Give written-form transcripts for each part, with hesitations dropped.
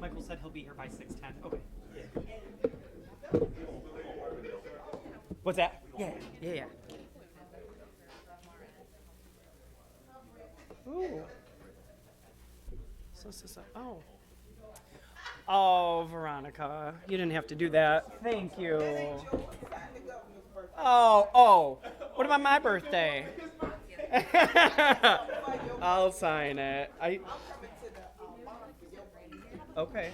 Michael said he'll be here by 6:10. Okay. What's that? Yeah. Ooh. So. Oh, Veronica, you didn't have to do that. Thank you. Oh. What about my birthday? I'll sign it. Okay.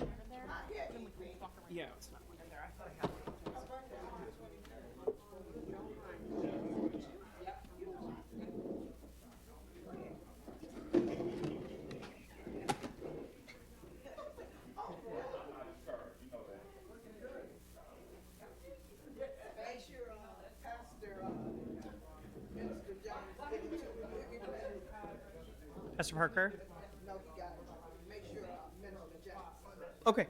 Yeah, it's not under there. I thought I had it. Pastor Parker? Okay.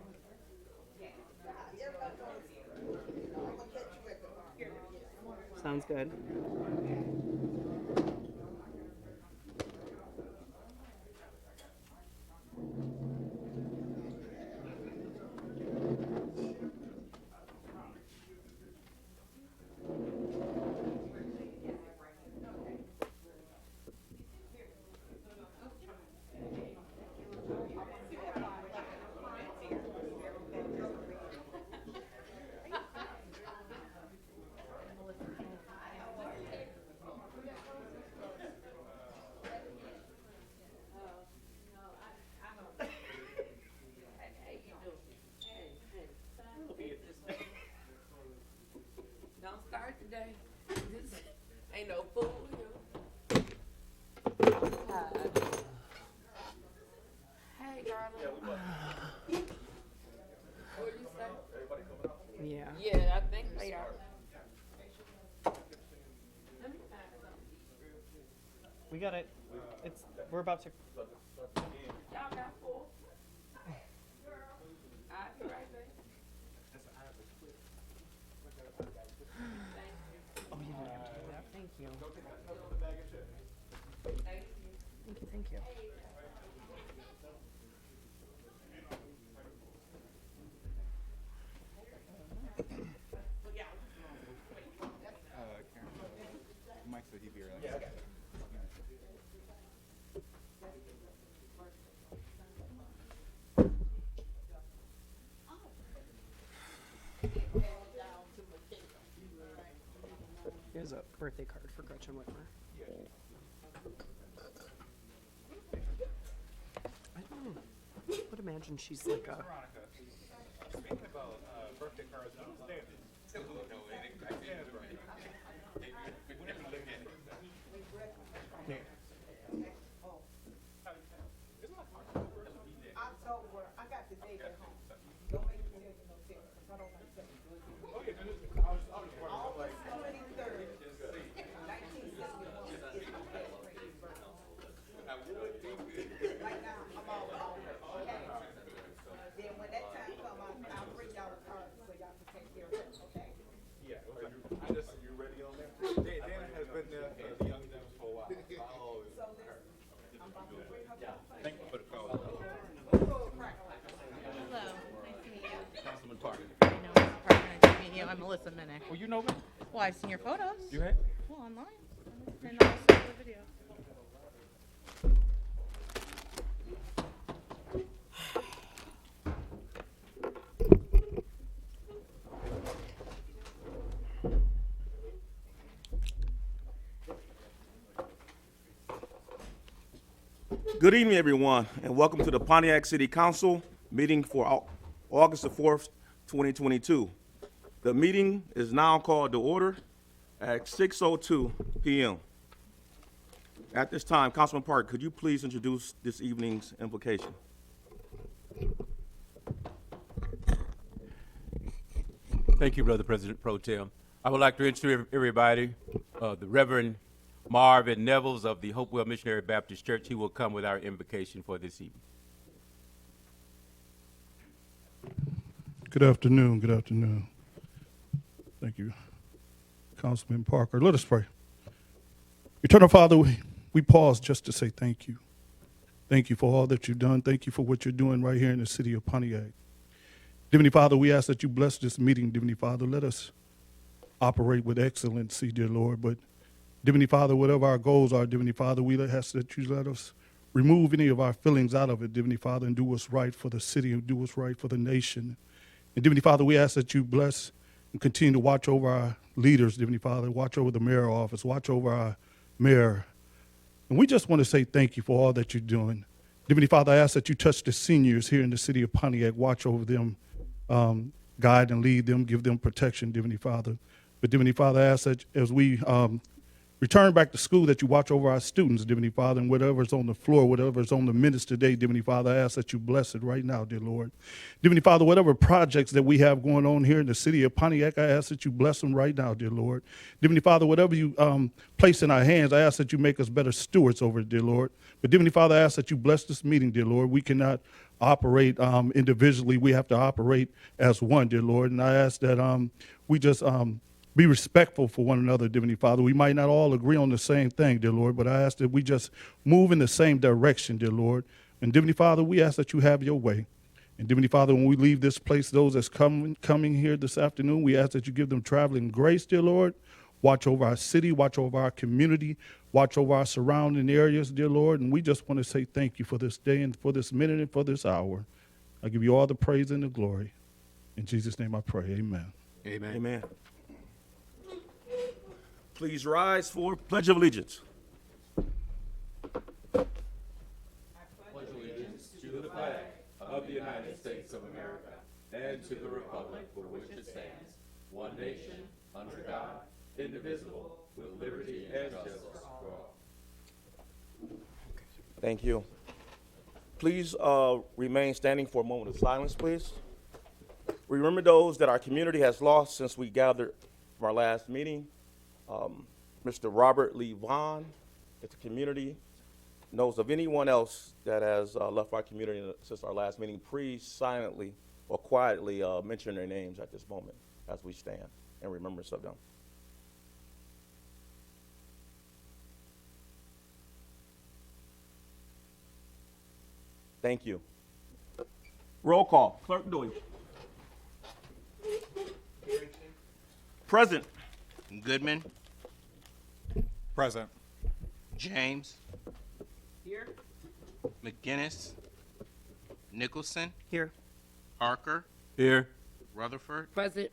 Sounds good. Don't start today. This ain't no fool here. Hey, darling. What you say? Yeah. Yeah, I think they are. We got it. We're about to. Y'all got four. I'll be right back. Oh, you didn't have to do that. Thank you. Thank you. Mike said he'd be early. Here's a birthday card for Gretchen Whitmer. I would imagine she's like a. Speaking about birthday cards, who's there? October, I got the date at home. Don't make me take no text, because I don't like that. August 23rd, 1961 is my best friend's birthday. Right now, I'm all okay? Then when that time comes, I'll bring y'all a card so y'all can take care of it, okay? Yeah, you ready on that? Dana has been there for the young guns for a while. So listen, I'm about to bring her back. Thank you for the call. Hello, nice to meet you. Councilman Parker. I know, Mr. Parker, nice to meet you. I'm Melissa Minnick. Well, you know me? Well, I've seen your photos. You have? Well, online. And also the video. Good evening, everyone, and welcome to the Pontiac City Council meeting for August the 4th, 2022. The meeting is now called to order at 6:02 p.m. At this time, Councilman Park, could you please introduce this evening's invocation? Thank you, Brother President Pro Tem. I would like to introduce everybody, the Reverend Marvin Nevels of the Hopewell Missionary Baptist Church. He will come with our invocation for this evening. Good afternoon. Thank you, Councilman Parker. Let us pray. Eternal Father, we pause just to say thank you. Thank you for all that you've done. Thank you for what you're doing right here in the city of Pontiac. Divinity Father, we ask that you bless this meeting, Divinity Father. Let us operate with excellency, dear Lord. But Divinity Father, whatever our goals are, Divinity Father, we ask that you let us remove any of our feelings out of it, Divinity Father, and do what's right for the city and do what's right for the nation. And Divinity Father, we ask that you bless and continue to watch over our leaders, Divinity Father, watch over the mayor's office, watch over our mayor. And we just want to say thank you for all that you're doing. Divinity Father, I ask that you touch the seniors here in the city of Pontiac, watch over them, guide and lead them, give them protection, Divinity Father. But Divinity Father, I ask that as we return back to school, that you watch over our students, Divinity Father, and whatever's on the floor, whatever's on the minutes today, Divinity Father, I ask that you bless it right now, dear Lord. Divinity Father, whatever projects that we have going on here in the city of Pontiac, I ask that you bless them right now, dear Lord. Divinity Father, whatever you place in our hands, I ask that you make us better stewards over it, dear Lord. But Divinity Father, I ask that you bless this meeting, dear Lord. We cannot operate individually. We have to operate as one, dear Lord. And I ask that we just be respectful for one another, Divinity Father. We might not all agree on the same thing, dear Lord, but I ask that we just move in the same direction, dear Lord. And Divinity Father, we ask that you have your way. And Divinity Father, when we leave this place, those that's coming here this afternoon, we ask that you give them traveling grace, dear Lord. Watch over our city, watch over our community, watch over our surrounding areas, dear Lord. And we just want to say thank you for this day and for this minute and for this hour. I give you all the praise and the glory. In Jesus' name I pray, amen. Amen. Amen. Please rise for Pledge of Allegiance. Of the United States of America and to the republic for which it stands, one nation, under God, indivisible, with liberty and justice for all. Thank you. Please remain standing for a moment of silence, please. We remember those that our community has lost since we gathered from our last meeting. Mr. Robert Lee Vaughn, if the community knows of anyone else that has left our community since our last meeting, please silently or quietly mention their names at this moment as we stand in remembrance of them. Thank you. Roll call. Clerk Dewey. Present. Goodman, Present. James, Here? McGinnis, Nicholson, Here. Parker, Here. Rutherford. Present.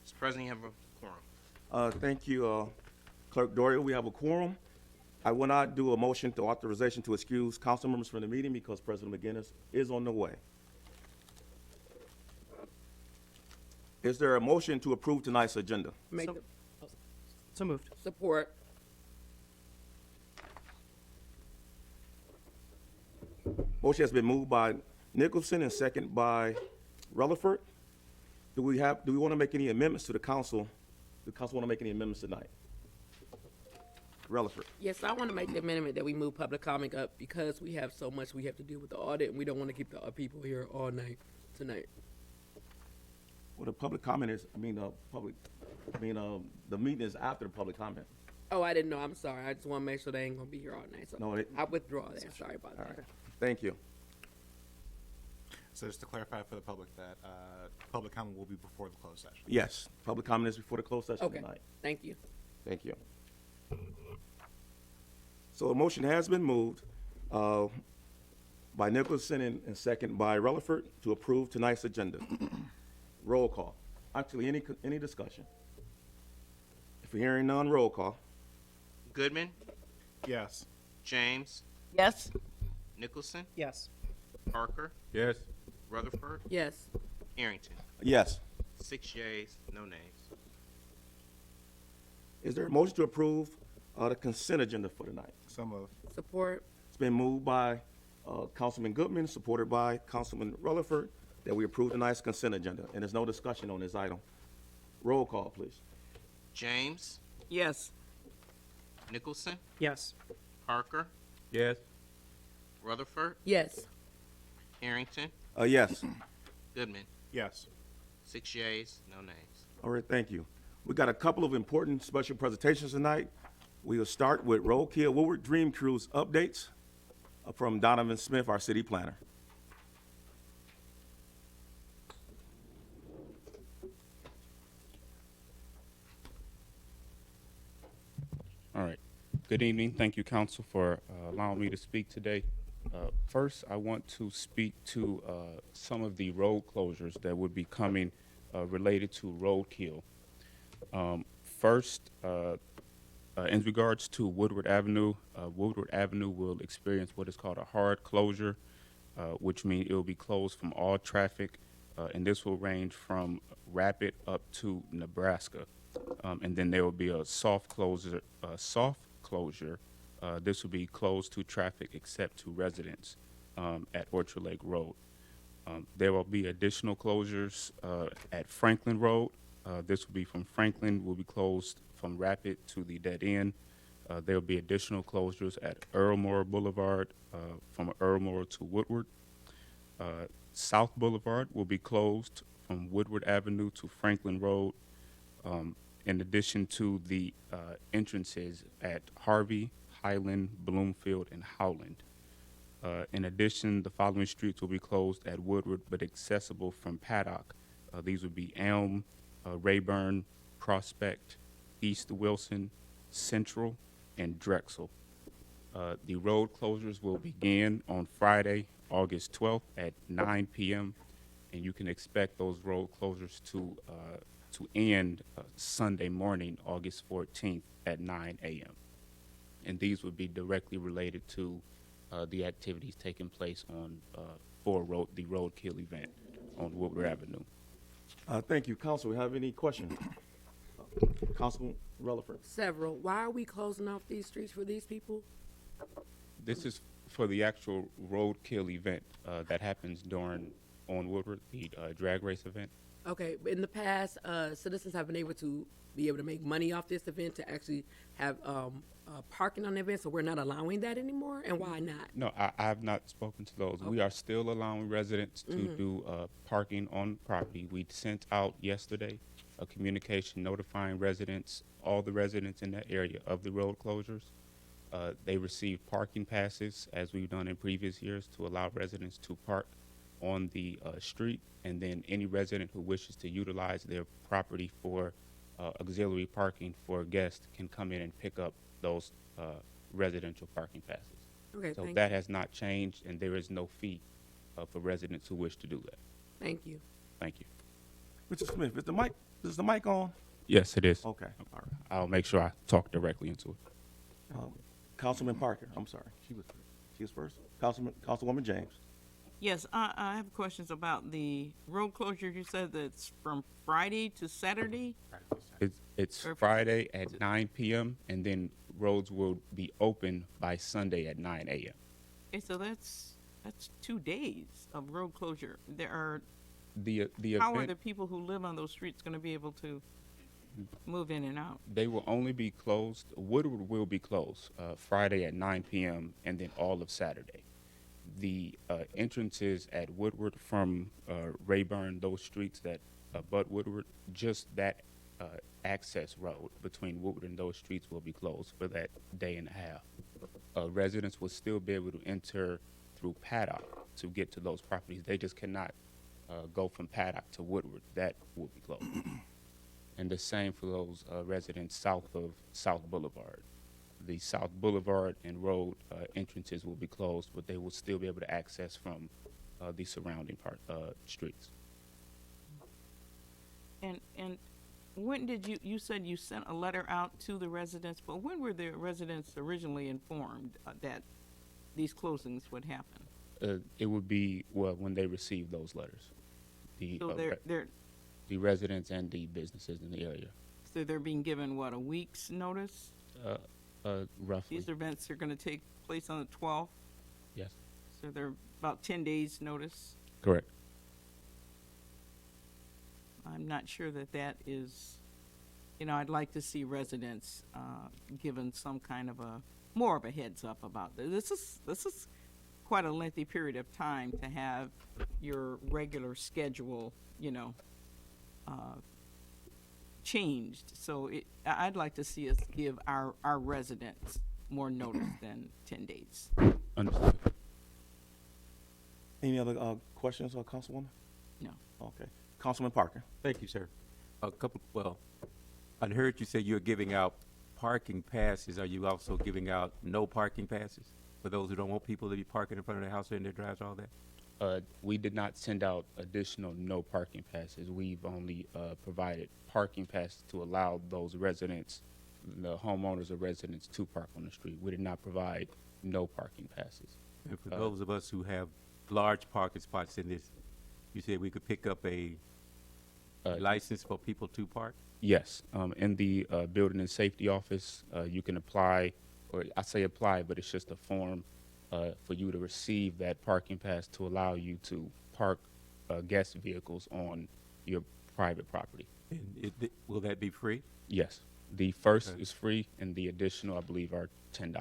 Mr. President, you have a quorum. Thank you, Clerk Doria. We have a quorum. I will not do a motion to authorization to excuse council members from the meeting because President McGinnis is on the way. Is there a motion to approve tonight's agenda? Make So- the So moved. support. Motion has been moved by Nicholson and second by Rutherford. Do we want to make any amendments to the council? The council want to make any amendments tonight? Rutherford. Yes, I want to make the amendment that we move public comment up because we have so much we have to do with the audit and we don't want to keep the people here all night tonight. Well, the public comment is, the meeting is after the public comment. Oh, I didn't know. I'm sorry. I just want to make sure they ain't going to be here all night. So No, I withdraw that. Sorry about All that. right, thank you. So just to clarify for the public that public comment will be before the closed session. Yes, public comment is before the closed session Okay. tonight. Thank you. Thank you. So a motion has been moved by Nicholson and second by Rutherford to approve tonight's agenda. Roll call. Actually, any discussion? If you're hearing none, roll call. Goodman, Yes. James, Yes. Nicholson, Yes. Parker, Yes. Rutherford, Yes. Arrington. Yes. 6 yeas, no nays. Is there a motion to approve the consent agenda for tonight? So moved. Support. It's been moved by Councilman Goodman, supported by Councilman Rutherford, that we approve tonight's consent agenda, and there's no discussion on this item. Roll call, please. James, Yes. Nicholson, Yes. Parker, Yes. Rutherford, Yes. Arrington, Yes. Goodman. Yes. 6 yeas, no nays. All right, thank you. We got a couple of important special presentations tonight. We will start with Roadkill Woodward Dream Cruise updates from Donovan Smith, our city planner. All right. Good evening. Thank you, Council, for allowing me to speak today. First, I want to speak to some of the road closures that would be coming related to roadkill. First, in regards to Woodward Avenue will experience what is called a hard closure, which means it will be closed from all traffic, and this will range from Rapid up to Nebraska. And then there will be a soft closure. This will be closed to traffic except to residents at Orchard Lake Road. There will be additional closures at Franklin Road. This will be from Franklin, will be closed from Rapid to the dead end. There will be additional closures at Earlmore Boulevard from Earlmore to Woodward. South Boulevard will be closed from Woodward Avenue to Franklin Road. In addition to the entrances at Harvey, Highland, Bloomfield, and Howland. In addition, the following streets will be closed at Woodward but accessible from Paddock. These would be Elm, Rayburn, Prospect, East Wilson, Central, and Drexel. The road closures will begin on Friday, August 12th at 9 p.m. and you can expect those road closures to end Sunday morning, August 14th at 9 a.m. And these would be directly related to the activities taking place on the roadkill event on Woodward Avenue. Thank you. Council, we have any questions? Councilman Rutherford. Several. Why are we closing off these streets for these people? This is for the actual roadkill event that happens on Woodward, the drag race event. Okay, but in the past, citizens have been able to make money off this event to actually have parking on the event, so we're not allowing that anymore, and why not? No, I have not spoken to those. Okay. We are still allowing residents to do parking on property. We sent out yesterday a communication notifying residents, all the residents in that area of the road closures. They received parking passes, as we've done in previous years, to allow residents to park on the street, and then any resident who wishes to utilize their property for auxiliary parking for guests can come in and pick up those residential parking passes. Okay, so that has not changed, and there is no fee for residents who wish to do that. Thank you. Thank you. Mr. Smith, is the mic on? Yes, it is. Okay, all right. I'll make sure I talk directly into it. Councilman Parker, I'm sorry. She was first. Councilwoman James. Yes, I have questions about the road closure. You said that's from Friday to Saturday? It's Friday at 9 p.m. and then roads will be open by Sunday at 9 a.m. Okay, so that's 2 days of road closure. There are how are the people who live on those streets going to be able to move in and out? They will only be closed. Woodward will be closed Friday at 9 p.m. and then all of Saturday. The entrances at Woodward from Rayburn, those streets that abut Woodward, just that access road between Woodward and those streets will be closed for that day and a half. Residents will still be able to enter through Paddock to get to those properties. They just cannot go from Paddock to Woodward. That will be closed. And the same for those residents south of South Boulevard. The South Boulevard and road entrances will be closed, but they will still be able to access from the surrounding streets. And when did you said you sent a letter out to the residents, but when were the residents originally informed that these closings would happen? It would be, when they received those letters. The residents and the businesses in the area. So they're being given, a week's notice? Roughly. These events are going to take place on the 12th? Yes. So they're about 10 days notice? Correct. I'm not sure that is, I'd like to see residents given some kind of more of a heads up about this. This is quite a lengthy period of time to have your regular schedule, changed. So I'd like to see us give our residents more notice than 10 days. Understood. Any other questions, Councilwoman? No. Okay. Councilman Parker. Thank you, sir. I heard you say you're giving out parking passes. Are you also giving out no parking passes for those who don't want people to be parking in front of their house or in their drives, all that? We did not send out additional no parking passes. We've only provided parking passes to allow those residents, the homeowners or residents, to park on the street. We did not provide no parking passes. And for those of us who have large parking spots in this, you said we could pick up a license for people to park? Yes, in the Building and Safety Office, you can apply, or I say apply, but it's just a form for you to receive that parking pass to allow you to park guest vehicles on your private property. And will that be free? Yes, the first is free, and the additional, I believe, are $10.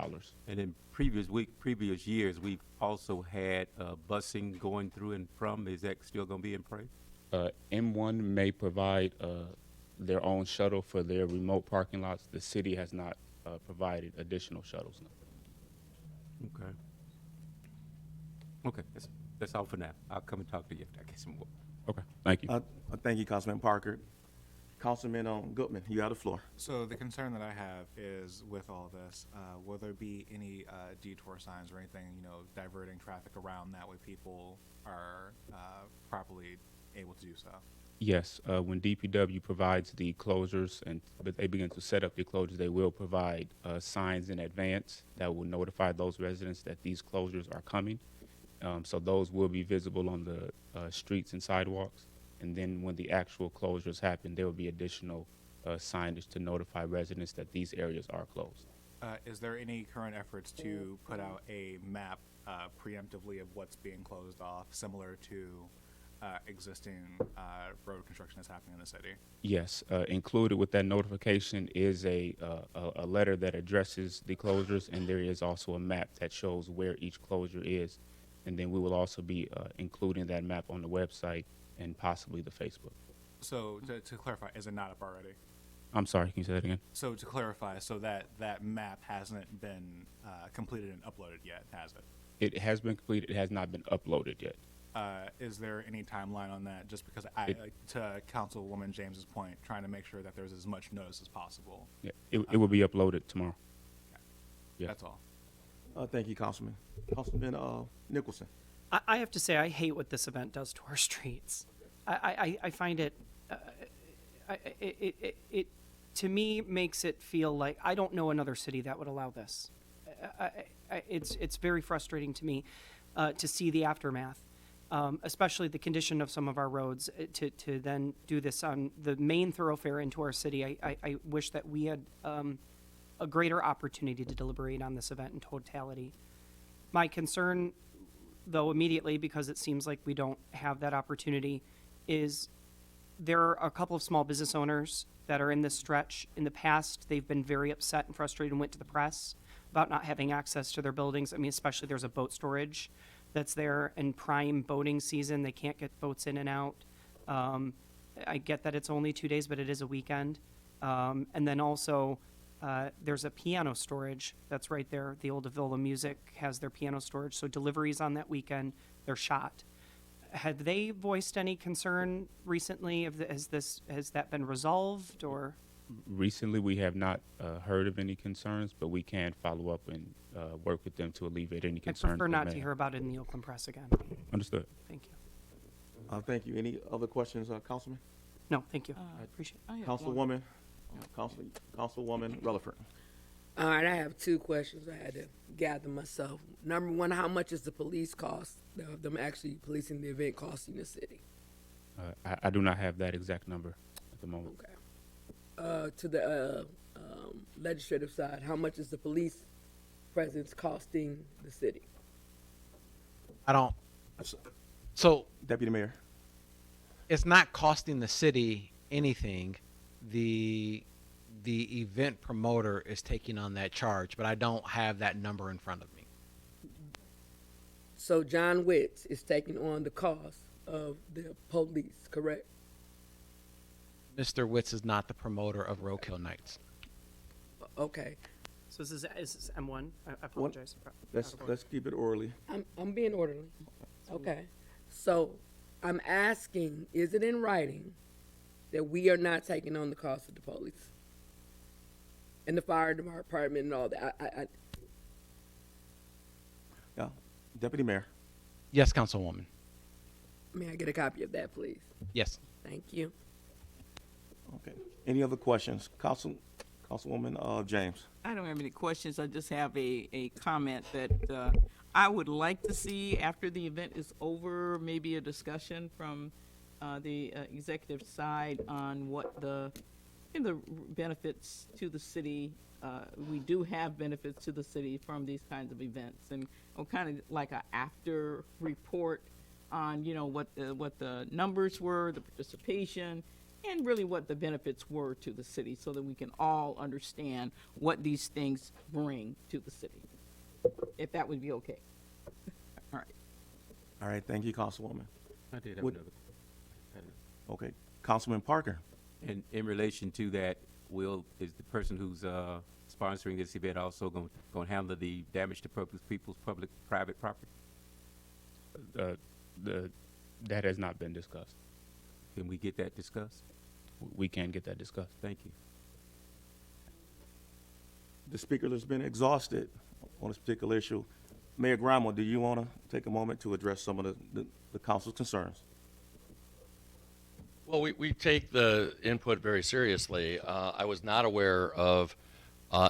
And in previous years, we've also had busing going through and from. Is that still going to be in place? M1 may provide their own shuttle for their remote parking lots. The city has not provided additional shuttles. No. Okay. Okay, that's all for now. I'll come and talk to you if I get some more. Okay, thank you. Thank you, Councilman Parker. Councilman Goodman, you have the floor. So the concern that I have is with all this, will there be any detour signs or anything, diverting traffic around that way people are properly able to do so? Yes, when DPW provides the closures but they begin to set up the closures, they will provide signs in advance that will notify those residents that these closures are coming. So those will be visible on the streets and sidewalks. And then when the actual closures happen, there will be additional signage to notify residents that these areas are closed. Is there any current efforts to put out a map preemptively of what's being closed off, similar to existing road construction that's happening in the city? Yes, included with that notification is a letter that addresses the closures, and there is also a map that shows where each closure is. And then we will also be including that map on the website and possibly the Facebook. So to clarify, is it not up already? I'm sorry, can you say that again? So to clarify, so that map hasn't been completed and uploaded yet, has it? It has been completed. It has not been uploaded yet. Is there any timeline on that? Just because to Councilwoman James's point, trying to make sure that there's as much notice as possible. Yeah, it will be uploaded tomorrow. Okay. Yeah. That's all. Thank you, Councilman. Councilman Nicholson. I have to say, I hate what this event does to our streets. I find it, it to me makes it feel like I don't know another city that would allow this. It's very frustrating to me to see the aftermath, especially the condition of some of our roads. To then do this on the main thoroughfare into our city, I wish that we had a greater opportunity to deliberate on this event in totality. My concern, though, immediately, because it seems like we don't have that opportunity, is there are a couple of small business owners that are in this stretch. In the past, they've been very upset and frustrated and went to the press about not having access to their buildings. I mean, especially there's a boat storage that's there in prime boating season. They can't get boats in and out. I get that it's only 2 days, but it is a weekend. And then also, there's a piano storage that's right there. The old Avila Music has their piano storage. So deliveries on that weekend, they're shot. Have they voiced any concern recently? Has that been resolved, or? Recently, we have not heard of any concerns, but we can follow up and work with them to alleviate any I concerns. prefer not to hear about it in the Oakland press again. Understood. Thank you. Thank you. Any other questions, Councilman? No, thank you. I appreciate it. I have one. Councilwoman Rutherford. All right, I have two questions I had to gather myself. Number one, how much is the police cost of them actually policing the event costing the city? I do not have that exact number at the moment. Okay. To the legislative side, how much is the police presence costing the city? I don't. So Deputy Mayor. it's not costing the city anything. The event promoter is taking on that charge, but I don't have that number in front of me. So John Witts is taking on the cost of the police, correct? Mr. Witz is not the promoter of Roadkill Nights. Okay, So this is M1. I apologize. Let's keep it orderly. I'm being orderly. Okay, so I'm asking, is it in writing that we are not taking on the cost of the police and the fire department and all that? Yeah, Deputy Mayor. Yes, Councilwoman. May I get a copy of that, please? Yes. Thank you. Okay. Any other questions? Councilwoman James. I don't have any questions. I just have a comment that I would like to see after the event is over, maybe a discussion from the executive side on what the benefits to the city. We do have benefits to the city from these kinds of events, and kind of like a after report on what the numbers were, the participation, and really what the benefits were to the city, so that we can all understand what these things bring to the city. If that would be okay. All right. All right, thank you, Councilwoman. I did have Would- another. Okay, Councilman Parker. And in relation to that, is the person who's sponsoring this event also going to handle the damage to people's private property? That has not been discussed. Can we get that discussed? We can get that discussed. Thank you. The speaker has been exhausted on this particular issue. Mayor Grimo, do you want to take a moment to address some of the council's concerns? Well, we take the input very seriously. I was not aware of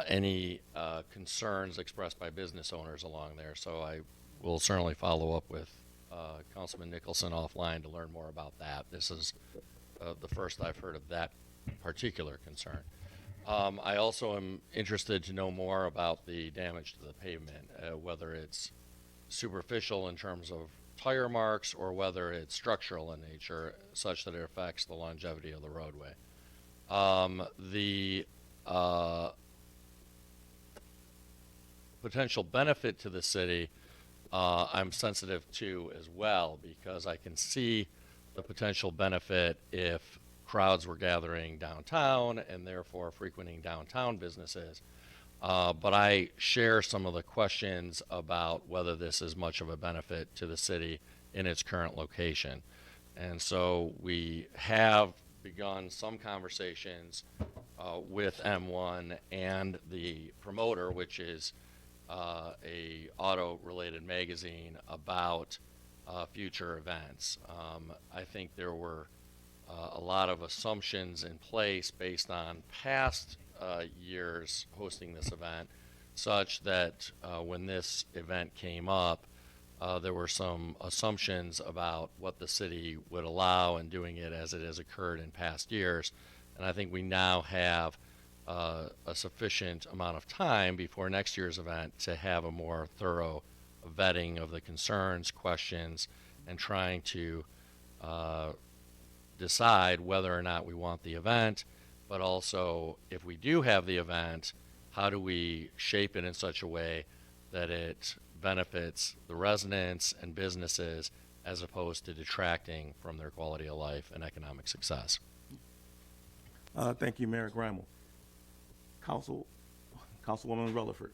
any concerns expressed by business owners along there, so I will certainly follow up with Councilman Nicholson offline to learn more about that. This is the first I've heard of that particular concern. I also am interested to know more about the damage to the pavement, whether it's superficial in terms of tire marks or whether it's structural in nature, such that it affects the longevity of the roadway. The potential benefit to the city, I'm sensitive to as well, because I can see the potential benefit if crowds were gathering downtown and therefore frequenting downtown businesses. But I share some of the questions about whether this is much of a benefit to the city in its current location. And so we have begun some conversations with M1 and the promoter, which is a auto-related magazine, about future events. I think there were a lot of assumptions in place based on past years hosting this event, such that when this event came up, there were some assumptions about what the city would allow in doing it as it has occurred in past years. And I think we now have a sufficient amount of time before next year's event to have a more thorough vetting of the concerns, questions, and trying to decide whether or not we want the event, but also, if we do have the event, how do we shape it in such a way that it benefits the residents and businesses as opposed to detracting from their quality of life and economic success. Thank you, Mayor Grimo. Councilwoman Rutherford.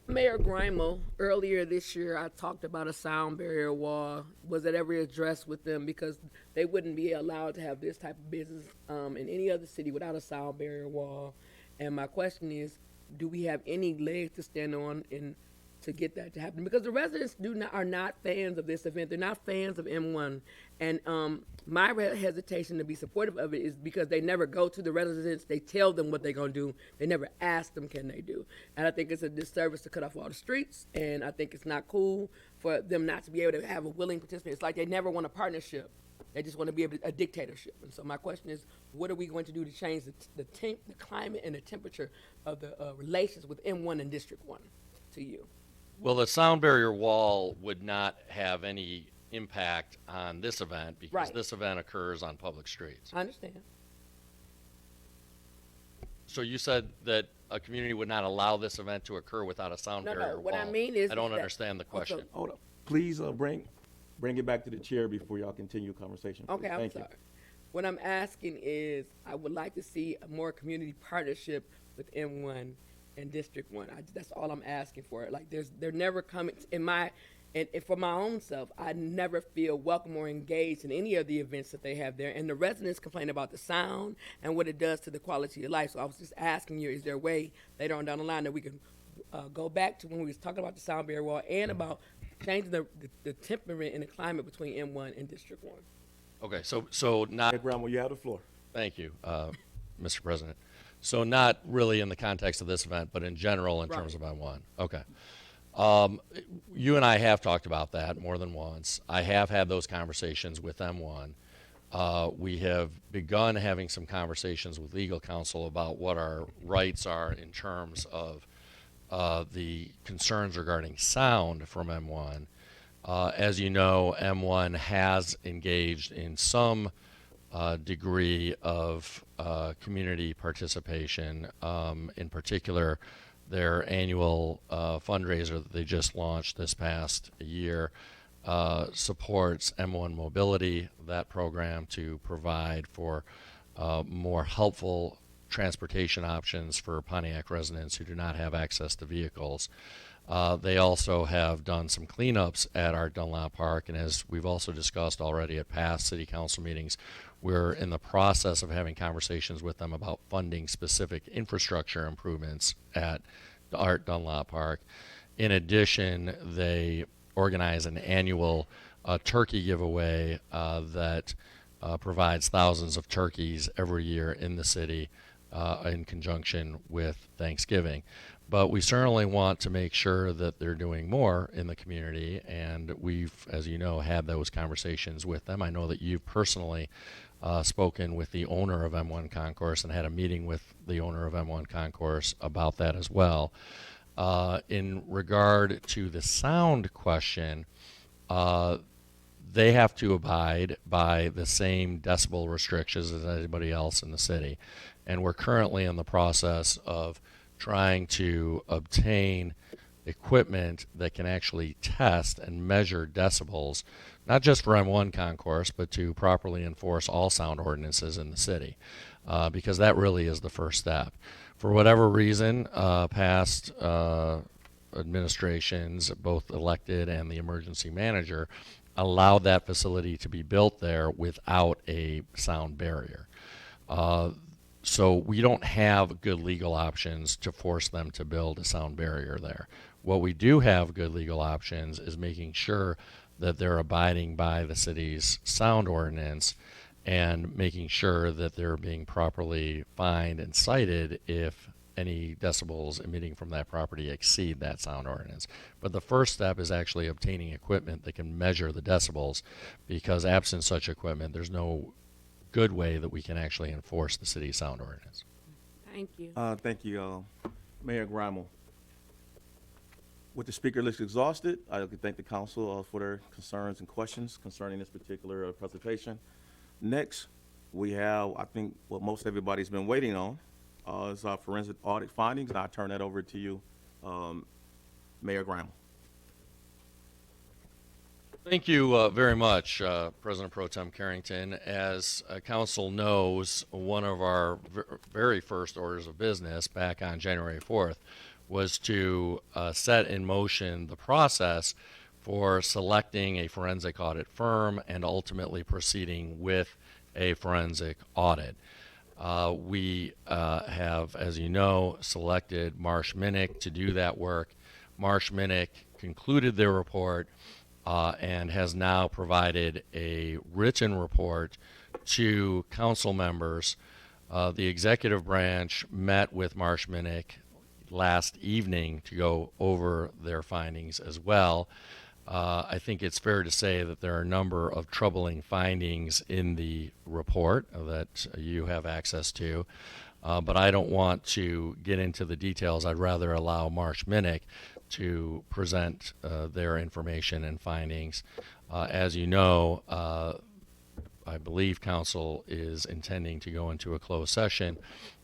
Mayor Grimo, earlier this year, I talked about a sound barrier wall. Was it ever addressed with them? Because they wouldn't be allowed to have this type of business in any other city without a sound barrier wall. And my question is, do we have any legs to stand on to get that to happen? Because the residents are not fans of this event. They're not fans of M1. And my hesitation to be supportive of it is because they never go to the residents. They tell them what they're going to do. They never ask them, can they do? And I think it's a disservice to cut off all the streets. And I think it's not cool for them not to be able to have a willing participant. It's like they never want a partnership. They just want to be able to, a dictatorship. And so my question is, what are we going to do to change the climate and the temperature of the relations with M1 and District 1 to you? Well, the sound barrier wall would not have any impact on this event because this event occurs on public streets. I understand. So you said that a community would not allow this event to occur without a sound barrier wall. What I mean is I don't understand the question. Okay. Hold up. Please bring it back to the chair before y'all continue conversation. Okay, I'm Thank you. sorry. What I'm asking is, I would like to see a more community partnership with M1 and District 1. That's all I'm asking for. Like, they're never coming, and for my own self, I never feel welcome or engaged in any of the events that they have there. And the residents complain about the sound and what it does to the quality of life. So I was just asking you, is there a way later on down the line that we can go back to when we was talking about the sound barrier wall and about changing the temperament and the climate between M1 and District 1? Okay, so not. Mayor Graham, you have the floor. Thank you, Mr. President. So not really in the context of this event, but in general in terms of M1. Okay. You and I have talked about that more than once. I have had those conversations with M1. We have begun having some conversations with legal counsel about what our rights are in terms of the concerns regarding sound from M1. As you know, M1 has engaged in some degree of community participation. In particular, their annual fundraiser that they just launched this past year supports M1 Mobility, that program to provide for more helpful transportation options for Pontiac residents who do not have access to vehicles. They also have done some cleanups at our Dunlop Park, and as we've also discussed already at past city council meetings, we're in the process of having conversations with them about funding specific infrastructure improvements at our Dunlop Park. In addition, they organize an annual turkey giveaway that provides thousands of turkeys every year in the city in conjunction with Thanksgiving. But we certainly want to make sure that they're doing more in the community, and we've, as you know, had those conversations with them. I know that you've personally spoken with the owner of M1 Concourse and had a meeting with the owner of M1 Concourse about that as well. In regard to the sound question, they have to abide by the same decibel restrictions as anybody else in the city. And we're currently in the process of trying to obtain equipment that can actually test and measure decibels, not just for M1 Concourse, but to properly enforce all sound ordinances in the city, because that really is the first step. For whatever reason, past administrations, both elected and the emergency manager, allowed that facility to be built there without a sound barrier. So we don't have good legal options to force them to build a sound barrier there. What we do have good legal options is making sure that they're abiding by the city's sound ordinance and making sure that they're being properly fined and cited if any decibels emitting from that property exceed that sound ordinance. But the first step is actually obtaining equipment that can measure the decibels, because absent such equipment, there's no good way that we can actually enforce the city's sound ordinance. Thank you. Thank you, Mayor Grimal. With the speaker list exhausted, I'd like to thank the council for their concerns and questions concerning this particular presentation. Next, we have, I think, what most everybody's been waiting on, is our forensic audit findings, and I'll turn that over to you, Mayor Grimal. Thank you very much, President Pro Tem Carrington. As council knows, one of our very first orders of business back on January 4th was to set in motion the process for selecting a forensic audit firm and ultimately proceeding with a forensic audit. We have, as you know, selected Marsh Minnick to do that work. Marsh Minnick concluded their report and has now provided a written report to council members. The executive branch met with Marsh Minnick last evening to go over their findings as well. I think it's fair to say that there are a number of troubling findings in the report that you have access to, but I don't want to get into the details. I'd rather allow Marsh Minnick to present their information and findings. As you know, I believe council is intending to go into a closed session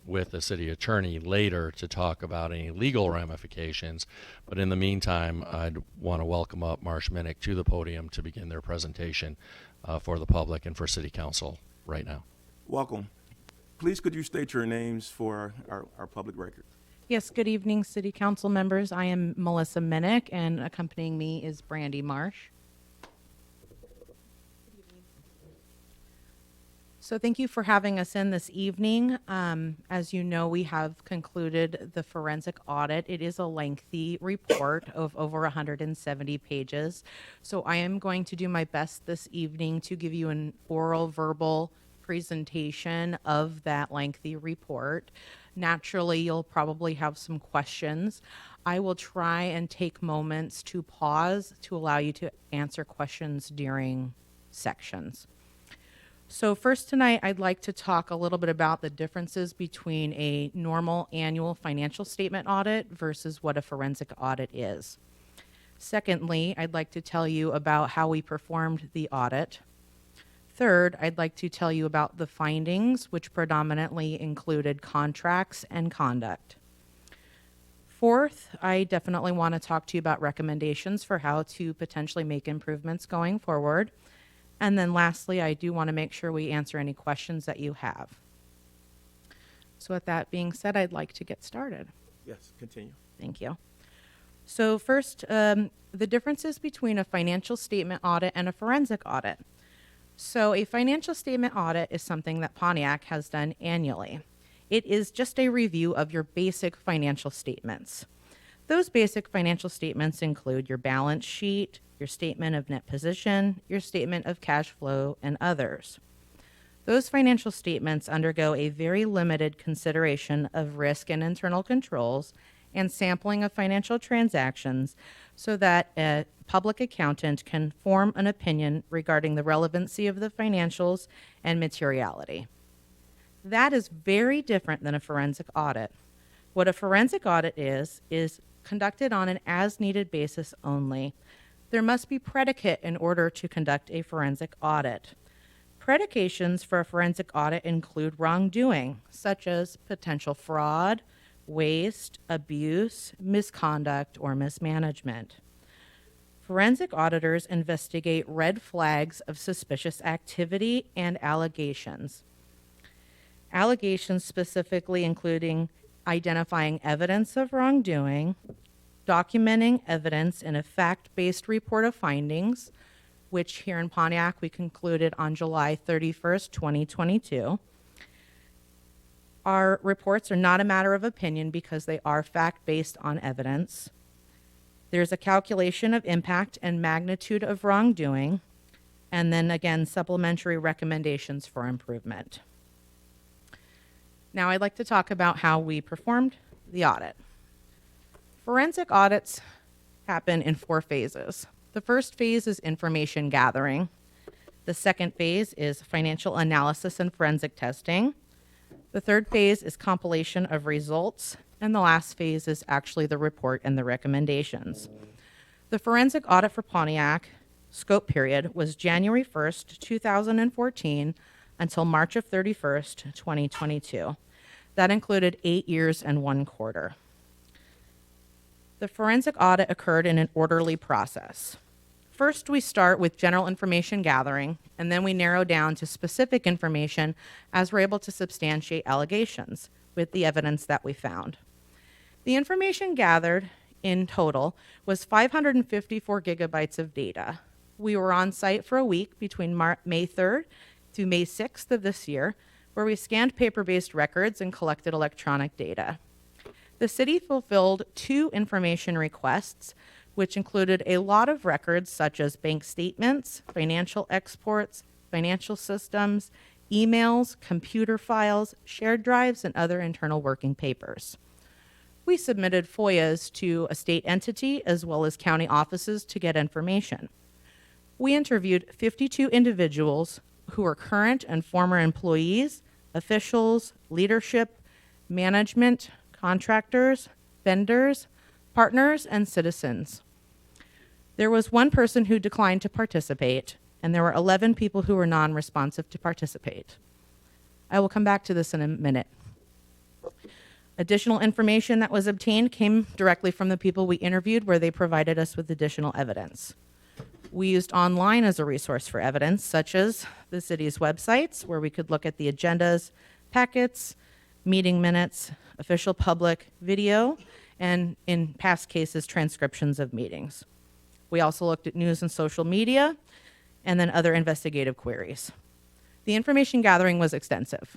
with the city attorney later to talk about any legal ramifications. But in the meantime, I'd want to welcome up Marsh Minnick to the podium to begin their presentation for the public and for city council right now. Welcome. Please could you state your names for our public record? Yes, good evening, City Council members. I am Melissa Minnick, and accompanying me is Brandy Marsh. So thank you for having us in this evening. As you know, we have concluded the forensic audit. It is a lengthy report of over 170 pages. So I am going to do my best this evening to give you an oral verbal presentation of that lengthy report. Naturally, you'll probably have some questions. I will try and take moments to pause to allow you to answer questions during sections. So first tonight, I'd like to talk a little bit about the differences between a normal annual financial statement audit versus what a forensic audit is. Secondly, I'd like to tell you about how we performed the audit. Third, I'd like to tell you about the findings, which predominantly included contracts and conduct. Fourth, I definitely want to talk to you about recommendations for how to potentially make improvements going forward. And then lastly, I do want to make sure we answer any questions that you have. So with that being said, I'd like to get started. Yes, continue. Thank you. So first, the differences between a financial statement audit and a forensic audit. So a financial statement audit is something that Pontiac has done annually. It is just a review of your basic financial statements. Those basic financial statements include your balance sheet, your statement of net position, your statement of cash flow, and others. Those financial statements undergo a very limited consideration of risk and internal controls and sampling of financial transactions so that a public accountant can form an opinion regarding the relevancy of the financials and materiality. That is very different than a forensic audit. What a forensic audit is conducted on an as-needed basis only. There must be predicate in order to conduct a forensic audit. Predications for a forensic audit include wrongdoing, such as potential fraud, waste, abuse, misconduct, or mismanagement. Forensic auditors investigate red flags of suspicious activity and allegations. Allegations specifically including identifying evidence of wrongdoing, documenting evidence in a fact-based report of findings, which here in Pontiac we concluded on July 31st, 2022. Our reports are not a matter of opinion because they are fact-based on evidence. There's a calculation of impact and magnitude of wrongdoing, and then again, supplementary recommendations for improvement. Now I'd like to talk about how we performed the audit. Forensic audits happen in 4 phases. The first phase is information gathering. The second phase is financial analysis and forensic testing. The third phase is compilation of results. And the last phase is actually the report and the recommendations. The forensic audit for Pontiac scope period was January 1st, 2014 until March of 31st, 2022. That included 8 years and 1 quarter. The forensic audit occurred in an orderly process. First, we start with general information gathering, and then we narrow down to specific information as we're able to substantiate allegations with the evidence that we found. The information gathered in total was 554 gigabytes of data. We were on site for a week between May 3rd through May 6th of this year, where we scanned paper-based records and collected electronic data. The city fulfilled 2 information requests, which included a lot of records such as bank statements, financial exports, financial systems, emails, computer files, shared drives, and other internal working papers. We submitted FOIAs to a state entity as well as county offices to get information. We interviewed 52 individuals who were current and former employees, officials, leadership, management, contractors, vendors, partners, and citizens. There was 1 person who declined to participate, and there were 11 people who were non-responsive to participate. I will come back to this in a minute. Additional information that was obtained came directly from the people we interviewed, where they provided us with additional evidence. We used online as a resource for evidence, such as the city's websites, where we could look at the agendas, packets, meeting minutes, official public video, and in past cases, transcriptions of meetings. We also looked at news and social media, and then other investigative queries. The information gathering was extensive.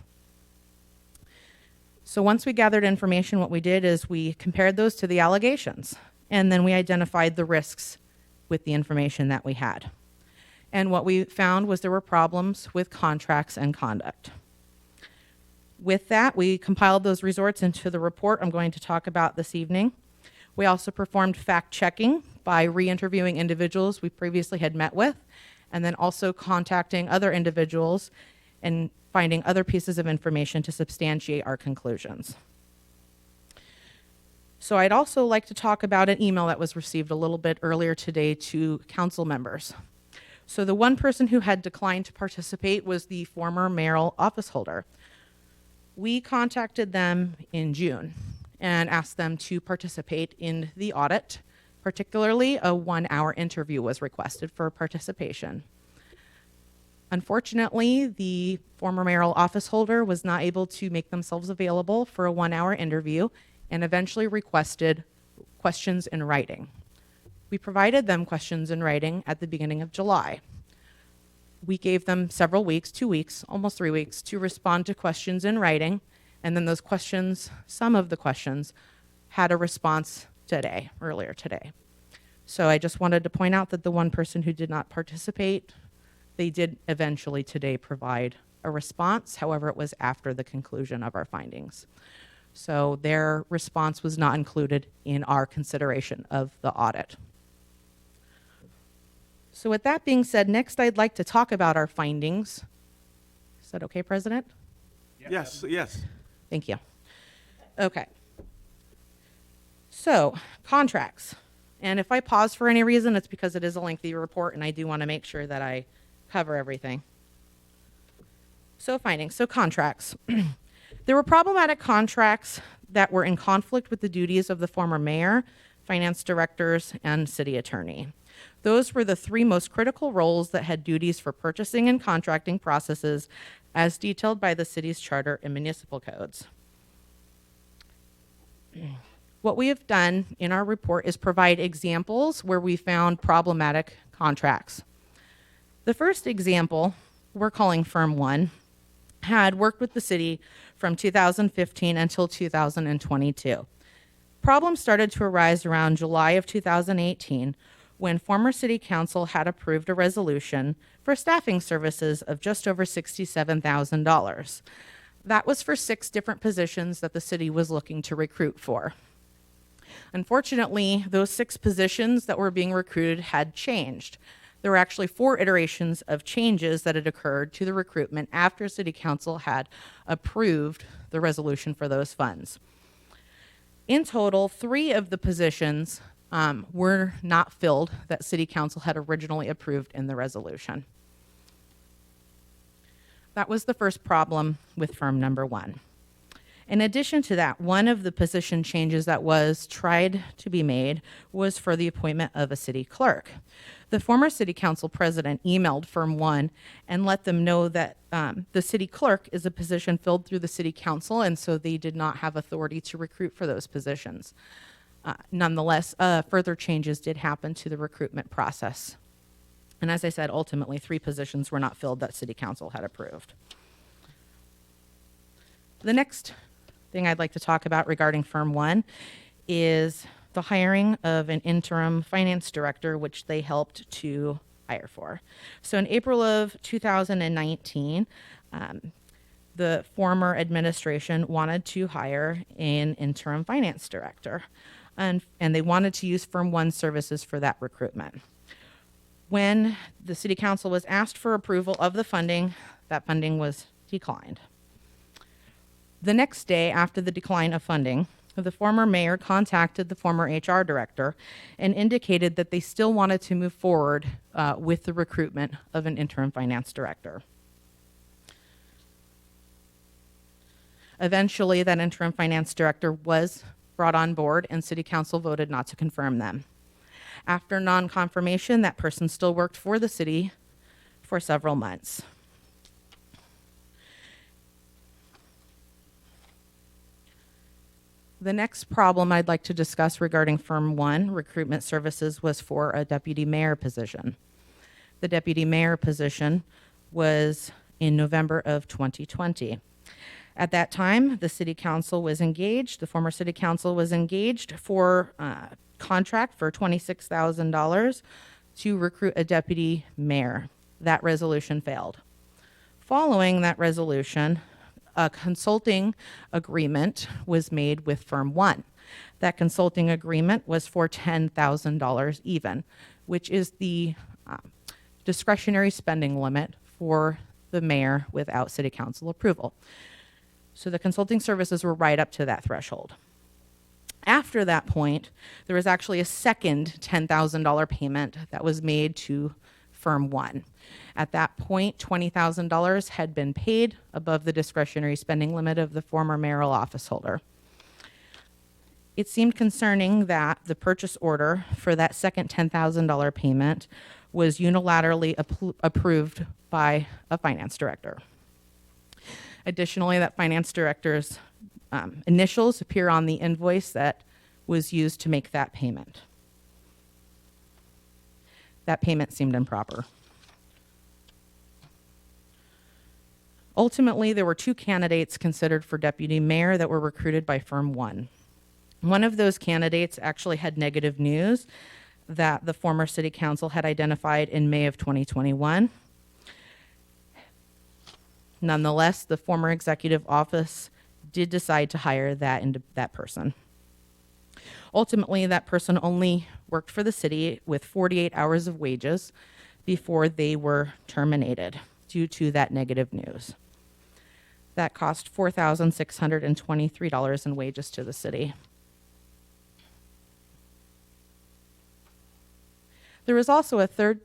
So once we gathered information, what we did is we compared those to the allegations, and then we identified the risks with the information that we had. And what we found was there were problems with contracts and conduct. With that, we compiled those resorts into the report I'm going to talk about this evening. We also performed fact-checking by re-interviewing individuals we previously had met with, and then also contacting other individuals and finding other pieces of information to substantiate our conclusions. So I'd also like to talk about an email that was received a little bit earlier today to council members. So the one person who had declined to participate was the former mayoral office holder. We contacted them in June and asked them to participate in the audit. Particularly, a 1-hour interview was requested for participation. Unfortunately, the former mayoral office holder was not able to make themselves available for a 1-hour interview and eventually requested questions in writing. We provided them questions in writing at the beginning of July. We gave them several weeks, 2 weeks, almost 3 weeks, to respond to questions in writing, and then those questions, some of the questions, had a response today, earlier today. So I just wanted to point out that the one person who did not participate, they did eventually today provide a response. However, it was after the conclusion of our findings. So their response was not included in our consideration of the audit. So with that being said, next I'd like to talk about our findings. Is that okay, President? Yes, yes. Thank you. Okay. So, contracts. And if I pause for any reason, it's because it is a lengthy report and I do want to make sure that I cover everything. So, findings. So, contracts. There were problematic contracts that were in conflict with the duties of the former mayor, finance directors, and city attorney. Those were the 3 most critical roles that had duties for purchasing and contracting processes as detailed by the city's charter and municipal codes. What we have done in our report is provide examples where we found problematic contracts. The first example, we're calling Firm 1, had worked with the city from 2015 until 2022. Problems started to arise around July of 2018 when former city council had approved a resolution for staffing services of just over $67,000. That was for 6 different positions that the city was looking to recruit for. Unfortunately, those 6 positions that were being recruited had changed. There were actually 4 iterations of changes that had occurred to the recruitment after City Council had approved the resolution for those funds. In total, 3 of the positions were not filled that City Council had originally approved in the resolution. That was the first problem with firm number 1. In addition to that, one of the position changes that was tried to be made was for the appointment of a city clerk. The former city council president emailed firm 1 and let them know that the city clerk is a position filled through the city council, and so they did not have authority to recruit for those positions. Nonetheless, further changes did happen to the recruitment process. And as I said, ultimately 3 positions were not filled that city council had approved. The next thing I'd like to talk about regarding firm 1 is the hiring of an interim finance director, which they helped to hire for. So in April of 2019, the former administration wanted to hire an interim finance director, and they wanted to use firm 1 services for that recruitment. When the city council was asked for approval of the funding, that funding was declined. The next day after the decline of funding, the former mayor contacted the former HR director and indicated that they still wanted to move forward with the recruitment of an interim finance director. Eventually, that interim finance director was brought on board and city council voted not to confirm them. After non-confirmation, that person still worked for the city for several months. The next problem I'd like to discuss regarding Firm 1, recruitment services, was for a deputy mayor position. The deputy mayor position was in November of 2020. At that time, the city council was engaged, the former city council was engaged for a contract for $26,000 to recruit a deputy mayor. That resolution failed. Following that resolution, a consulting agreement was made with Firm 1. That consulting agreement was for $10,000 even, which is the discretionary spending limit for the mayor without city council approval. So the consulting services were right up to that threshold. After that point, there was actually a second $10,000 payment that was made to Firm 1. At that point, $20,000 had been paid above the discretionary spending limit of the former mayoral office holder. It seemed concerning that the purchase order for that second $10,000 payment was unilaterally approved by a finance director. Additionally, that finance director's initials appear on the invoice that was used to make that payment. That payment seemed improper. Ultimately, there were two candidates considered for deputy mayor that were recruited by Firm 1. One of those candidates actually had negative news that the former city council had identified in May of 2021. Nonetheless, the former executive office did decide to hire that person. Ultimately, that person only worked for the city with 48 hours of wages before they were terminated due to that negative news. That cost $4,623 in wages to the city. There was also a third.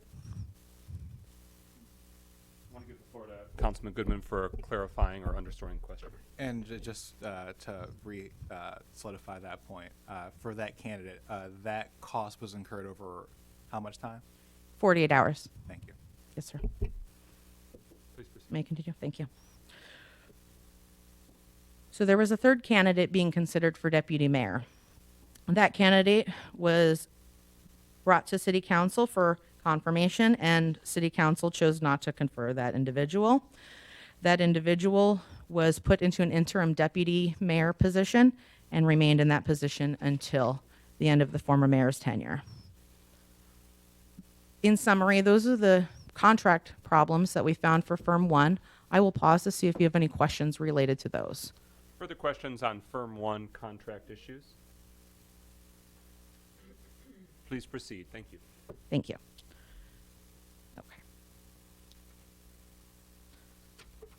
I want to give the floor to Councilman Goodman for a clarifying or underscoring question. And just to solidify that point, for that candidate, that cost was incurred over how much time? 48 hours. Thank you. Yes, sir. Please proceed. May I continue? Thank you. So there was a third candidate being considered for deputy mayor. That candidate was brought to city council for confirmation, and city council chose not to confer that individual. That individual was put into an interim deputy mayor position and remained in that position until the end of the former mayor's tenure. In summary, those are the contract problems that we found for Firm 1. I will pause to see if you have any questions related to those. Further questions on Firm 1 contract issues? Please proceed. Thank you. Thank you. Okay.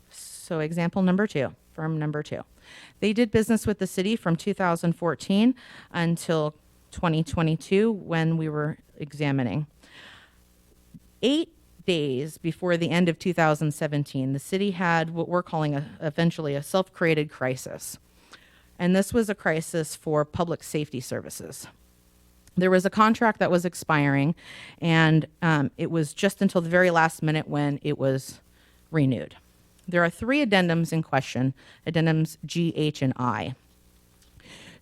So example number 2, firm number 2. They did business with the city from 2014 until 2022 when we were examining. 8 days before the end of 2017, the city had what we're calling eventually a self-created crisis. And this was a crisis for public safety services. There was a contract that was expiring, and it was just until the very last minute when it was renewed. There are 3 addendums in question, addendums G, H, and I.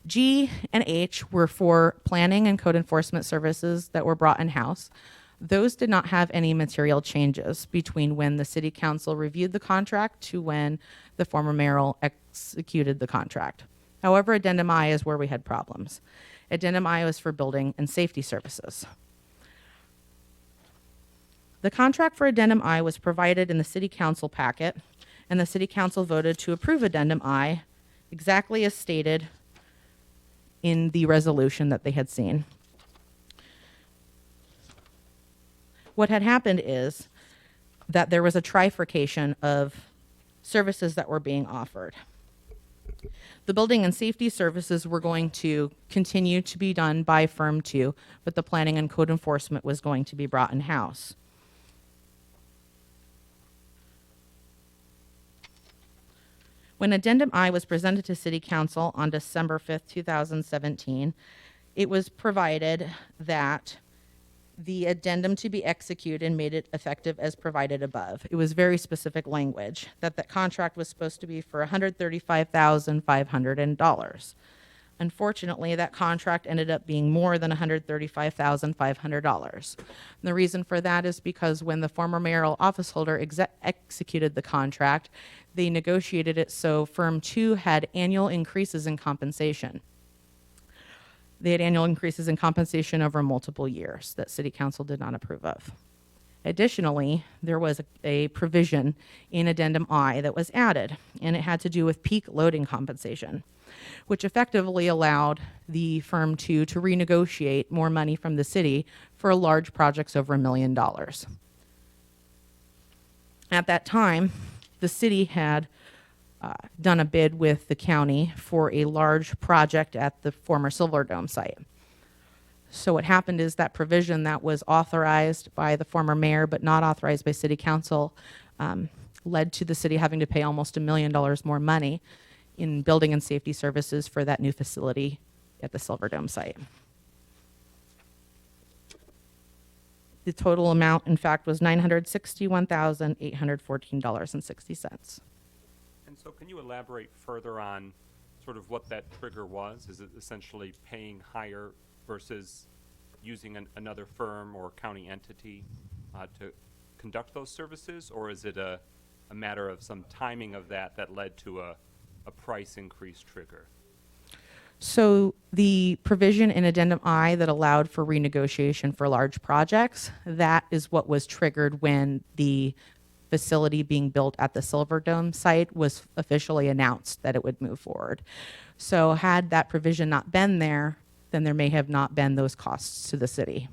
G and H were for planning and code enforcement services that were brought in-house. Those did not have any material changes between when the city council reviewed the contract to when the former mayoral executed the contract. However, addendum I is where we had problems. Addendum I was for building and safety services. The contract for addendum I was provided in the city council packet, and the city council voted to approve addendum I exactly as stated in the resolution that they had seen. What had happened is that there was a trifurcation of services that were being offered. The building and safety services were going to continue to be done by Firm 2, but the planning and code enforcement was going to be brought in-house. When Addendum I was presented to City Council on December 5th, 2017, it was provided that the addendum to be executed and made it effective as provided above. It was very specific language that the contract was supposed to be for $135,500. Unfortunately, that contract ended up being more than $135,500. The reason for that is because when the former mayoral office holder executed the contract, they negotiated it so firm 2 had annual increases in compensation. They had annual increases in compensation over multiple years that City Council did not approve of. Additionally, there was a provision in Addendum I that was added, and it had to do with peak loading compensation, which effectively allowed the firm to renegotiate more money from the city for large projects over $1 million. At that time, the city had done a bid with the county for a large project at the former Silverdome site. So what happened is that provision that was authorized by the former mayor but not authorized by City Council led to the city having to pay almost $1 million more money in building and safety services for that new facility at the Silverdome site. The total amount, in fact, was $961,814.60. And so can you elaborate further on sort of what that trigger was? Is it essentially paying higher versus using another firm or county entity to conduct those services? Or is it a matter of some timing of that led to a price increase trigger? So the provision in Addendum I that allowed for renegotiation for large projects, that is what was triggered when the facility being built at the Silverdome site was officially announced that it would move forward. So had that provision not been there, then there may have not been those costs to the city.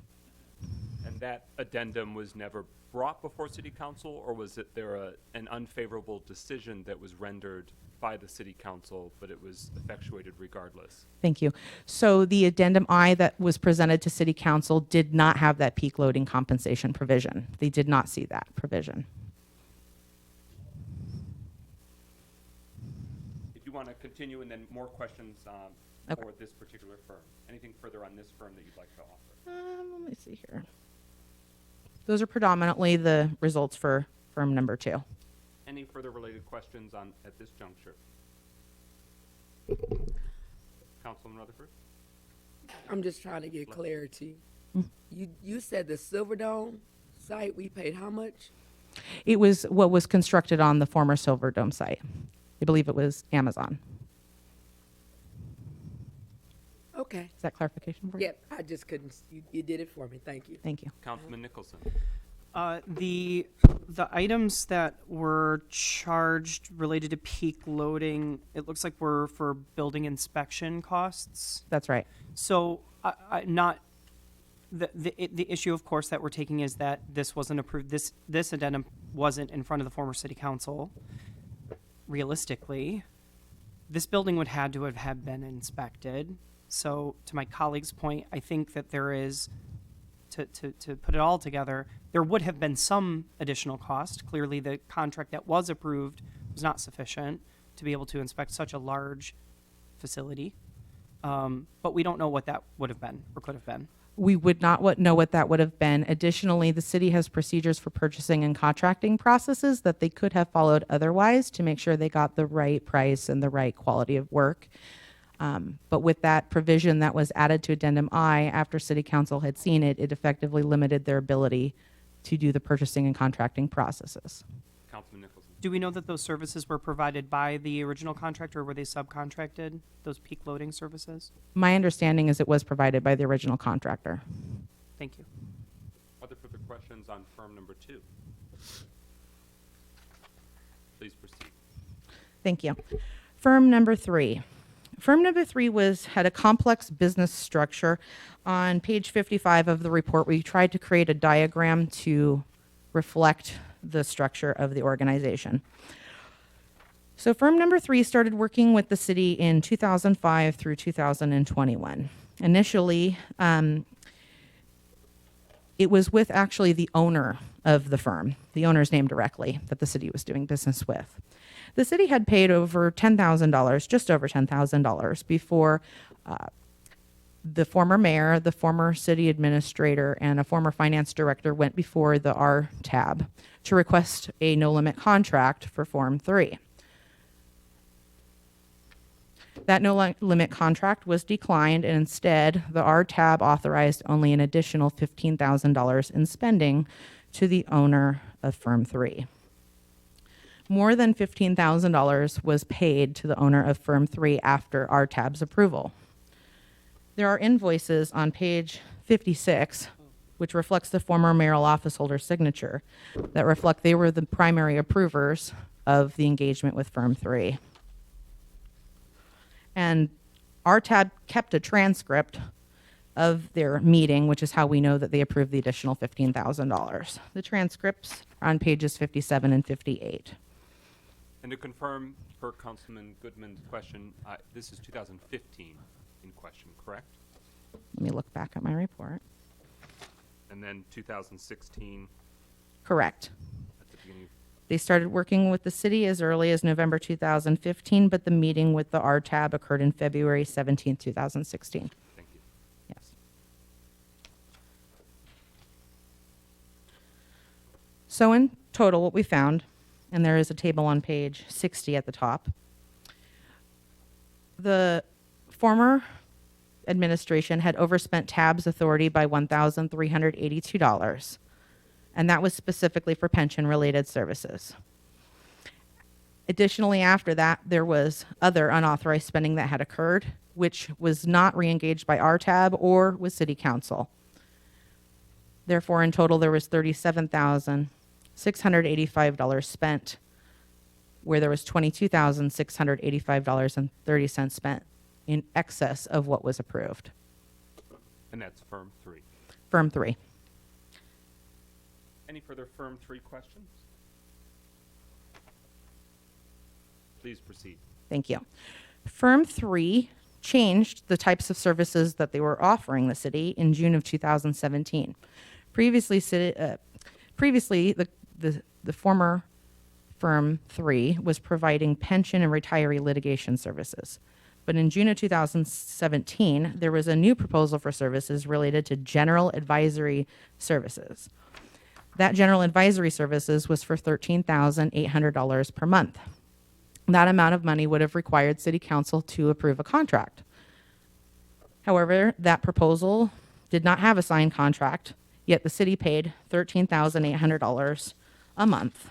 And that addendum was never brought before City Council, or was there an unfavorable decision that was rendered by the City Council, but it was effectuated regardless? Thank you. So the Addendum I that was presented to City Council did not have that peak loading compensation provision. They did not see that provision. If you want to continue, and then more questions Okay. for this particular firm. Anything further on this firm that you'd like to offer? Let me see here. Those are predominantly the results for firm number 2. Any further related questions at this juncture? Councilman Rutherford? I'm just trying to get clarity. You said the Silverdome site, we paid how much? It was what was constructed on the former Silverdome site. I believe it was Amazon. Okay. Is that clarification for you? Yep, I just couldn't, you did it for me, thank you. Thank you. Councilman Nicholson? The items that were charged related to peak loading, it looks like were for building inspection costs. That's right. So the issue, of course, that we're taking is that this wasn't approved. This addendum wasn't in front of the former City Council. Realistically, this building would had to have been inspected. So to my colleague's point, I think that there is, to put it all together, there would have been some additional cost. Clearly, the contract that was approved was not sufficient to be able to inspect such a large facility. But we don't know what that would have been or could have been. We would not know what that would have been. Additionally, the city has procedures for purchasing and contracting processes that they could have followed otherwise to make sure they got the right price and the right quality of work. But with that provision that was added to Addendum I after City Council had seen it, it effectively limited their ability to do the purchasing and contracting processes. Councilman Nicholson? Do we know that those services were provided by the original contractor, or were they subcontracted, those peak loading services? My understanding is it was provided by the original contractor. Thank you. Other further questions on firm number 2? Please proceed. Thank you. Firm number 3. Firm number 3 had a complex business structure. On page 55 of the report, we tried to create a diagram to reflect the structure of the organization. So firm number 3 started working with the city in 2005 through 2021. Initially, it was with actually the owner of the firm, the owner's name directly, that the city was doing business with. The city had paid over $10,000, just over $10,000, before the former mayor, the former city administrator, and a former finance director went before the RTAB to request a no-limit contract for Form 3. That no-limit contract was declined, and instead, the RTAB authorized only an additional $15,000 in spending to the owner of Firm 3. More than $15,000 was paid to the owner of Firm 3 after RTAB's approval. There are invoices on page 56, which reflects the former mayoral office holder's signature, that reflect they were the primary approvers of the engagement with Firm 3. And RTAB kept a transcript of their meeting, which is how we know that they approved the additional $15,000. The transcripts are on pages 57 and 58. And to confirm, per Councilman Goodman's question, this is 2015 in question, correct? Let me look back at my report. And then 2016 Correct. at the beginning. They started working with the city as early as November 2015, but the meeting with the RTAB occurred in February 17, 2016. Thank you. Yes. So in total, what we found, and there is a table on page 60 at the top, the former administration had overspent TAB's authority by $1,382, and that was specifically for pension-related services. Additionally, after that, there was other unauthorized spending that had occurred, which was not re-engaged by RTAB or with City Council. Therefore, in total, there was $37,685 spent, where there was $22,685.30 spent in excess of what was approved. And that's Firm 3. Firm 3. Any further Firm 3 questions? Please proceed. Thank you. Firm 3 changed the types of services that they were offering the city in June of 2017. Previously, the former Firm 3 was providing pension and retiree litigation services. But in June of 2017, there was a new proposal for services related to general advisory services. That general advisory services was for $13,800 per month. That amount of money would have required City Council to approve a contract. However, that proposal did not have a signed contract, yet the city paid $13,800 a month.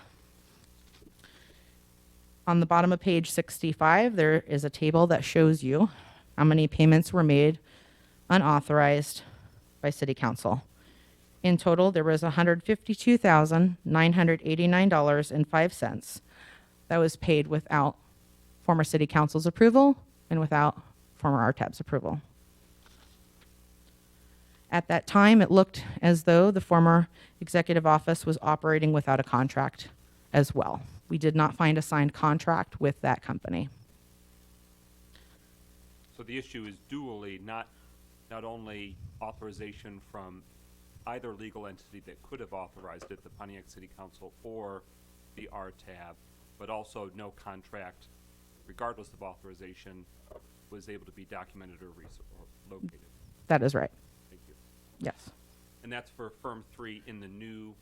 On the bottom of page 65, there is a table that shows you how many payments were made unauthorized by City Council. In total, there was $152,989.05 that was paid without former City Council's approval and without former RTAB's approval. At that time, it looked as though the former executive office was operating without a contract as well. We did not find a signed contract with that company. So the issue is dually, not only authorization from either legal entity that could have authorized it, the Pontiac City Council or the RTAB, but also no contract, regardless of authorization, was able to be documented or located. That is right. Thank you. Yes. And that's for Firm 3 in the new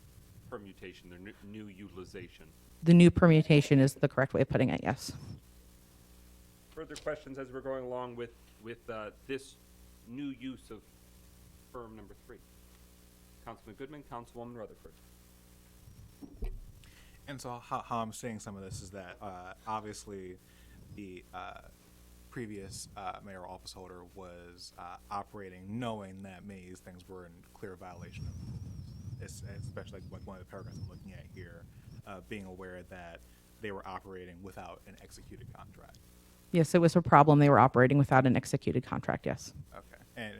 permutation, the new utilization. The new permutation is the correct way of putting it, yes. Further questions as we're going along with this new use of Firm number 3? Councilman Goodman, Councilwoman Rutherford. And so how I'm seeing some of this is that obviously the previous mayoral office holder was operating knowing that many of these things were in clear violation of rules, especially like one of the paragraphs I'm looking at here, being aware that they were operating without an executed contract. Yes, it was a problem. They were operating without an executed contract, yes. Okay. And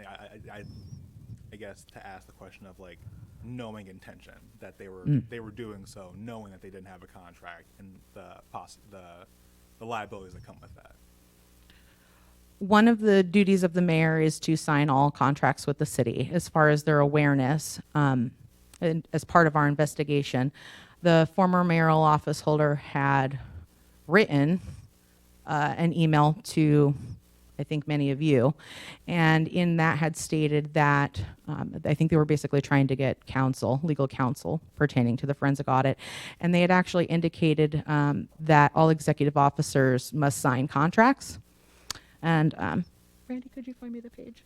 I guess to ask the question of like knowing intention that they were doing so, knowing that they didn't have a contract and the liabilities that come with that. One of the duties of the mayor is to sign all contracts with the city as far as their awareness. And as part of our investigation, the former mayoral office holder had written an email to I think many of you. And in that had stated that I think they were basically trying to get legal counsel pertaining to the forensic audit. And they had actually indicated that all executive officers must sign contracts. And Randy, could you find me the page?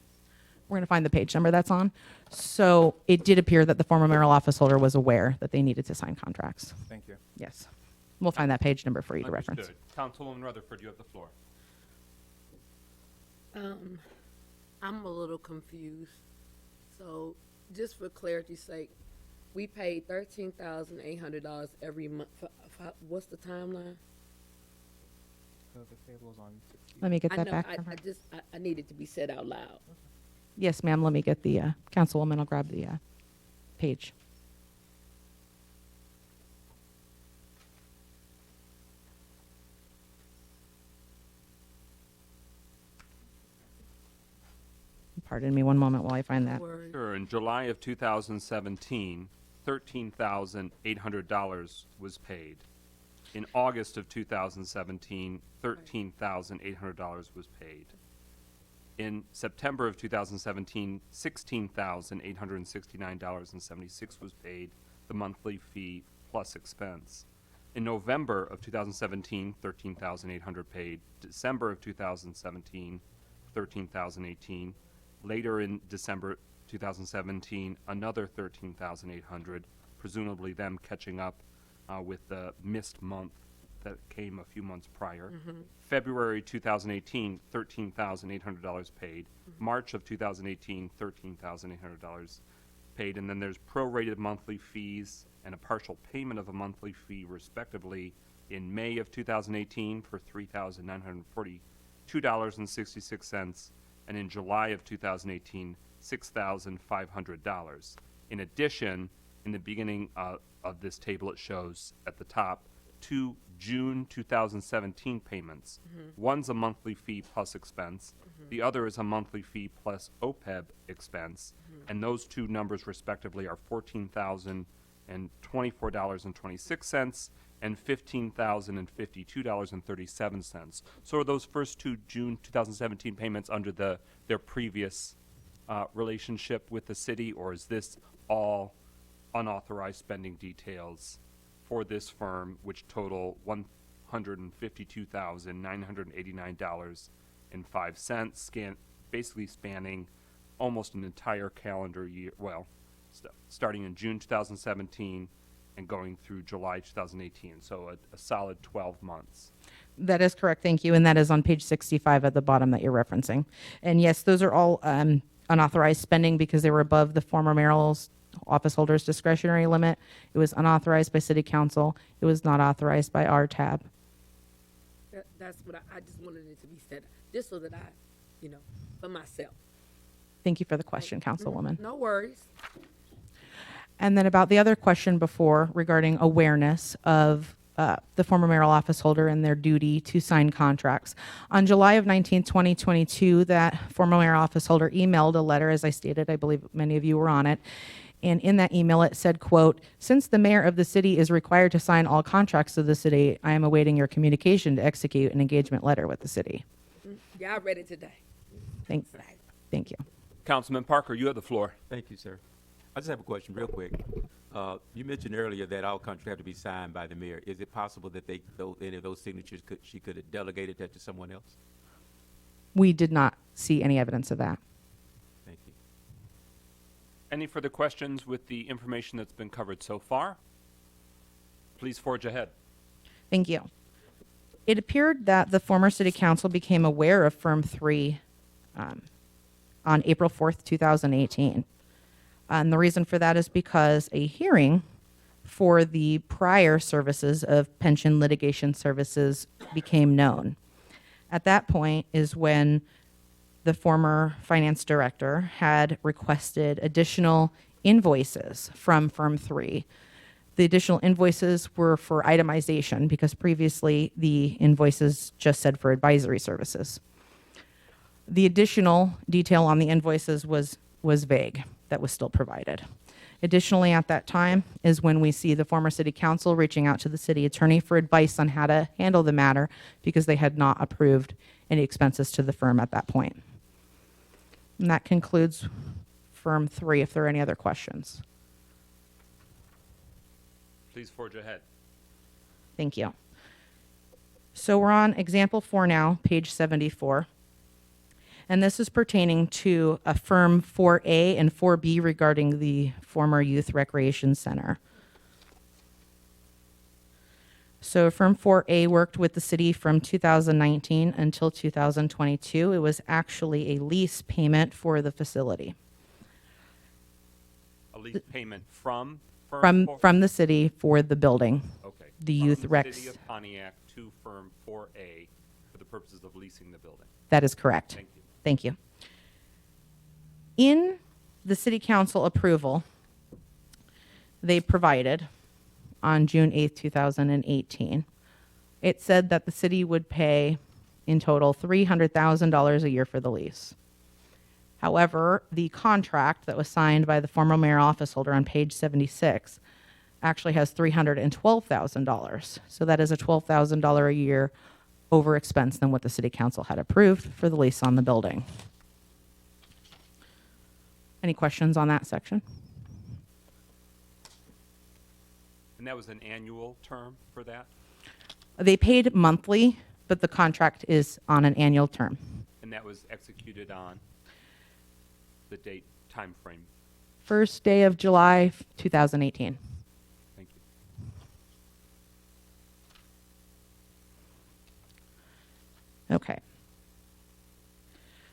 We're going to find the page number that's on. So it did appear that the former mayoral office holder was aware that they needed to sign contracts. Thank you. Yes. We'll find that page number for you to reference. Understood. Councilwoman Rutherford, you have the floor. I'm a little confused. So, just for clarity's sake, we paid $13,800 every month. What's the timeline? So the table is on 60. Let me get I that know. back from her. I need it to be said out loud. Yes, ma'am. Let me get the councilwoman. I'll grab the page. Pardon me one moment while I find that. Word. Sure. In July of 2017, $13,800 was paid. In August of 2017, $13,800 was paid. In September of 2017, $16,869.76 was paid, the monthly fee plus expense. In November of 2017, $13,800 paid. December of 2017, $13,018. Later in December 2017, another $13,800, presumably them catching up with the missed month that came a few months prior. February 2018, $13,800 paid. March of 2018, $13,800 paid. And then there's prorated monthly fees and a partial payment of a monthly fee, respectively, in May of 2018 for $3,942.66, and in July of 2018, $6,500. In addition, in the beginning of this table, it shows at the top 2 June 2017 payments. One's a monthly fee plus expense. The other is a monthly fee plus OPEB expense. And those two numbers, respectively, are $14,024.26 and $15,052.37. So are those first two June 2017 payments under their previous relationship with the city, or is this all unauthorized spending details for this firm, which total $152,989.05, basically spanning almost an entire calendar year, well, starting in June 2017 and going through July 2018, so a solid 12 months. That is correct, thank you, and that is on page 65 at the bottom that you're referencing. And yes, those are all unauthorized spending because they were above the former mayoral's office holder's discretionary limit. It was unauthorized by city council. It was not authorized by our tab. That's what I just wanted it to be said, just so that I, for myself. Thank you for the question, Councilwoman. No worries. And then about the other question before regarding awareness of the former mayoral office holder and their duty to sign contracts. On July of 19, 2022, that former mayoral office holder emailed a letter, as I stated, I believe many of you were on it. And in that email, it said, quote, "Since the mayor of the city is required to sign all contracts of the city, I am awaiting your communication to execute an engagement letter with the city." Yeah, I read it today. Thank you. Councilman Parker, you have the floor. Thank you, sir. I just have a question real quick. You mentioned earlier that all contracts have to be signed by the mayor. Is it possible that any of those signatures she could have delegated that to someone else? We did not see any evidence of that. Thank you. Any further questions with the information that's been covered so far? Please forge ahead. Thank you. It appeared that the former city council became aware of Firm 3 on April 4th, 2018. And the reason for that is because a hearing for the prior services of pension litigation services became known. At that point is when the former finance director had requested additional invoices from Firm 3. The additional invoices were for itemization because previously the invoices just said for advisory services. The additional detail on the invoices was vague that was still provided. Additionally, at that time is when we see the former city council reaching out to the city attorney for advice on how to handle the matter because they had not approved any expenses to the firm at that point. And that concludes firm 3, if there are any other questions. Please forge ahead. Thank you. So we're on example 4 now, page 74. And this is pertaining to a firm 4A and 4B regarding the former Youth Recreation Center. So firm 4A worked with the city from 2019 until 2022. It was actually a lease payment for the facility. A lease payment from firm From the city for the building. Okay. The Youth From Rec. the City of Pontiac to firm 4A for the purposes of leasing the building. That is correct. Thank you. Thank you. In the city council approval, they provided on June 8th, 2018, it said that the city would pay in total $300,000 a year for the lease. However, the contract that was signed by the former mayor office holder on page 76 actually has $312,000. So that is a $12,000 a year over expense than what the city council had approved for the lease on the building. Any questions on that section? And that was an annual term for that? They paid monthly, but the contract is on an annual term. And that was executed on the date, time frame? First day of July 2018. Thank you. Okay.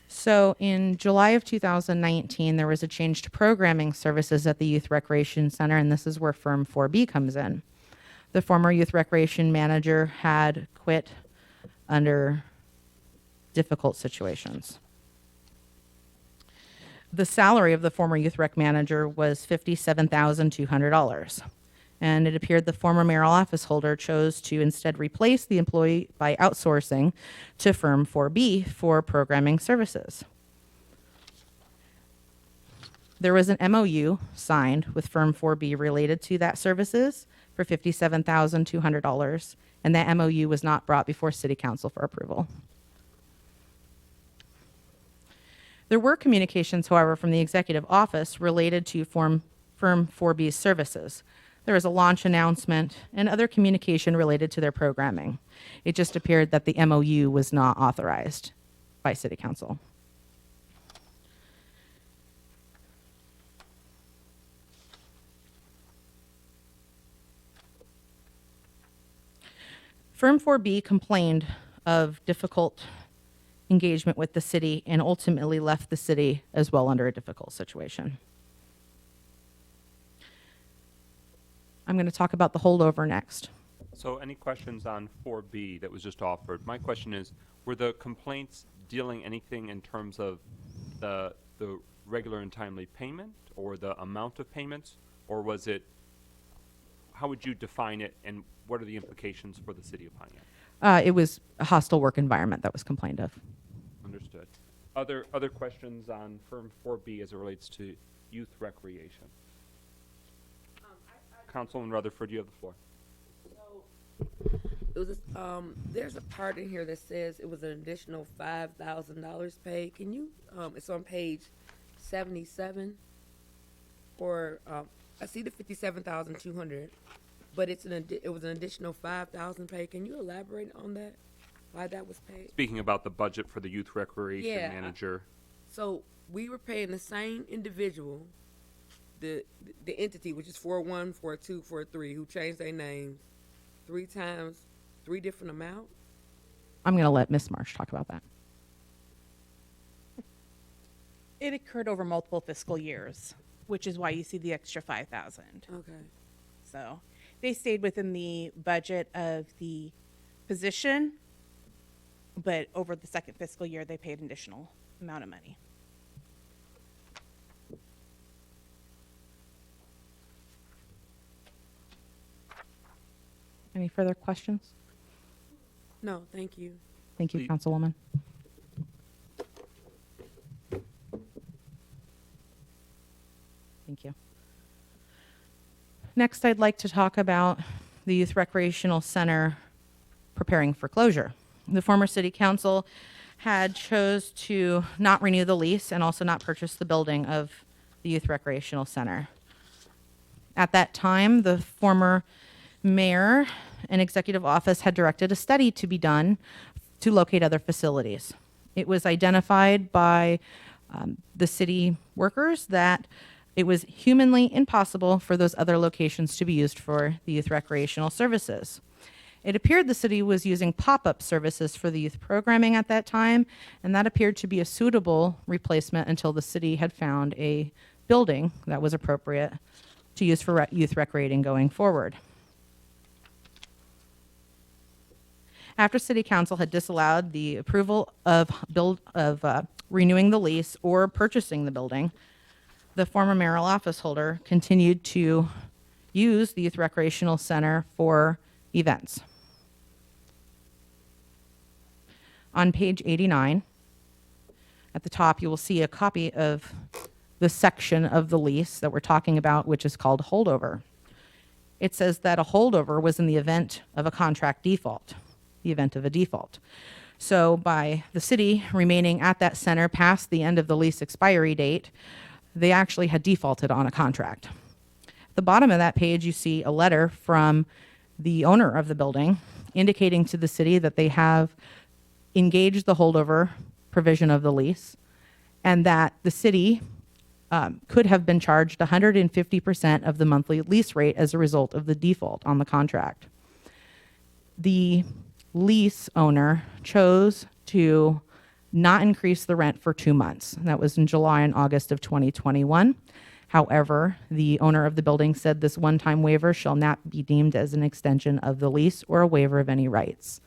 So in July of 2019, there was a change to programming services at the Youth Recreation Center, and this is where firm 4B comes in. The former youth recreation manager had quit under difficult situations. The salary of the former youth rec manager was $57,200. And it appeared the former mayoral office holder chose to instead replace the employee by outsourcing to firm 4B for programming services. There was an MOU signed with firm 4B related to that services for $57,200, and that MOU was not brought before City Council for approval. There were communications, however, from the executive office related to firm 4B's services. There was a launch announcement and other communication related to their programming. It just appeared that the MOU was not authorized by City Council. Firm 4B complained of difficult engagement with the city and ultimately left the city as well under a difficult situation. I'm going to talk about the holdover next. So any questions on 4B that was just offered? My question is, were the complaints dealing anything in terms of the regular and timely payment or the amount of payments, or was it, how would you define it, and what are the implications for the city of Pontiac? It was a hostile work environment that was complained of. Understood. Other questions on firm 4B as it relates to youth recreation? Councilman Rutherford, you have the floor. It was, there's a part in here that says it was an additional $5,000 paid. Can you, it's on page 77, or, I see the 57,200, but it was an additional 5,000 paid. Can you elaborate on that? Why that was paid? Speaking about the budget for the youth recreation manager. So we were paying the same individual, the entity, which is 41, 42, 43, who changed their names 3 times, 3 different amounts. I'm going to let Ms. Marsh talk about that. It occurred over multiple fiscal years, which is why you see the extra 5,000. Okay. So they stayed within the budget of the position, but over the second fiscal year, they paid an additional amount of money. Any further questions? No, thank you. Thank you, Councilwoman. Thank you. Next, I'd like to talk about the Youth Recreational Center preparing for closure. The former city council had chose to not renew the lease and also not purchase the building of the Youth Recreational Center. At that time, the former mayor and executive office had directed a study to be done to locate other facilities. It was identified by the city workers that it was humanly impossible for those other locations to be used for the youth recreational services. It appeared the city was using pop-up services for the youth programming at that time, and that appeared to be a suitable replacement until the city had found a building that was appropriate to use for youth recreating going forward. After City Council had disallowed the approval of renewing the lease or purchasing the building, the former mayoral office holder continued to use the Youth Recreational Center for events. On page 89, at the top, you will see a copy of the section of the lease that we're talking about, which is called holdover. It says that a holdover was in the event of a contract default, the event of a default. So by the city remaining at that center past the end of the lease expiry date, they actually had defaulted on a contract. At the bottom of that page, you see a letter from the owner of the building indicating to the city that they have engaged the holdover provision of the lease and that the city could have been charged 150% of the monthly lease rate as a result of the default on the contract. The lease owner chose to not increase the rent for 2 months. That was in July and August of 2021. However, the owner of the building said this one-time waiver shall not be deemed as an extension of the lease or a waiver of any rights.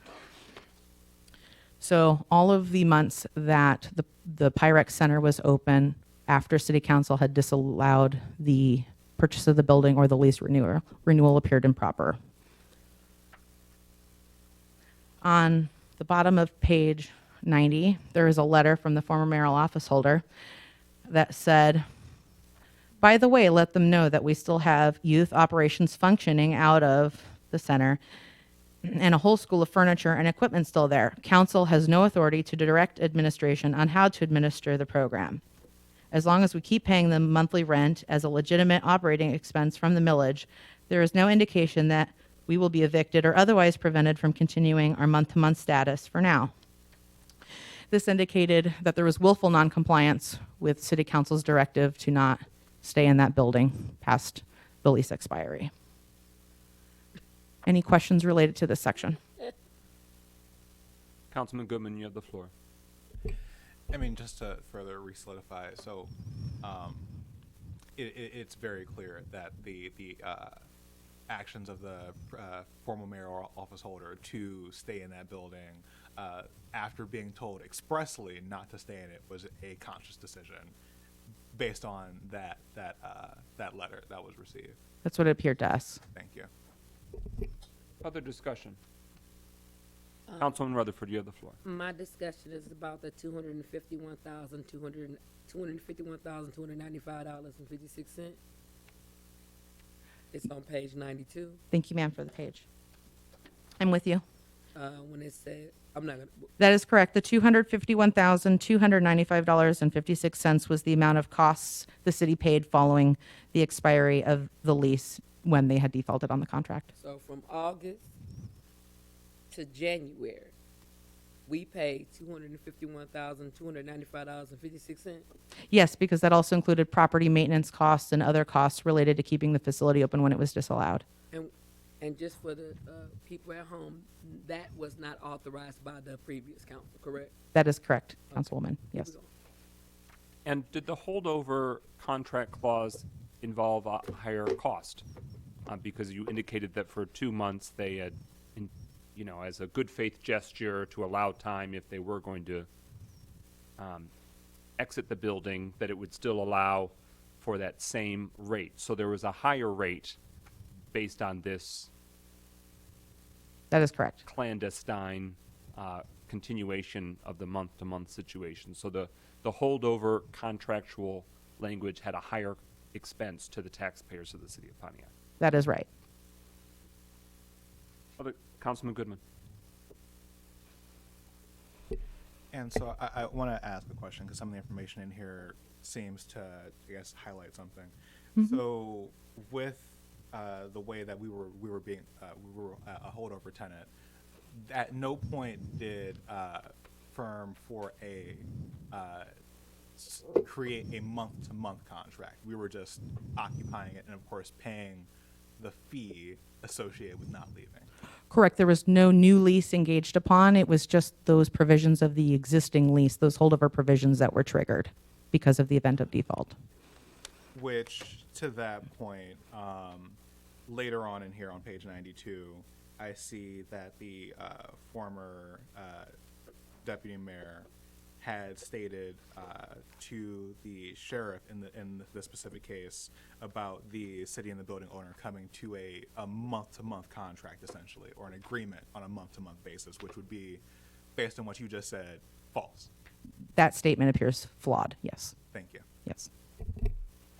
So all of the months that the Pyrex Center was open after City Council had disallowed the purchase of the building or the lease renewal appeared improper. On the bottom of page 90, there is a letter from the former mayoral office holder that said, by the way, let them know that we still have youth operations functioning out of the center and a whole school of furniture and equipment still there. Council has no authority to direct administration on how to administer the program. As long as we keep paying them monthly rent as a legitimate operating expense from the millage, there is no indication that we will be evicted or otherwise prevented from continuing our month-to-month status for now. This indicated that there was willful noncompliance with City Council's directive to not stay in that building past the lease expiry. Any questions related to this section? Councilman Goodman, you have the floor. I mean, just to further re-solidify, so it's very clear that the actions of the former mayoral office holder to stay in that building after being told expressly not to stay in it was a conscious decision based on that letter that was received. That's what it appeared to us. Thank you. Other discussion? Councilman Rutherford, you have the floor. My discussion is about the $251,295.56. It's on page 92. Thank you, ma'am, for the page. I'm with you. When it said, I'm not gonna. That is correct. The $251,295.56 was the amount of costs the city paid following the expiry of the lease when they had defaulted on the contract. So from August to January, we paid $251,295.56. Yes, because that also included property maintenance costs and other costs related to keeping the facility open when it was disallowed. And just for the people at home, that was not authorized by the previous council, correct? That is correct, Councilwoman. Yes. And did the holdover contract clause involve a higher cost? Because you indicated that for 2 months they had, as a good faith gesture to allow time if they were going to exit the building, that it would still allow for that same rate. So there was a higher rate based on this. That is correct. Clandestine continuation of the month-to-month situation. So the holdover contractual language had a higher expense to the taxpayers of the city of Pontiac. That is right. Other, Councilman Goodman. And so I want to ask a question because some of the information in here seems to, I guess, highlight something. So with the way that we were being a holdover tenant, at no point did firm for a create a month-to-month contract. We were just occupying it and, of course, paying the fee associated with not leaving. Correct. There was no new lease engaged upon. It was just those provisions of the existing lease, those holdover provisions that were triggered because of the event of default. Which, to that point, later on in here on page 92, I see that the former deputy mayor had stated to the sheriff in the specific case about the city and the building owner coming to a month-to-month contract, essentially, or an agreement on a month-to-month basis, which would be, based on what you just said, false. That statement appears flawed, yes. Thank you. Yes.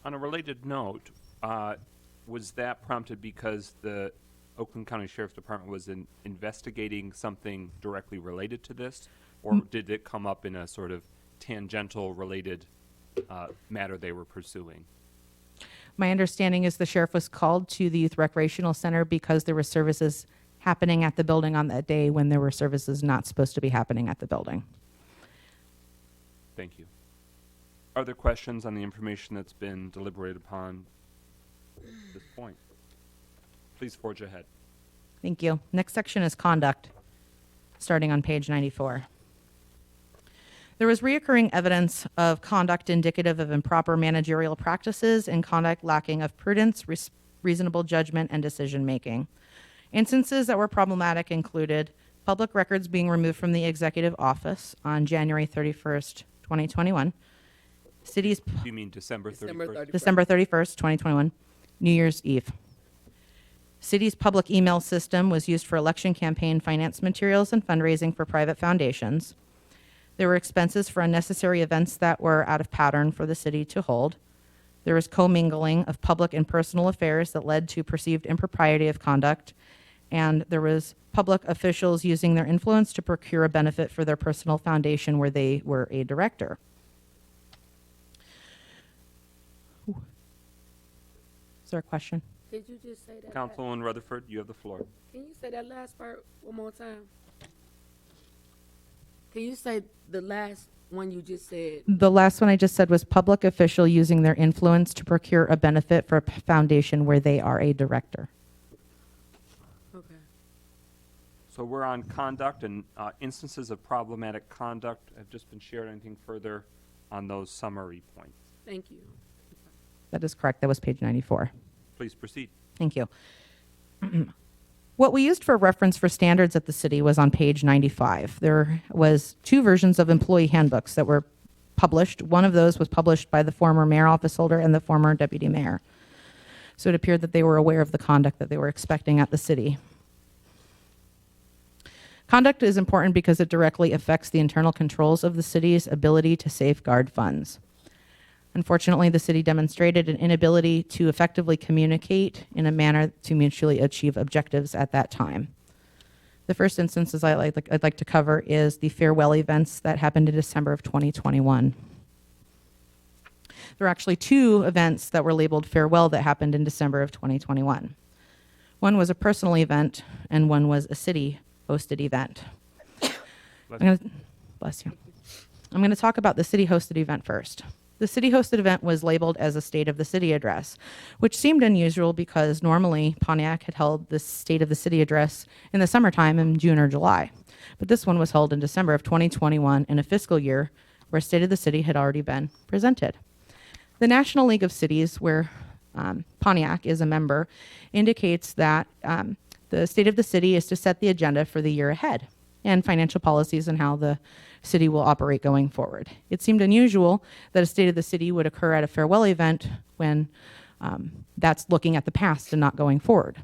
On a related note, was that prompted because the Oakland County Sheriff's Department was investigating something directly related to this? Or did it come up in a sort of tangential related matter they were pursuing? My understanding is the sheriff was called to the Youth Recreational Center because there were services happening at the building on that day when there were services not supposed to be happening at the building. Thank you. Are there questions on the information that's been deliberated upon at this point? Please forge ahead. Thank you. Next section is conduct, starting on page 94. There was reoccurring evidence of conduct indicative of improper managerial practices and conduct lacking of prudence, reasonable judgment, and decision-making. Instances that were problematic included public records being removed from the executive office on January 31st, 2021. City's You mean December 31st? December 31st, 2021, New Year's Eve. City's public email system was used for election campaign finance materials and fundraising for private foundations. There were expenses for unnecessary events that were out of pattern for the city to hold. There was commingling of public and personal affairs that led to perceived impropriety of conduct. And there was public officials using their influence to procure a benefit for their personal foundation where they were a director. Ooh. Is there a question? Did you just say that? Councilwoman Rutherford, you have the floor. Can you say that last part one more time? Can you say the last one you just said? The last one I just said was public official using their influence to procure a benefit for a foundation where they are a director. Okay. So we're on conduct, and instances of problematic conduct have just been shared. Anything further on those summary points? Thank you. That is correct. That was page 94. Please proceed. Thank you. What we used for reference for standards at the city was on page 95. There was 2 versions of employee handbooks that were published. One of those was published by the former mayor office holder and the former deputy mayor. So it appeared that they were aware of the conduct that they were expecting at the city. Conduct is important because it directly affects the internal controls of the city's ability to safeguard funds. Unfortunately, the city demonstrated an inability to effectively communicate in a manner to mutually achieve objectives at that time. The first instances I'd like to cover is the farewell events that happened in December of 2021. There are actually 2 events that were labeled farewell that happened in December of 2021. One was a personal event, and one was a city-hosted event. Bless you. I'm going to talk about the city-hosted event first. The city-hosted event was labeled as a State of the City address, which seemed unusual because normally Pontiac had held the State of the City address in the summertime in June or July. But this one was held in December of 2021 in a fiscal year where State of the City had already been presented. The National League of Cities, where Pontiac is a member, indicates that the State of the City is to set the agenda for the year ahead and financial policies and how the city will operate going forward. It seemed unusual that a State of the City would occur at a farewell event when that's looking at the past and not going forward.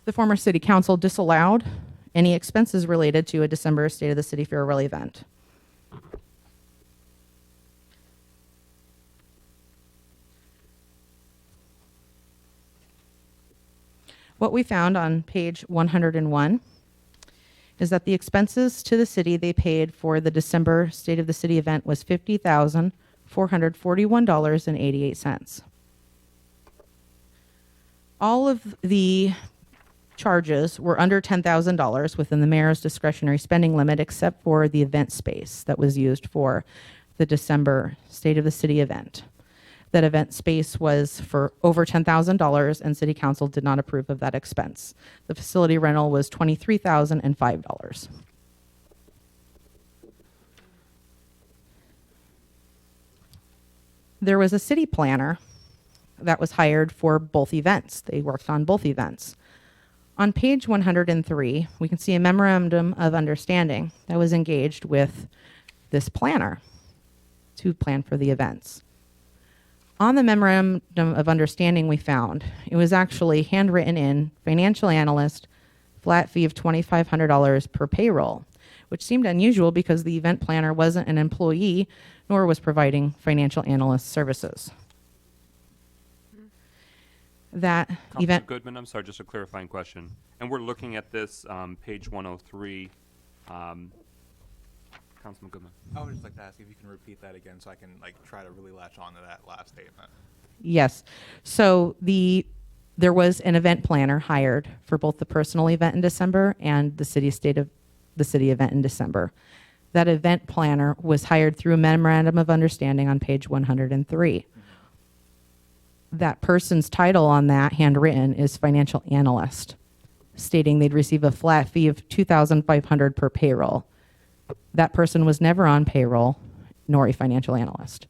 The former city council disallowed any expenses related to a December State of the City farewell event. What we found on page 101 is that the expenses to the city they paid for the December State of the City event was $50,441.88. All of the charges were under $10,000 within the mayor's discretionary spending limit, except for the event space that was used for the December State of the City event. That event space was for over $10,000, and City Council did not approve of that expense. The facility rental was $23,005. There was a city planner that was hired for both events. They worked on both events. On page 103, we can see a memorandum of understanding that was engaged with this planner to plan for the events. On the memorandum of understanding we found, it was actually handwritten in financial analyst, flat fee of $2,500 per payroll, which seemed unusual because the event planner wasn't an employee nor was providing financial analyst services. That Councilman event, Goodman, I'm sorry, just a clarifying question. And we're looking at this, page 103. Councilman Goodman. I would just like to ask if you can repeat that again so I can like try to really latch on to that last statement. yes. So there was an event planner hired for both the personal event in December and the city event in December. That event planner was hired through a memorandum of understanding on page 103. That person's title on that, handwritten, is financial analyst, stating they'd receive a flat fee of $2,500 per payroll. That person was never on payroll, nor a financial analyst.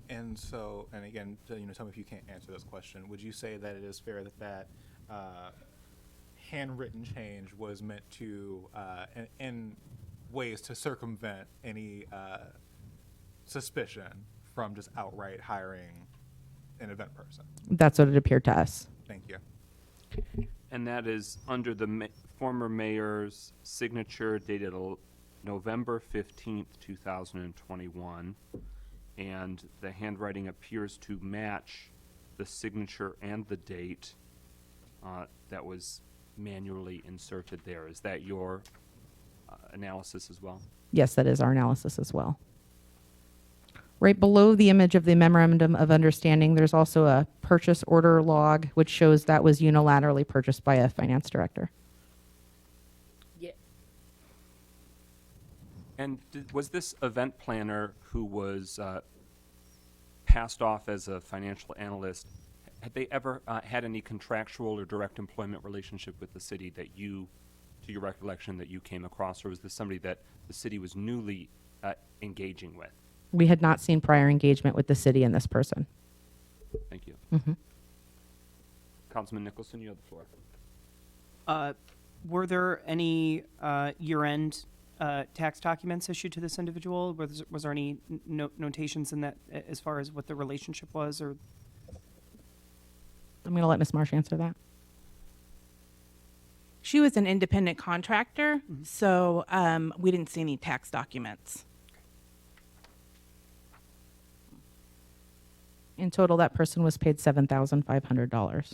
And so, and again, tell me if you can't answer this question. Would you say that it is fair that handwritten change was meant to, in ways to circumvent any suspicion from just outright hiring an event person? That's what it appeared to us. Thank you. And that is under the former mayor's signature dated November 15th, 2021. And the handwriting appears to match the signature and the date that was manually inserted there. Is that your analysis as well? Yes, that is our analysis as well. Right below the image of the memorandum of understanding, there's also a purchase order log, which shows that was unilaterally purchased by a finance director. Yeah. And was this event planner who was passed off as a financial analyst, had they ever had any contractual or direct employment relationship with the city that you, to your recollection, that you came across, or was this somebody that the city was newly engaging with? We had not seen prior engagement with the city and this person. Thank you. Mhm. Councilman Nicholson, you have the floor. Were there any year-end tax documents issued to this individual? Was there any notations in that as far as what the relationship was? Or I'm going to let Ms. Marsh answer that. She was an independent contractor, so we didn't see any tax documents. In total, that person was paid $7,500.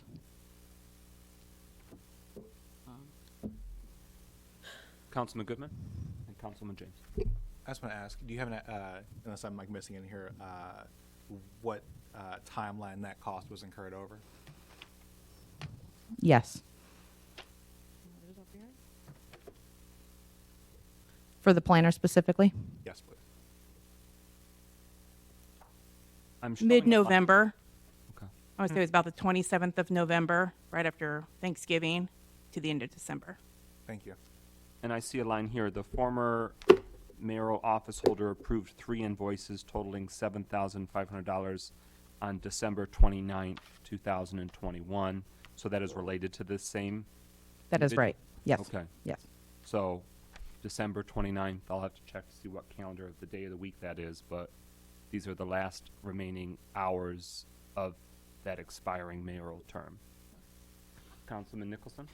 Councilman Goodman and Councilman James. I just want to ask, do you have an, unless I'm like missing in here, what timeline that cost was incurred over? Yes. For the planner specifically? Yes, please. I'm showing Mid-November. Okay. I would say it was about the 27th of November, right after Thanksgiving, to the end of December. Thank you. And I see a line here. The former mayoral office holder approved 3 invoices totaling $7,500 on December 29th, 2021. So that is related to this same? That is right. Yes. Okay. Yes. So December 29th, I'll have to check to see what calendar of the day of the week that is, but these are the last remaining hours of that expiring mayoral term. Councilman Nicholson?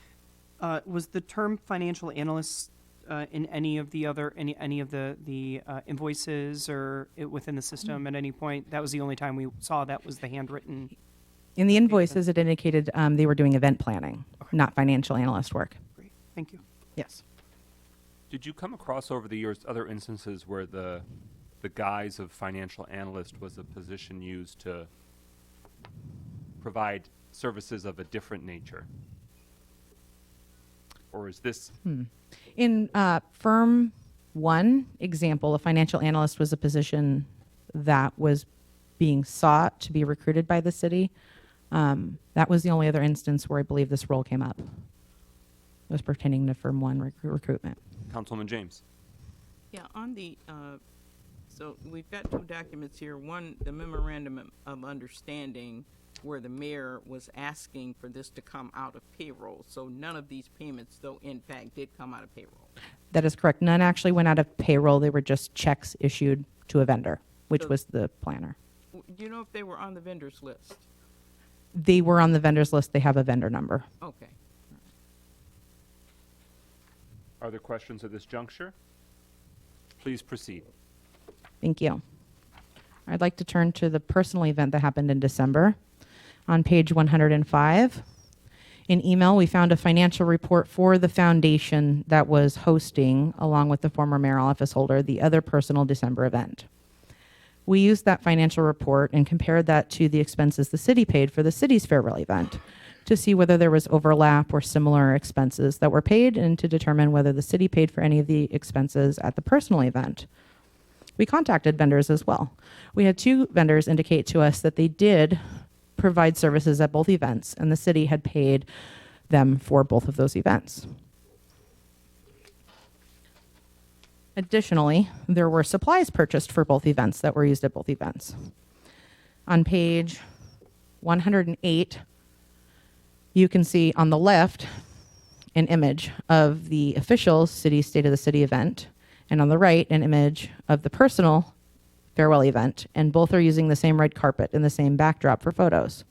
was the term financial analyst in any of the other any of the invoices or within the system at any point? That was the only time we saw that was the handwritten. In the invoices, it indicated they were doing event planning, not financial analyst work. Great, thank you. Yes. Did you come across over the years other instances where the guise of financial analyst was a position used to provide services of a different nature? Or is this In firm one example, a financial analyst was a position that was being sought to be recruited by the city. That was the only other instance where I believe this role came up. It was pertaining to firm one recruitment. Councilman James? Yeah, on the, so we've got two documents here. One, the memorandum of understanding where the mayor was asking for this to come out of payroll. So none of these payments, though, in fact, did come out of payroll. That is correct. None actually went out of payroll. They were just checks issued to a vendor, which was the planner. Do you know if they were on the vendors list? They were on the vendors list. They have a vendor number. Okay. Are there questions at this juncture? Please proceed. Thank you. I'd like to turn to the personal event that happened in December. On page 105, in email, we found a financial report for the foundation that was hosting, along with the former mayor office holder, the other personal December event. We used that financial report and compared that to the expenses the city paid for the city's farewell event to see whether there was overlap or similar expenses that were paid and to determine whether the city paid for any of the expenses at the personal event. We contacted vendors as well. We had two vendors indicate to us that they did provide services at both events, and the city had paid them for both of those events. Additionally, there were supplies purchased for both events that were used at both events. On page 108, you can see on the left an image of the official City State of the City event, and on the right, an image of the personal farewell event, and both are using the same red carpet and the same backdrop for photos.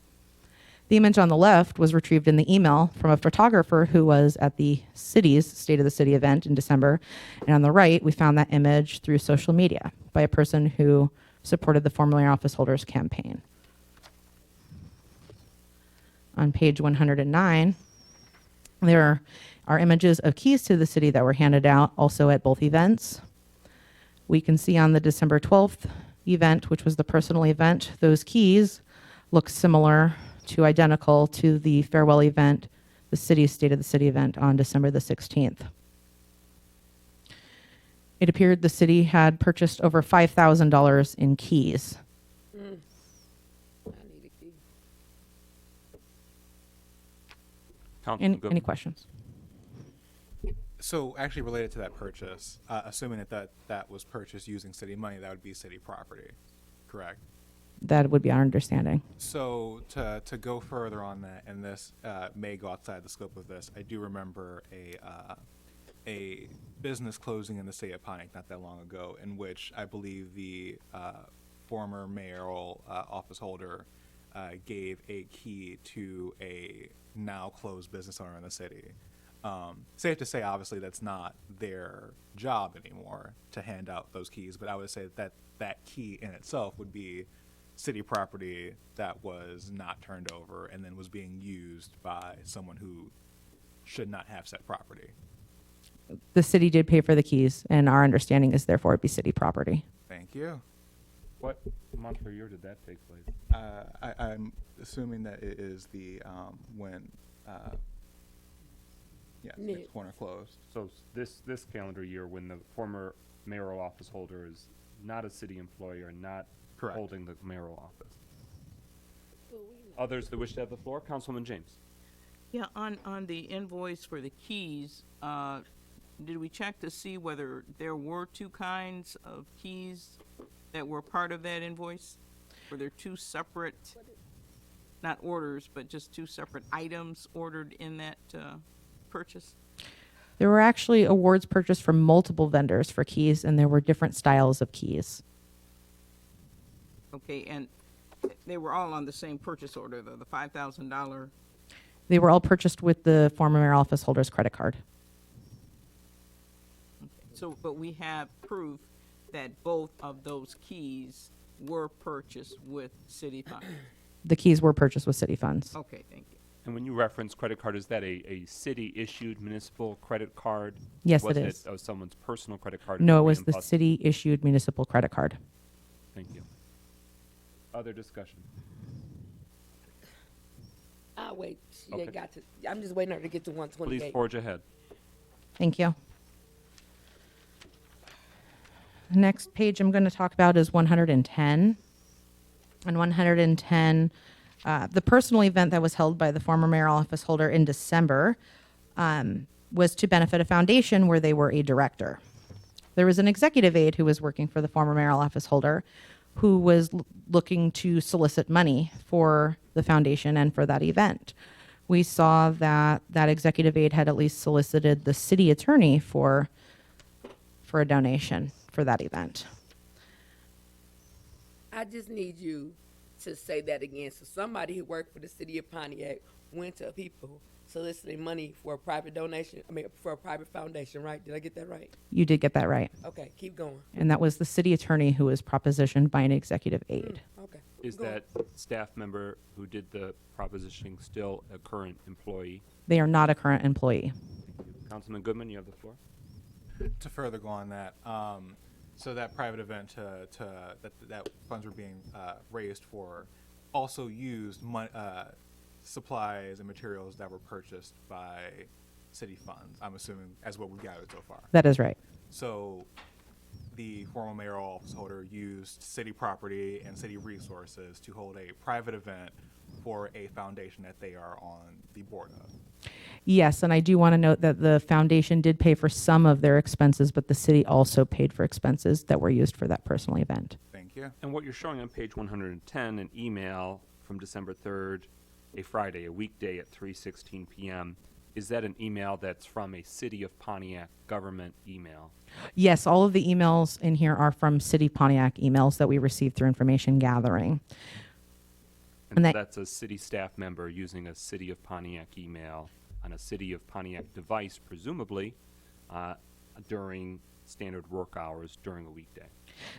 The image on the left was retrieved in the email from a photographer who was at the city's State of the City event in December, and on the right, we found that image through social media by a person who supported the former mayor office holders campaign. On page 109, there are images of keys to the city that were handed out also at both events. We can see on the December 12th event, which was the personal event, those keys look similar to identical to the farewell event, the city's State of the City event on December the 16th. It appeared the city had purchased over $5,000 in keys. I need a key. Councilman Any questions? So actually related to that purchase, assuming that was purchased using city money, that would be city property, correct? That would be our understanding. So to go further on that, and this may go outside the scope of this, I do remember a business closing in the city of Pontiac not that long ago, in which I believe the former mayoral office holder gave a key to a now closed business owner in the city. Safe to say, obviously, that's not their job anymore to hand out those keys, but I would say that key in itself would be city property that was not turned over and then was being used by someone who should not have said property. The city did pay for the keys, and our understanding is therefore it'd be city property. Thank you. What month or year did that take place? I'm assuming that it is the when Nick. the corner closed. So this calendar year, when the former mayoral office holder is not a city employee or not Correct. holding the mayoral office. Others that wish to have the floor, Councilman James. Yeah, on the invoice for the keys, did we check to see whether there were two kinds of keys that were part of that invoice? Were there two separate, not orders, but just two separate items ordered in that purchase? There were actually awards purchased from multiple vendors for keys, and there were different styles of keys. Okay, and they were all on the same purchase order, though, the $5,000. They were all purchased with the former mayor office holder's credit card. So, but we have proof that both of those keys were purchased with city funds. the keys were purchased with city funds. Okay, thank you. And when you reference credit card, is that a city-issued municipal credit card? Yes, Was it is. someone's personal credit card? and No, it you was the reimbursed? city-issued municipal credit card. Thank you. Other discussion? I'll wait. She Okay. ain't got to. I'm just waiting on her to get to 128. Please forge ahead. Thank you. The next page I'm going to talk about is 110. On 110, the personal event that was held by the former mayor office holder in December was to benefit a foundation where they were a director. There was an executive aide who was working for the former mayoral office holder who was looking to solicit money for the foundation and for that event. We saw that that executive aide had at least solicited the city attorney for a donation for that event. I just need you to say that again. So somebody who worked for the city of Pontiac went to people soliciting money for a private donation, for a private foundation, right? Did I get that right? You did get that right. Okay, keep going. And that was the city attorney who was propositioned by an executive aide. Okay. Is Go on. that staff member who did the propositioning still a current employee? They are not a current employee. Councilman Goodman, you have the floor. To further go on that, so that private event that funds were being raised for also used supplies and materials that were purchased by city funds, I'm assuming, as what we've gathered so far. That is right. So the former mayoral office holder used city property and city resources to hold a private event for a foundation that they are on the board of. Yes, and I do want to note that the foundation did pay for some of their expenses, but the city also paid for expenses that were used for that personal event. Thank you. And what you're showing on page 110, an email from December 3rd, a Friday, a weekday at 3:16 p.m., is that an email that's from a City of Pontiac government email? Yes, all of the emails in here are from City Pontiac emails that we received through information gathering. And And that's a city staff member using a City of Pontiac email on a City of Pontiac device, presumably during standard work hours during a weekday.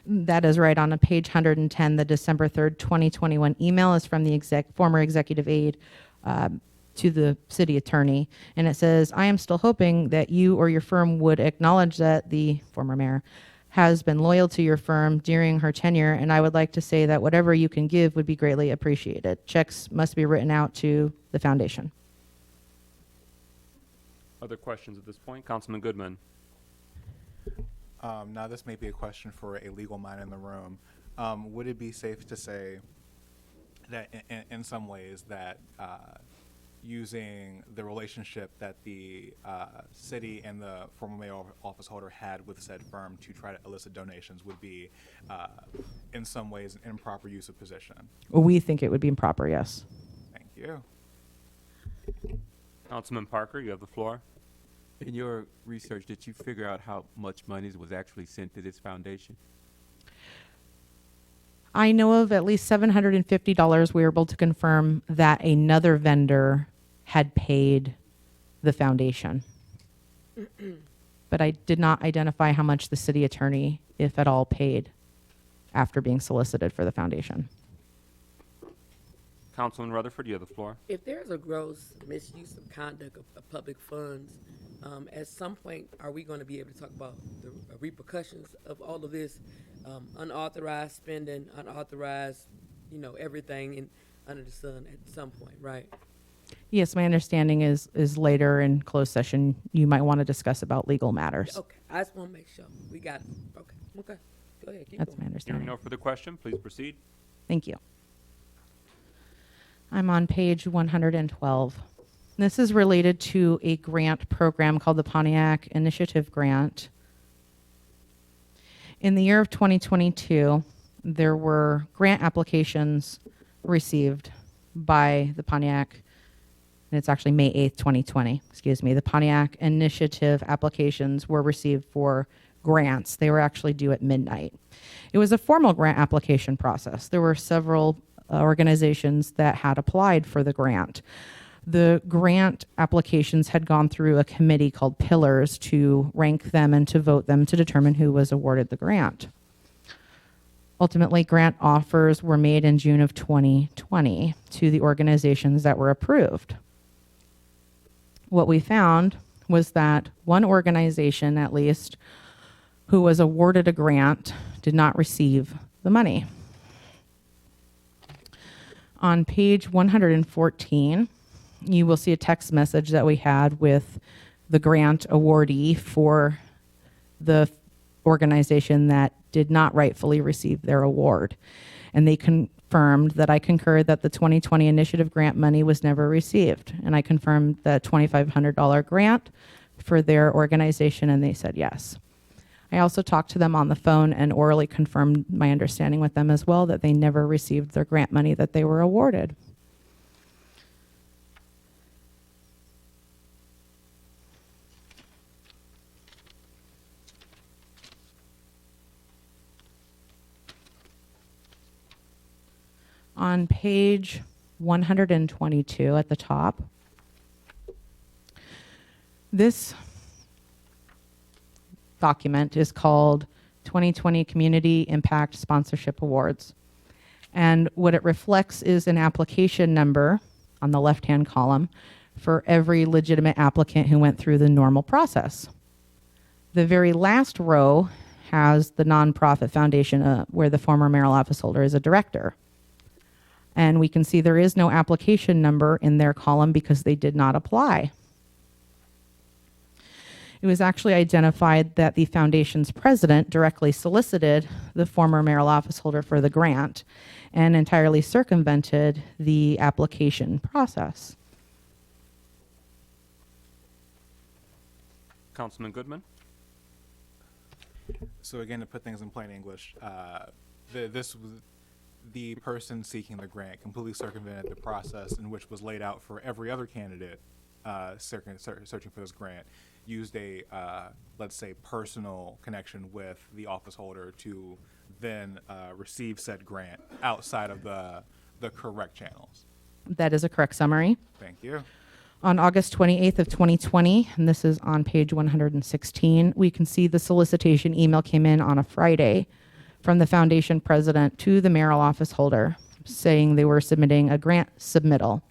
That is right. On page 110, the December 3rd, 2021 email is from the former executive aide to the city attorney. And it says, I am still hoping that you or your firm would acknowledge that the former mayor has been loyal to your firm during her tenure, and I would like to say that whatever you can give would be greatly appreciated. Checks must be written out to the foundation. Other questions at this point? Councilman Goodman. Now, this may be a question for a legal mind in the room. Would it be safe to say that in some ways that using the relationship that the city and the former mayor office holder had with said firm to try to elicit donations would be in some ways an improper use of position? We think it would be improper, yes. Thank you. Councilman Parker, you have the floor. In your research, did you figure out how much money was actually sent to this foundation? I know of at least $750 we were able to confirm that another vendor had paid the foundation. But I did not identify how much the city attorney, if at all, paid after being solicited for the foundation. Councilman Rutherford, you have the floor. If there's a gross misuse of conduct of public funds, at some point, are we going to be able to talk about the repercussions of all of this unauthorized spending, unauthorized, everything under the sun at some point, right? Yes, my understanding is later in closed session, you might want to discuss about legal matters. Okay, I just want to make sure we got it. Okay, go ahead, keep That's going. my Hearing understanding. no further question, please proceed. Thank you. I'm on page 112. This is related to a grant program called the Pontiac Initiative Grant. In the year of 2022, there were grant applications received by the Pontiac, and it's actually May 8th, 2020, the Pontiac Initiative applications were received for grants. They were actually due at midnight. It was a formal grant application process. There were several organizations that had applied for the grant. The grant applications had gone through a committee called Pillars to rank them and to vote them to determine who was awarded the grant. Ultimately, grant offers were made in June of 2020 to the organizations that were approved. What we found was that one organization, at least, who was awarded a grant did not receive the money. On page 114, you will see a text message that we had with the grant awardee for the organization that did not rightfully receive their award. And they confirmed that I concurred that the 2020 initiative grant money was never received. And I confirmed the $2,500 grant for their organization, and they said yes. I also talked to them on the phone and orally confirmed my understanding with them as well that they never received their grant money that they were awarded. On page 122 at the top, this document is called 2020 Community Impact Sponsorship Awards. And what it reflects is an application number on the left-hand column for every legitimate applicant who went through the normal process. The very last row has the nonprofit foundation where the former mayoral office holder is a director. And we can see there is no application number in their column because they did not apply. It was actually identified that the foundation's president directly solicited the former mayoral office holder for the grant and entirely circumvented the application process. Councilman Goodman? So again, to put things in plain English, this was the person seeking the grant completely circumvented the process in which was laid out for every other candidate searching for this grant, used a, let's say, personal connection with the office holder to then receive said grant outside of the correct channels. That is a correct summary. Thank you. On August 28th of 2020, and this is on page 116, we can see the solicitation email came in on a Friday from the foundation president to the mayoral office holder saying they were submitting a grant submittal.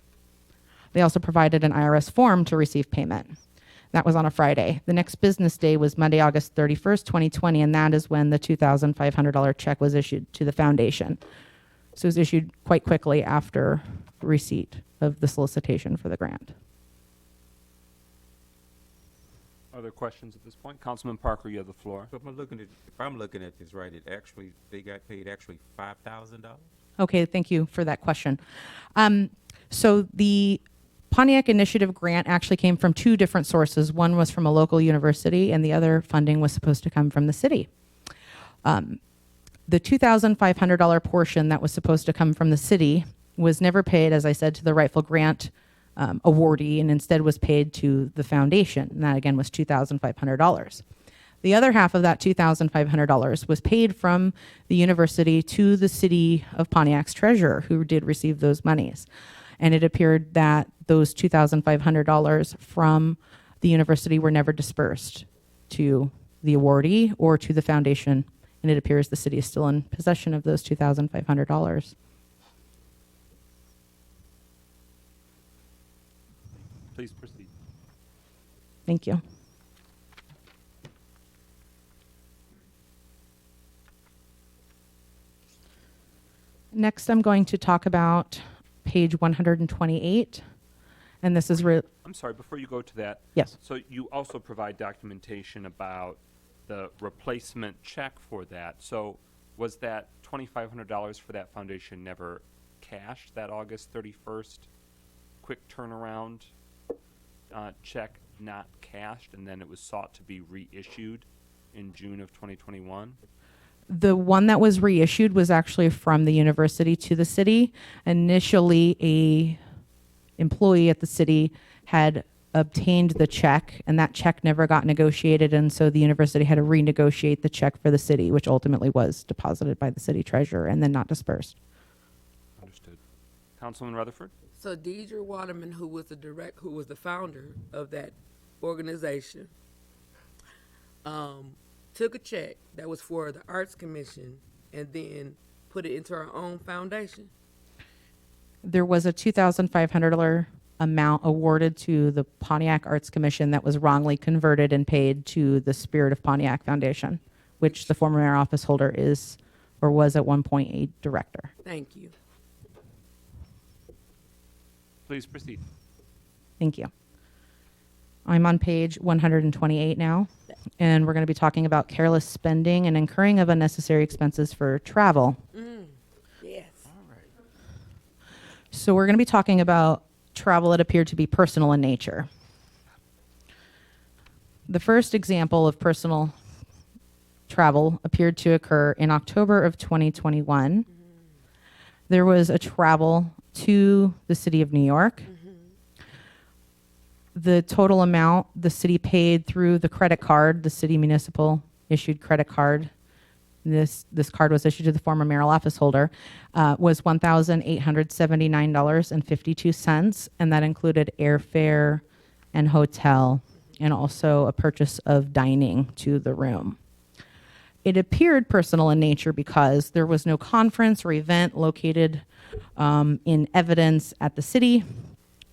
They also provided an IRS form to receive payment. That was on a Friday. The next business day was Monday, August 31st, 2020, and that is when the $2,500 check was issued to the foundation. So it was issued quite quickly after receipt of the solicitation for the grant. Other questions at this point? Councilman Parker, you have the floor. So if I'm looking at this right, they got paid actually $5,000? Okay, thank you for that question. So the Pontiac Initiative grant actually came from two different sources. One was from a local university, and the other funding was supposed to come from the city. The $2,500 portion that was supposed to come from the city was never paid, as I said, to the rightful grant awardee, and instead was paid to the foundation. And that, again, was $2,500. The other half of that $2,500 was paid from the university to the city of Pontiac's treasurer, who did receive those monies. And it appeared that those $2,500 from the university were never dispersed to the awardee or to the foundation. And it appears the city is still in possession of those $2,500. Please proceed. Thank you. Next, I'm going to talk about page 128, and this is I'm sorry, before you go to that. Yes. So you also provide documentation about the replacement check for that. So was that $2,500 for that foundation never cashed, that August 31st quick turnaround check not cashed, and then it was sought to be reissued in June of 2021? The one that was reissued was actually from the university to the city. Initially, a employee at the city had obtained the check, and that check never got negotiated, and so the university had to renegotiate the check for the city, which ultimately was deposited by the city treasurer and then not dispersed. Understood. Councilman Rutherford? So Deidre Waterman, who was the founder of that organization, took a check that was for the Arts Commission and then put it into our own foundation? There was a $2,500 amount awarded to the Pontiac Arts Commission that was wrongly converted and paid to the Spirit of Pontiac Foundation, which the former mayor office holder is or was at one point a director. Thank you. Please proceed. Thank you. I'm on page 128 now, and we're going to be talking about careless spending and incurring of unnecessary expenses for travel. Yes. So we're going to be talking about travel that appeared to be personal in nature. The first example of personal travel appeared to occur in October of 2021. There was a travel to the city of New York. The total amount the city paid through the credit card, the city municipal issued credit card, this card was issued to the former mayoral office holder, was $1,879.52, and that included airfare and hotel, and also a purchase of dining to the room. It appeared personal in nature because there was no conference or event located in evidence at the city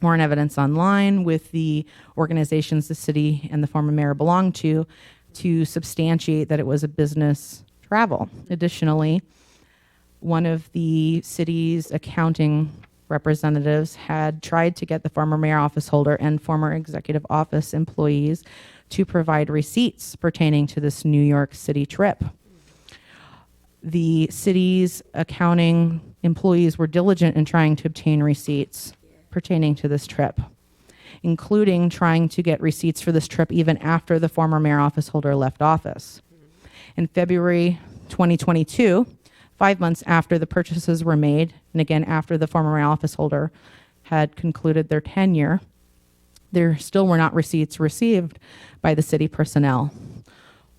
or in evidence online with the organizations the city and the former mayor belonged to substantiate that it was a business travel. Additionally, one of the city's accounting representatives had tried to get the former mayor office holder and former executive office employees to provide receipts pertaining to this New York City trip. The city's accounting employees were diligent in trying to obtain receipts pertaining to this trip, including trying to get receipts for this trip even after the former mayor office holder left office. In February 2022, 5 months after the purchases were made, and again after the former mayor office holder had concluded their tenure, there still were not receipts received by the city personnel.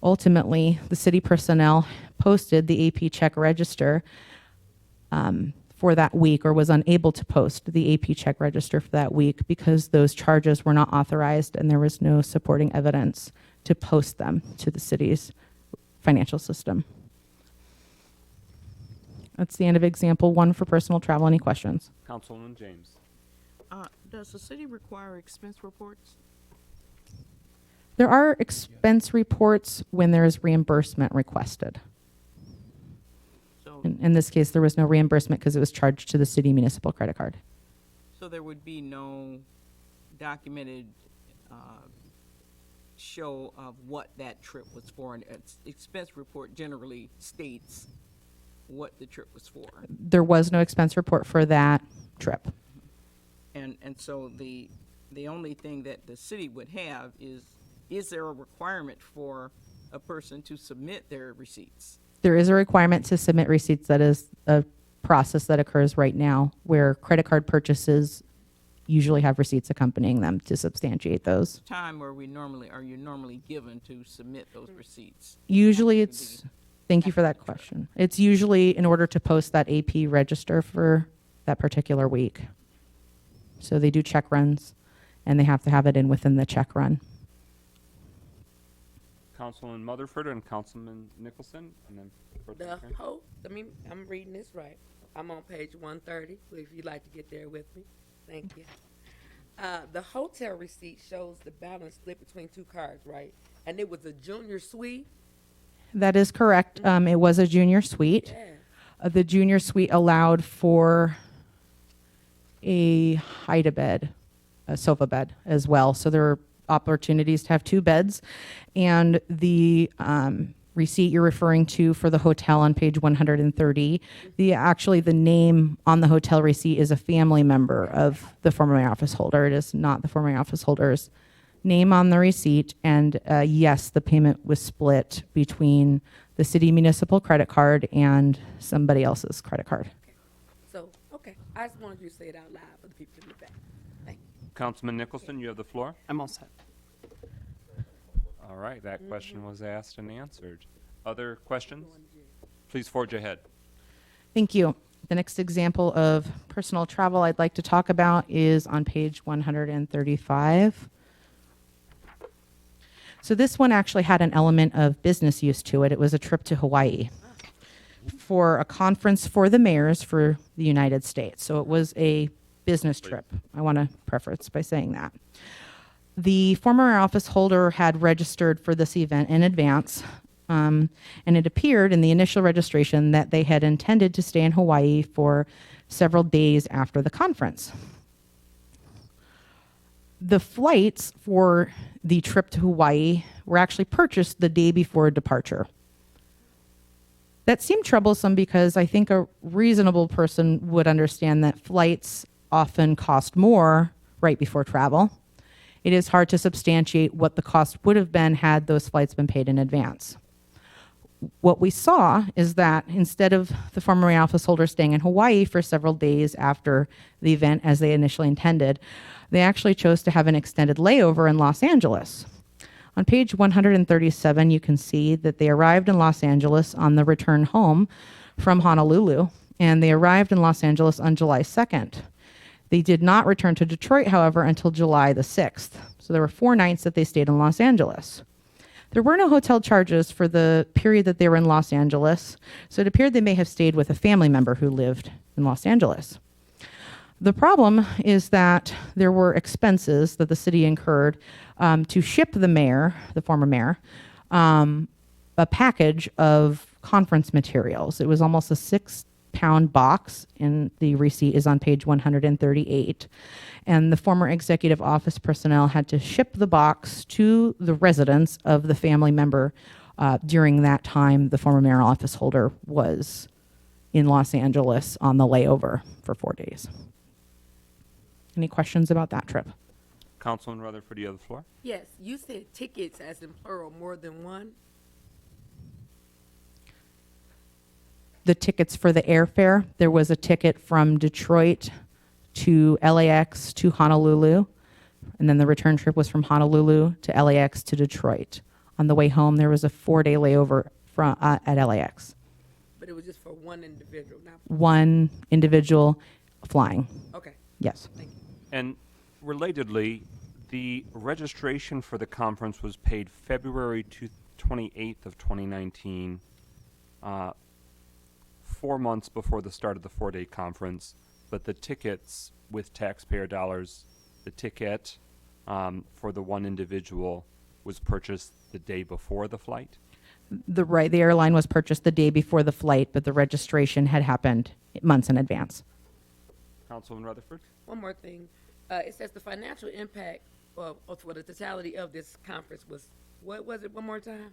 Ultimately, the city personnel posted the AP check register for that week, or was unable to post the AP check register for that week because those charges were not authorized and there was no supporting evidence to post them to the city's financial system. That's the end of example 1 for personal travel. Any questions? Councilman James. Does the city require expense reports? There are expense reports when there is reimbursement requested. So, In this case, there was no reimbursement because it was charged to the city municipal credit card. so there would be no documented show of what that trip was for. An expense report generally states what the trip was for. There was no expense report for that trip. And so the only thing that the city would have is there a requirement for a person to submit their receipts? There is a requirement to submit receipts. That is a process that occurs right now where credit card purchases usually have receipts accompanying them to substantiate those. Time where are you normally given to submit those receipts? Usually it's, thank you for that question. It's usually in order to post that AP register for that particular week. So they do check runs and they have to have it in within the check run. Councilman Motherford and Councilman Nicholson, and then I'm reading this right. I'm on page 130, if you'd like to get there with me. Thank you. The hotel receipt shows the balance split between 2 cards, right? And it was a junior suite? That is correct. It was a junior suite. Yeah. The junior suite allowed for a hide-a-bed, a sofa bed as well. So there are opportunities to have 2 beds. And the receipt you're referring to for the hotel on page 130, the name on the hotel receipt is a family member of the former mayor office holder. It is not the former mayor office holder's name on the receipt. And yes, the payment was split between the city municipal credit card and somebody else's credit card. Okay. I just wanted you to say it out loud for the people in the back. Thank you. Councilman Nicholson, you have the floor. I'm all set. All right, that question was asked and answered. Other questions? Please forge ahead. Thank you. The next example of personal travel I'd like to talk about is on page 135. So this one actually had an element of business use to it. It was a trip to Hawaii. for a conference for the mayors for the United States. So it was a business trip. I want to preface by saying that. The former office holder had registered for this event in advance, and it appeared in the initial registration that they had intended to stay in Hawaii for several days after the conference. The flights for the trip to Hawaii were actually purchased the day before departure. That seemed troublesome because I think a reasonable person would understand that flights often cost more right before travel. It is hard to substantiate what the cost would have been had those flights been paid in advance. What we saw is that instead of the former mayor office holder staying in Hawaii for several days after the event as they initially intended, they actually chose to have an extended layover in Los Angeles. On page 137, you can see that they arrived in Los Angeles on the return home from Honolulu, and they arrived in Los Angeles on July 2nd. They did not return to Detroit, however, until July the 6th. So there were 4 nights that they stayed in Los Angeles. There were no hotel charges for the period that they were in Los Angeles, so it appeared they may have stayed with a family member who lived in Los Angeles. The problem is that there were expenses that the city incurred to ship the mayor, the former mayor, a package of conference materials. It was almost a 6-pound box, and the receipt is on page 138. And the former executive office personnel had to ship the box to the residence of the family member during that time the former mayor office holder was in Los Angeles on the layover for 4 days. Any questions about that trip? Councilman Rutherford, you have the floor. Yes, you said tickets as in plural, more than one? The tickets for the airfare, there was a ticket from Detroit to LAX to Honolulu, and then the return trip was from Honolulu to LAX to Detroit. On the way home, there was a 4-day layover from at LAX. But it was just for one individual, not One individual flying. Okay. Yes. Thank you. And relatedly, the registration for the conference was paid February 28th of 2019, 4 months before the start of the 4-day conference, but the tickets with taxpayer dollars, the ticket for the one individual was purchased the day before the flight? The airline was purchased the day before the flight, but the registration had happened months in advance. Councilman Rutherford? One more thing. It says the financial impact for the totality of this conference was, what was it one more time?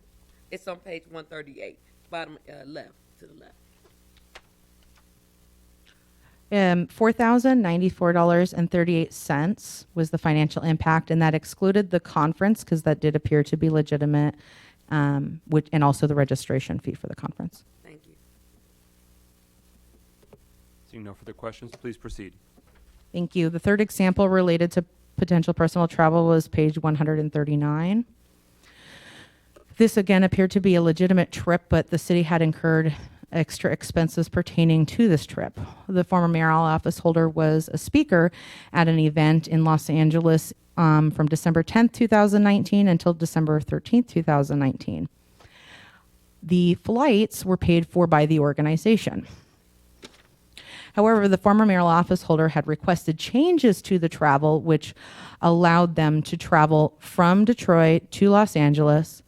It's on page 138, bottom left, to the left. $4,094.38 was the financial impact, and that excluded the conference because that did appear to be legitimate, and also the registration fee for the conference. Thank you. Seeing no further questions, please proceed. Thank you. The third example related to potential personal travel was page 139. This again appeared to be a legitimate trip, but the city had incurred extra expenses pertaining to this trip. The former mayoral office holder was a speaker at an event in Los Angeles from December 10th, 2019 until December 13th, 2019. The flights were paid for by the organization. However, the former mayoral office holder had requested changes to the travel, which allowed them to travel from Detroit to Los Angeles.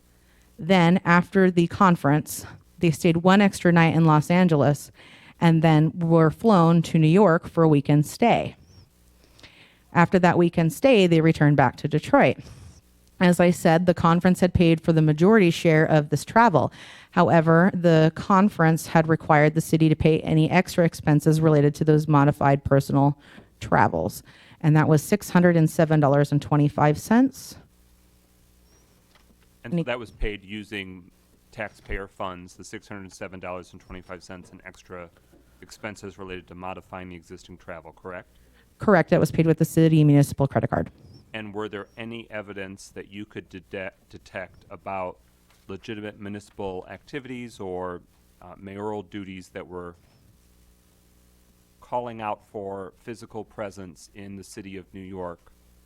Then, after the conference, they stayed 1 extra night in Los Angeles and then were flown to New York for a weekend stay. After that weekend stay, they returned back to Detroit. As I said, the conference had paid for the majority share of this travel. However, the conference had required the city to pay any extra expenses related to those modified personal travels, and that was $607.25. And so that was paid using taxpayer funds, the $607.25 in extra expenses related to modifying the existing travel, correct? Correct. It was paid with the city municipal credit card. And were there any evidence that you could detect about legitimate municipal activities or mayoral duties that were calling out for physical presence in the city of New York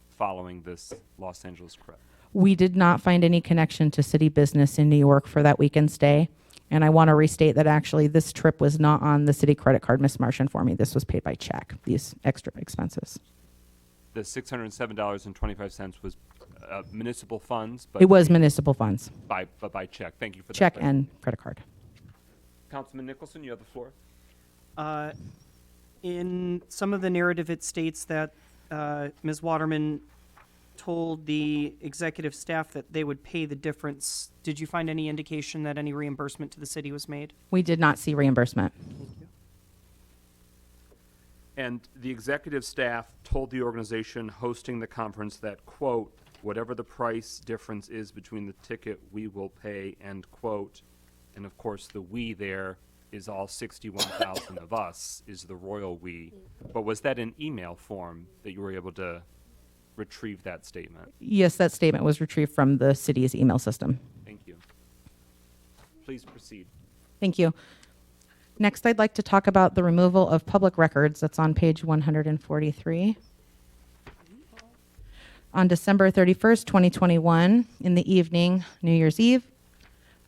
following this Los Angeles trip? We did not find any connection to city business in New York for that weekend stay. And I want to restate that actually this trip was not on the city credit card, Ms. Martian, for me. This was paid by check, these extra expenses. The $607.25 was municipal funds, but It was municipal funds, by check. Thank you for that. check and credit card. Councilman Nicholson, you have the floor. In some of the narrative, it states that Ms. Waterman told the executive staff that they would pay the difference. Did you find any indication that any reimbursement to the city was made? We did not see reimbursement. And the executive staff told the organization hosting the conference that, quote, whatever the price difference is between the ticket, we will pay, end quote. And of course, the we there is all 61,000 of us, is the royal we. But was that in email form that you were able to retrieve that statement? Yes, that statement was retrieved from the city's email system. Thank you. Please proceed. Thank you. Next, I'd like to talk about the removal of public records. That's on page 143. On December 31st, 2021, in the evening, New Year's Eve,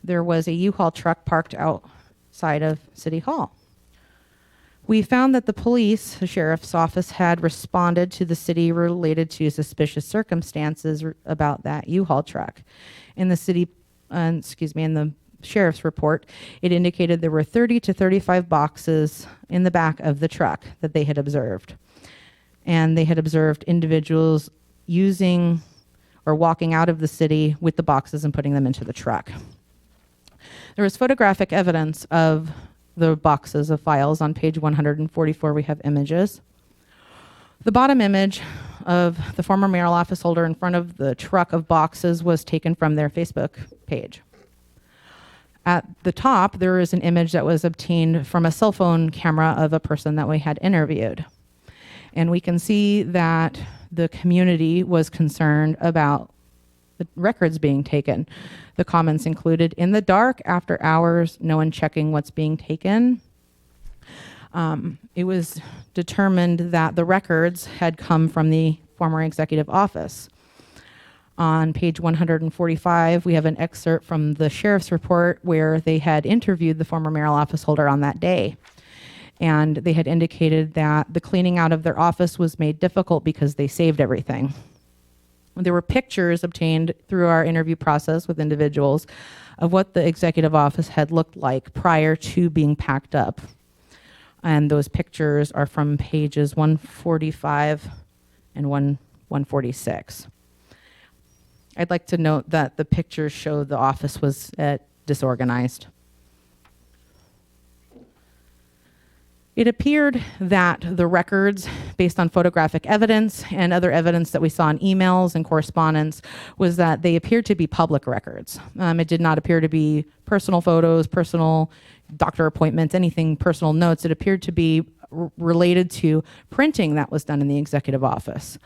there was a U-Haul truck parked outside of City Hall. We found that the police, the sheriff's office, had responded to the city related to suspicious circumstances about that U-Haul truck. In the city, in the sheriff's report, it indicated there were 30 to 35 boxes in the back of the truck that they had observed. And they had observed individuals using or walking out of the city with the boxes and putting them into the truck. There was photographic evidence of the boxes of files. On page 144, we have images. The bottom image of the former mayoral office holder in front of the truck of boxes was taken from their Facebook page. At the top, there is an image that was obtained from a cell phone camera of a person that we had interviewed. And we can see that the community was concerned about the records being taken. The comments included, in the dark, after hours, no one checking what's being taken. It was determined that the records had come from the former executive office. On page 145, we have an excerpt from the sheriff's report where they had interviewed the former mayoral office holder on that day. And they had indicated that the cleaning out of their office was made difficult because they saved everything. There were pictures obtained through our interview process with individuals of what the executive office had looked like prior to being packed up. And those pictures are from pages 145 and 146. I'd like to note that the pictures show the office was disorganized. It appeared that the records, based on photographic evidence and other evidence that we saw in emails and correspondence, was that they appeared to be public records. It did not appear to be personal photos, personal doctor appointments, anything personal notes. It appeared to be related to printing that was done in the executive office.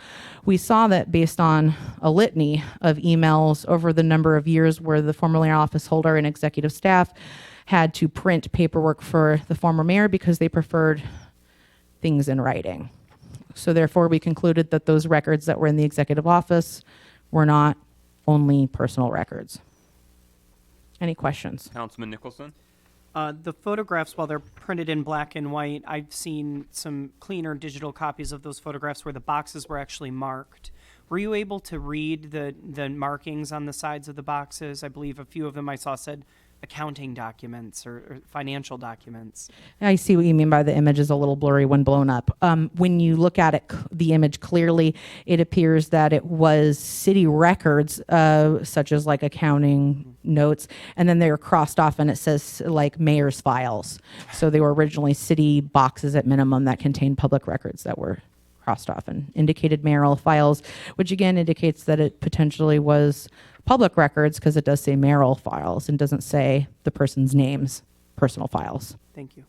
We saw that based on a litany of emails over the number of years where the former mayor office holder and executive staff had to print paperwork for the former mayor because they preferred things in writing. So therefore, we concluded that those records that were in the executive office were not only personal records. Any questions? Councilman Nicholson? The photographs, while they're printed in black and white, I've seen some cleaner digital copies of those photographs where the boxes were actually marked. Were you able to read the markings on the sides of the boxes? I believe a few of them I saw said accounting documents or financial documents. I see what you mean by the image is a little blurry when blown up. When you look at it, the image clearly, it appears that it was city records, such as like accounting notes, and then they were crossed off and it says like mayor's files. So they were originally city boxes at minimum that contained public records that were crossed off and indicated mayoral files, which again indicates that it potentially was public records because it does say mayoral files and doesn't say the person's name's personal files. Thank you.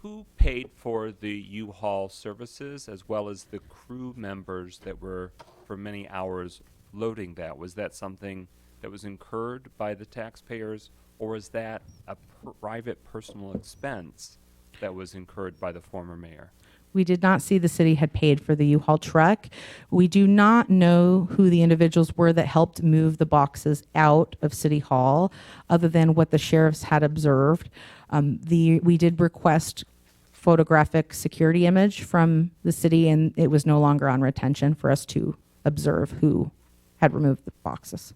Who paid for the U-Haul services as well as the crew members that were for many hours loading that? Was that something that was incurred by the taxpayers, or is that a private personal expense that was incurred by the former mayor? We did not see the city had paid for the U-Haul truck. We do not know who the individuals were that helped move the boxes out of City Hall, other than what the sheriffs had observed. We did request photographic security image from the city, and it was no longer on retention for us to observe who had removed the boxes.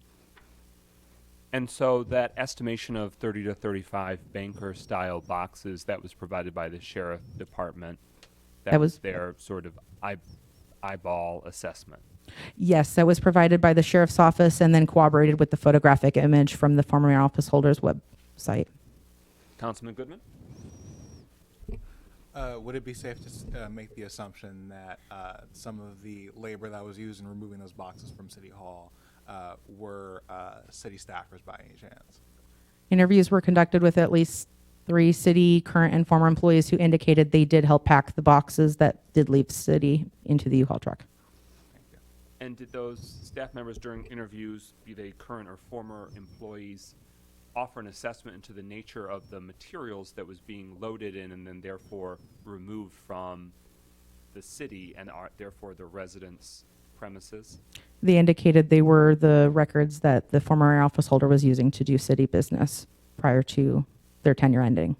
And so that estimation of 30 to 35 banker-style boxes that was provided by the sheriff department, that was their sort of eyeball assessment. Yes, that was provided by the sheriff's office and then corroborated with the photographic image from the former mayor office holder's website. Councilman Goodman? Would it be safe to make the assumption that some of the labor that was used in removing those boxes from City Hall were city staffers by any chance? Interviews were conducted with at least 3 city current and former employees who indicated they did help pack the boxes that did leave city into the U-Haul truck. And did those staff members during interviews, be they current or former employees, offer an assessment into the nature of the materials that was being loaded in and then therefore removed from the city and are therefore the residents' premises? They indicated they were the records that the former mayor office holder was using to do city business prior to their tenure ending.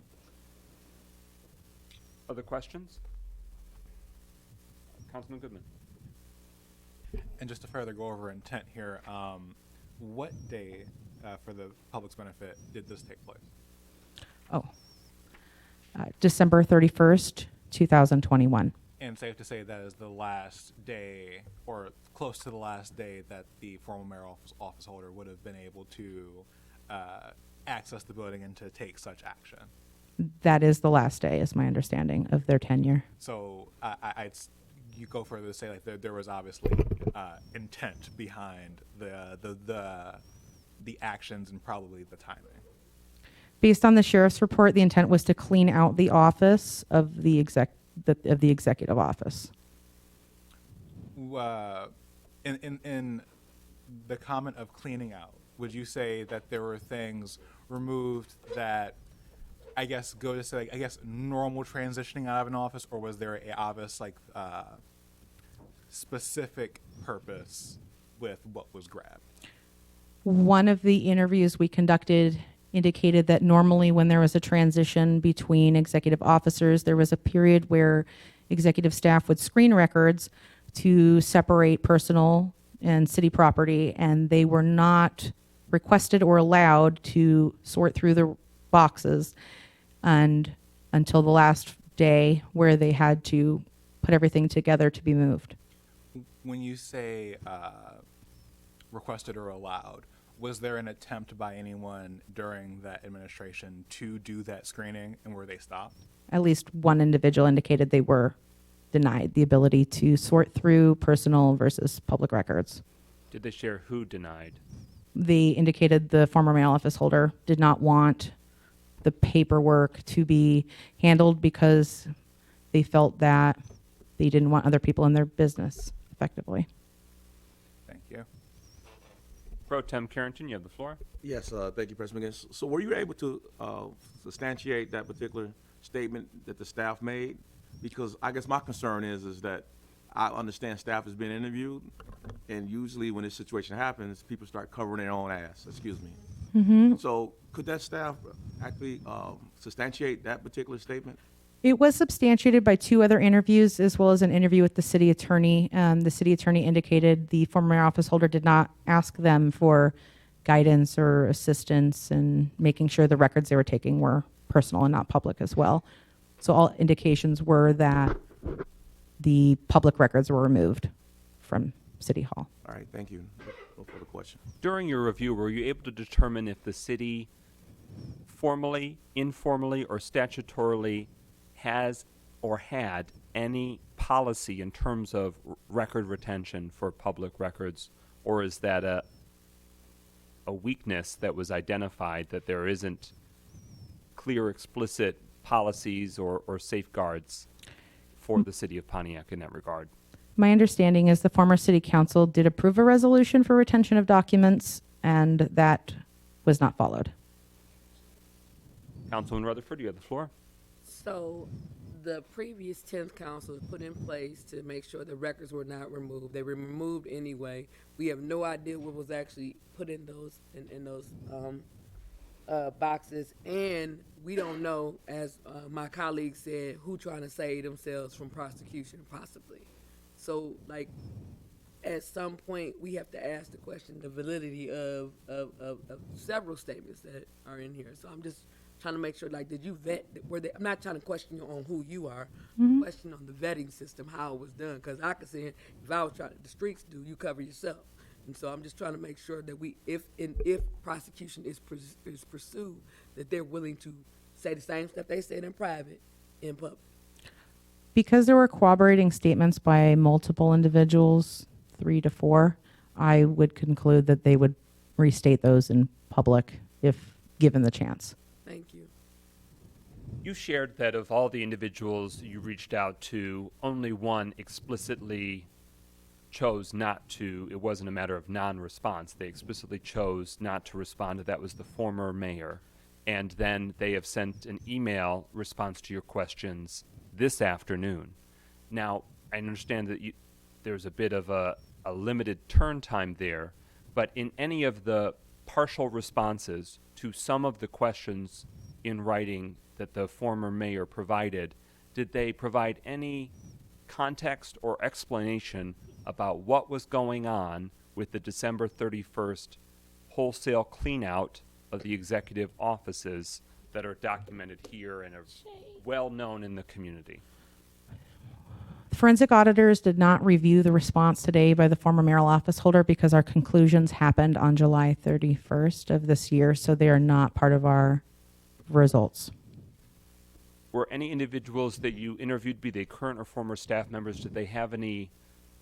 Other questions? Councilman Goodman. And just to further go over intent here, what day, for the public's benefit, did this take place? December 31st, 2021. And safe to say that is the last day, or close to the last day, that the former mayor office holder would have been able to access the building and to take such action. That is the last day, is my understanding of their tenure. So you go further to say like there was obviously intent behind the actions and probably the timing. Based on the sheriff's report, the intent was to clean out the office of the executive office. In the comment of cleaning out, would you say that there were things removed that I guess go to say normal transitioning out of an office, or was there a obvious specific purpose with what was grabbed? One of the interviews we conducted indicated that normally when there was a transition between executive officers, there was a period where executive staff would screen records to separate personal and city property, and they were not requested or allowed to sort through the boxes and until the last day where they had to put everything together to be moved. When you say requested or allowed, was there an attempt by anyone during that administration to do that screening, and were they stopped? At least one individual indicated they were denied the ability to sort through personal versus public records. Did they share who denied? They indicated the former mail office holder did not want the paperwork to be handled because they felt that they didn't want other people in their business effectively. Thank you. Pro Tem Carrington, you have the floor. Yes, thank you, President McGinnis. So were you able to substantiate that particular statement that the staff made? Because I guess my concern is that I understand staff is being interviewed, and usually when this situation happens, people start covering their own ass, excuse me. Mm-hmm. So could that staff actually substantiate that particular statement? It was substantiated by 2 other interviews, as well as an interview with the city attorney. The city attorney indicated the former mayor office holder did not ask them for guidance or assistance in making sure the records they were taking were personal and not public as well. So all indications were that the public records were removed from City Hall. All right, thank you. No further question. During your review, were you able to determine if the city formally, informally, or statutorily has or had any policy in terms of record retention for public records, or is that a weakness that was identified, that there isn't clear, explicit policies or safeguards for the city of Pontiac in that regard? My understanding is the former city council did approve a resolution for retention of documents, and that was not followed. Councilman Rutherford, you have the floor. So the previous 10th council was put in place to make sure the records were not removed. They were removed anyway. We have no idea what was actually put in those boxes, and we don't know, as my colleague said, who trying to save themselves from prosecution, possibly. So, like, at some point, we have to ask the question, the validity of several statements that are in here. So I'm just trying to make sure, like, did you vet? I'm not trying to question you on who you are, question on the vetting system, how it was done. Because I could say, if I was trying to, the streets do, you cover yourself. And so I'm just trying to make sure that if prosecution is pursued, that they're willing to say the same stuff they said in private, in public. Because there were corroborating statements by multiple individuals, 3 to 4, I would conclude that they would restate those in public if given the chance. Thank you. You shared that of all the individuals you reached out to, only one explicitly chose not to. It wasn't a matter of non-response. They explicitly chose not to respond. That was the former mayor. And then they have sent an email response to your questions this afternoon. Now, I understand that there's a bit of a limited turn time there, but in any of the partial responses to some of the questions in writing that the former mayor provided, did they provide any context or explanation about what was going on with the December 31st wholesale cleanout of the executive offices that are documented here and are well known in the community? Forensic auditors did not review the response today by the former mayoral office holder because our conclusions happened on July 31st of this year, so they are not part of our results. Were any individuals that you interviewed, be they current or former staff members, did they have any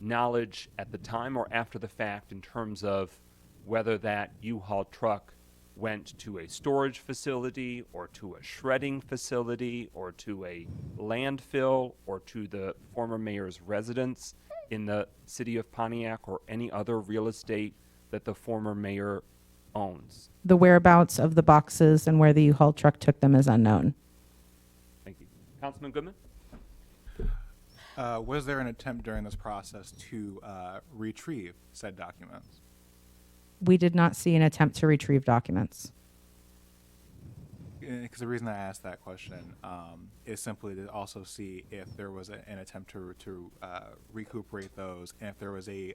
knowledge at the time or after the fact in terms of whether that U-Haul truck went to a storage facility or to a shredding facility or to a landfill or to the former mayor's residence in the city of Pontiac or any other real estate that the former mayor owns? The whereabouts of the boxes and where the U-Haul truck took them is unknown. Thank you. Councilman Goodman? Was there an attempt during this process to retrieve said documents? We did not see an attempt to retrieve documents. Because the reason I asked that question is simply to also see if there was an attempt to recuperate those, and if there was a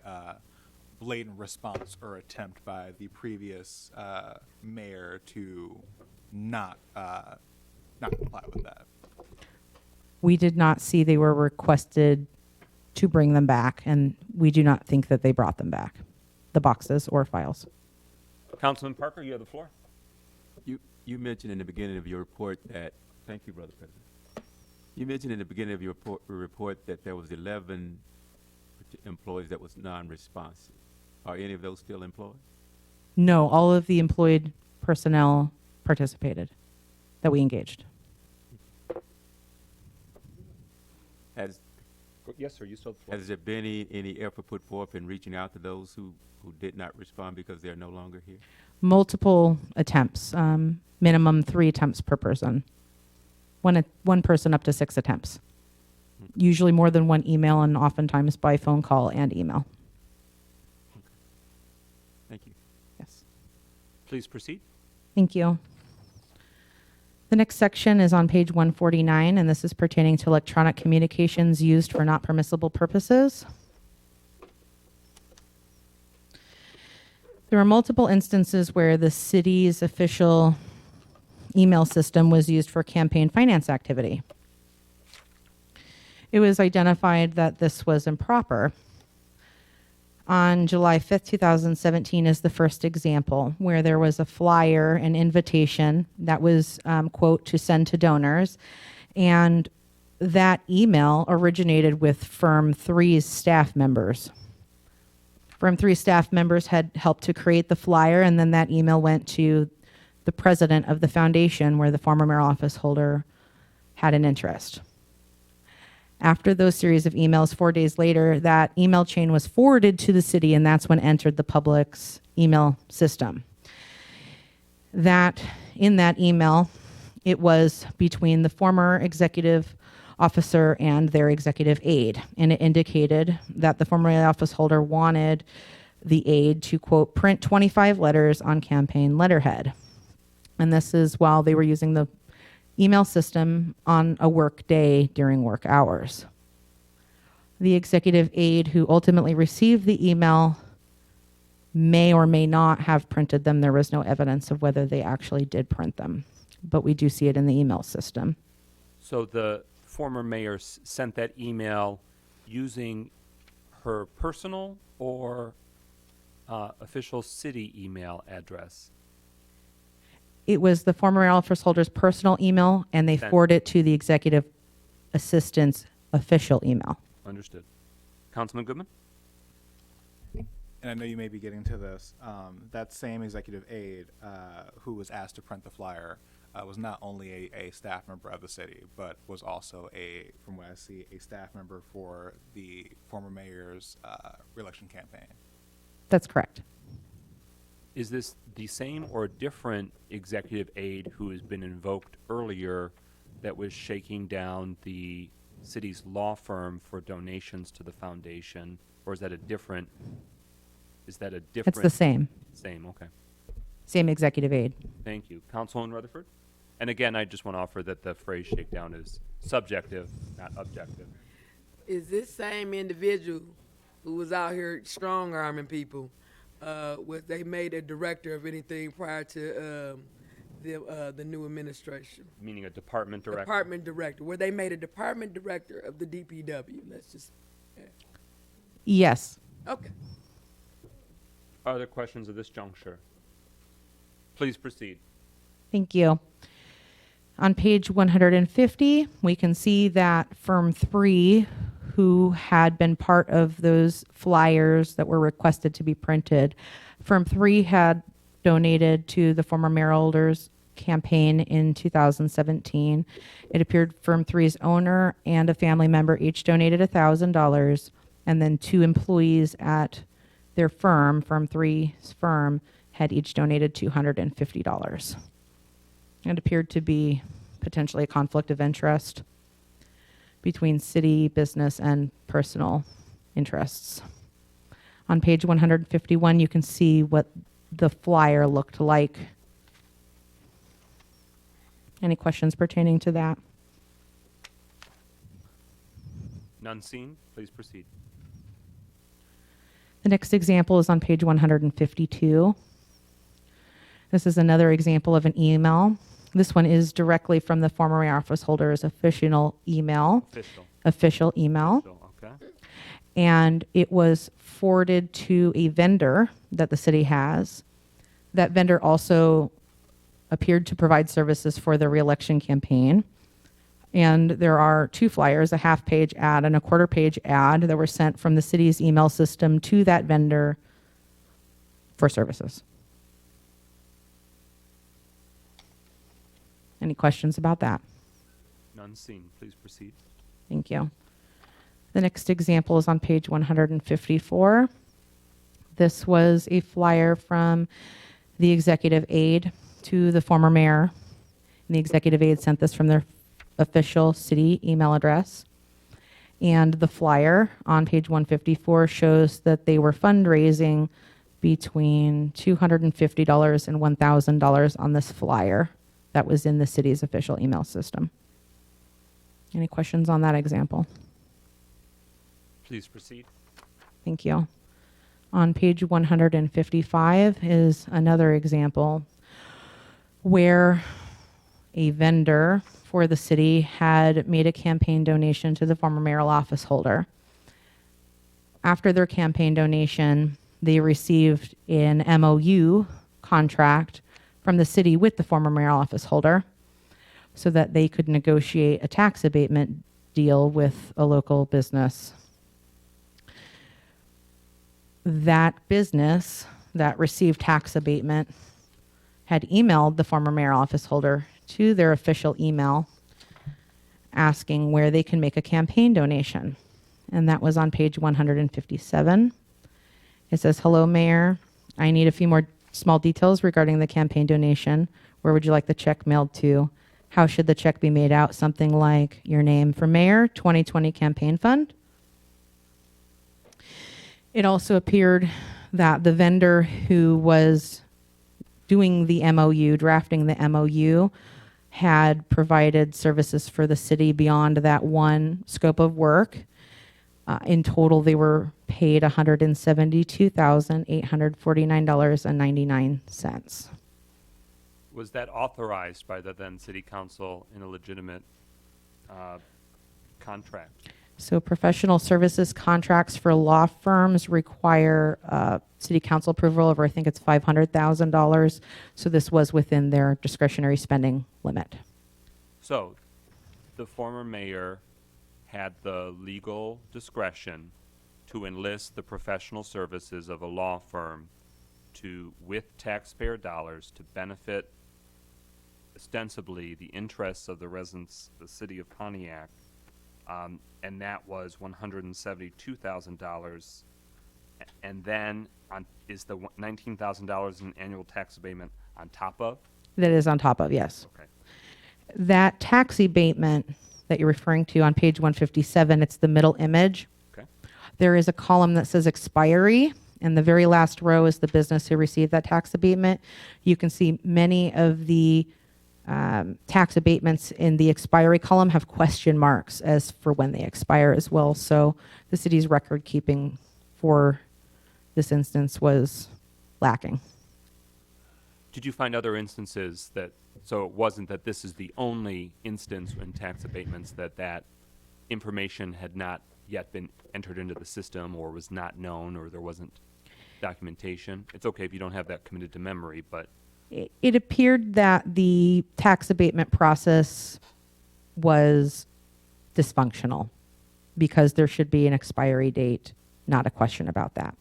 blatant response or attempt by the previous mayor to not comply with that. We did not see they were requested to bring them back, and we do not think that they brought them back, the boxes or files. Councilman Parker, you have the floor. You mentioned in the beginning of your report that, thank you, Brother President. You mentioned in the beginning of your report that there was 11 employees that was non-responsive. Are any of those still employed? No, all of the employed personnel participated that we engaged. Yes, sir, you still the floor. Has there been any effort put forth in reaching out to those who did not respond because they're no longer here? Multiple attempts, minimum 3 attempts per person. One person up to 6 attempts. Usually more than one email, and oftentimes by phone call and email. Thank you. Yes. Please proceed. Thank you. The next section is on page 149, and this is pertaining to electronic communications used for not permissible purposes. There were multiple instances where the city's official email system was used for campaign finance activity. It was identified that this was improper. On July 5th, 2017 is the first example where there was a flyer, an invitation that was, quote, to send to donors. And that email originated with Firm 3's staff members. Firm 3 staff members had helped to create the flyer, and then that email went to the president of the foundation where the former mayor office holder had an interest. After those series of emails, 4 days later, that email chain was forwarded to the city, and that's when entered the public's email system. That, in that email, It was between the former executive officer and their executive aide, and it indicated that the former office holder wanted the aide to, quote, print 25 letters on campaign letterhead. And this is while they were using the email system on a work day during work hours. The executive aide who ultimately received the email may or may not have printed them. There was no evidence of whether they actually did print them, but we do see it in the email system. So the former mayor sent that email using her personal or official city email address? It was the former office holder's personal email, and they Sent. forwarded it to the executive assistant's official email. Understood. Councilman Goodman? And I know you may be getting to this. That same executive aide who was asked to print the flyer was not only a staff member of the city, but was also from what I see, a staff member for the former mayor's re-election campaign. That's correct. Is this the same or different executive aide who has been invoked earlier that was shaking down the city's law firm for donations to the foundation, or is that a different? Is that a different? It's the same. Same. Okay. Same executive aide. Thank you, Councilman Rutherford. And again, I just want to offer that the phrase "shakedown" is subjective, not objective. Is this same individual who was out here strong arming people? Was they made a director of anything prior to the new administration? Meaning a department director. Department director. Were they made a department director of the DPW? Let's just. Yes. Okay. Other questions at this juncture? Please proceed. Thank you. On page 150, we can see that firm 3, who had been part of those flyers that were requested to be printed, firm 3 had donated to the former mayor holder's campaign in 2017. It appeared firm 3's owner and a family member each donated $1,000, and then 2 employees at their firm, firm 3's firm, had each donated $250. It appeared to be potentially a conflict of interest between city, business, and personal interests. On page 151, you can see what the flyer looked like. Any questions pertaining to that? None seen. Please proceed. The next example is on page 152. This is another example of an email. This one is directly from the former office holder's official email. Official email. Okay. And it was forwarded to a vendor that the city has. That vendor also appeared to provide services for the re-election campaign. And there are 2 flyers, a half-page ad and a quarter-page ad that were sent from the city's email system to that vendor for services. Any questions about that? None seen. Please proceed. Thank you. The next example is on page 154. This was a flyer from the executive aide to the former mayor. And the executive aide sent this from their official city email address. And the flyer on page 154 shows that they were fundraising between $250 and $1,000 on this flyer that was in the city's official email system. Any questions on that example? Please proceed. Thank you. On page 155 is another example where a vendor for the city had made a campaign donation to the former mayoral office holder. After their campaign donation, they received an MOU contract from the city with the former mayoral office holder so that they could negotiate a tax abatement deal with a local business. That business that received tax abatement had emailed the former mayoral office holder to their official email asking where they can make a campaign donation. And that was on page 157. It says, "Hello, Mayor. I need a few more small details regarding the campaign donation. Where would you like the check mailed to? How should the check be made out? Something like your name for mayor, 2020 campaign fund. It also appeared that the vendor who was doing the MOU, drafting the MOU, had provided services for the city beyond that one scope of work. In total, they were paid $172,849.99. Was that authorized by the then city council in a legitimate contract? So professional services contracts for law firms require city council approval over, I think it's $500,000. So this was within their discretionary spending limit. So, the former mayor had the legal discretion to enlist the professional services of a law firm to, with taxpayer dollars, to benefit ostensibly the interests of the residents of the city of Pontiac, and that was $172,000. And then is the $19,000 in annual tax abatement on top of? That is on top of, yes. Okay. That tax abatement that you're referring to on page 157, it's the middle image. Okay. There is a column that says expiry, and the very last row is the business who received that tax abatement. You can see many of the tax abatements in the expiry column have question marks as for when they expire as well. So the city's record keeping for this instance was lacking. Did you find other instances that, so it wasn't that this is the only instance in tax abatements that information had not yet been entered into the system or was not known or there wasn't documentation? It's okay if you don't have that committed to memory, but It appeared that the tax abatement process was dysfunctional because there should be an expiry date, not a question about that.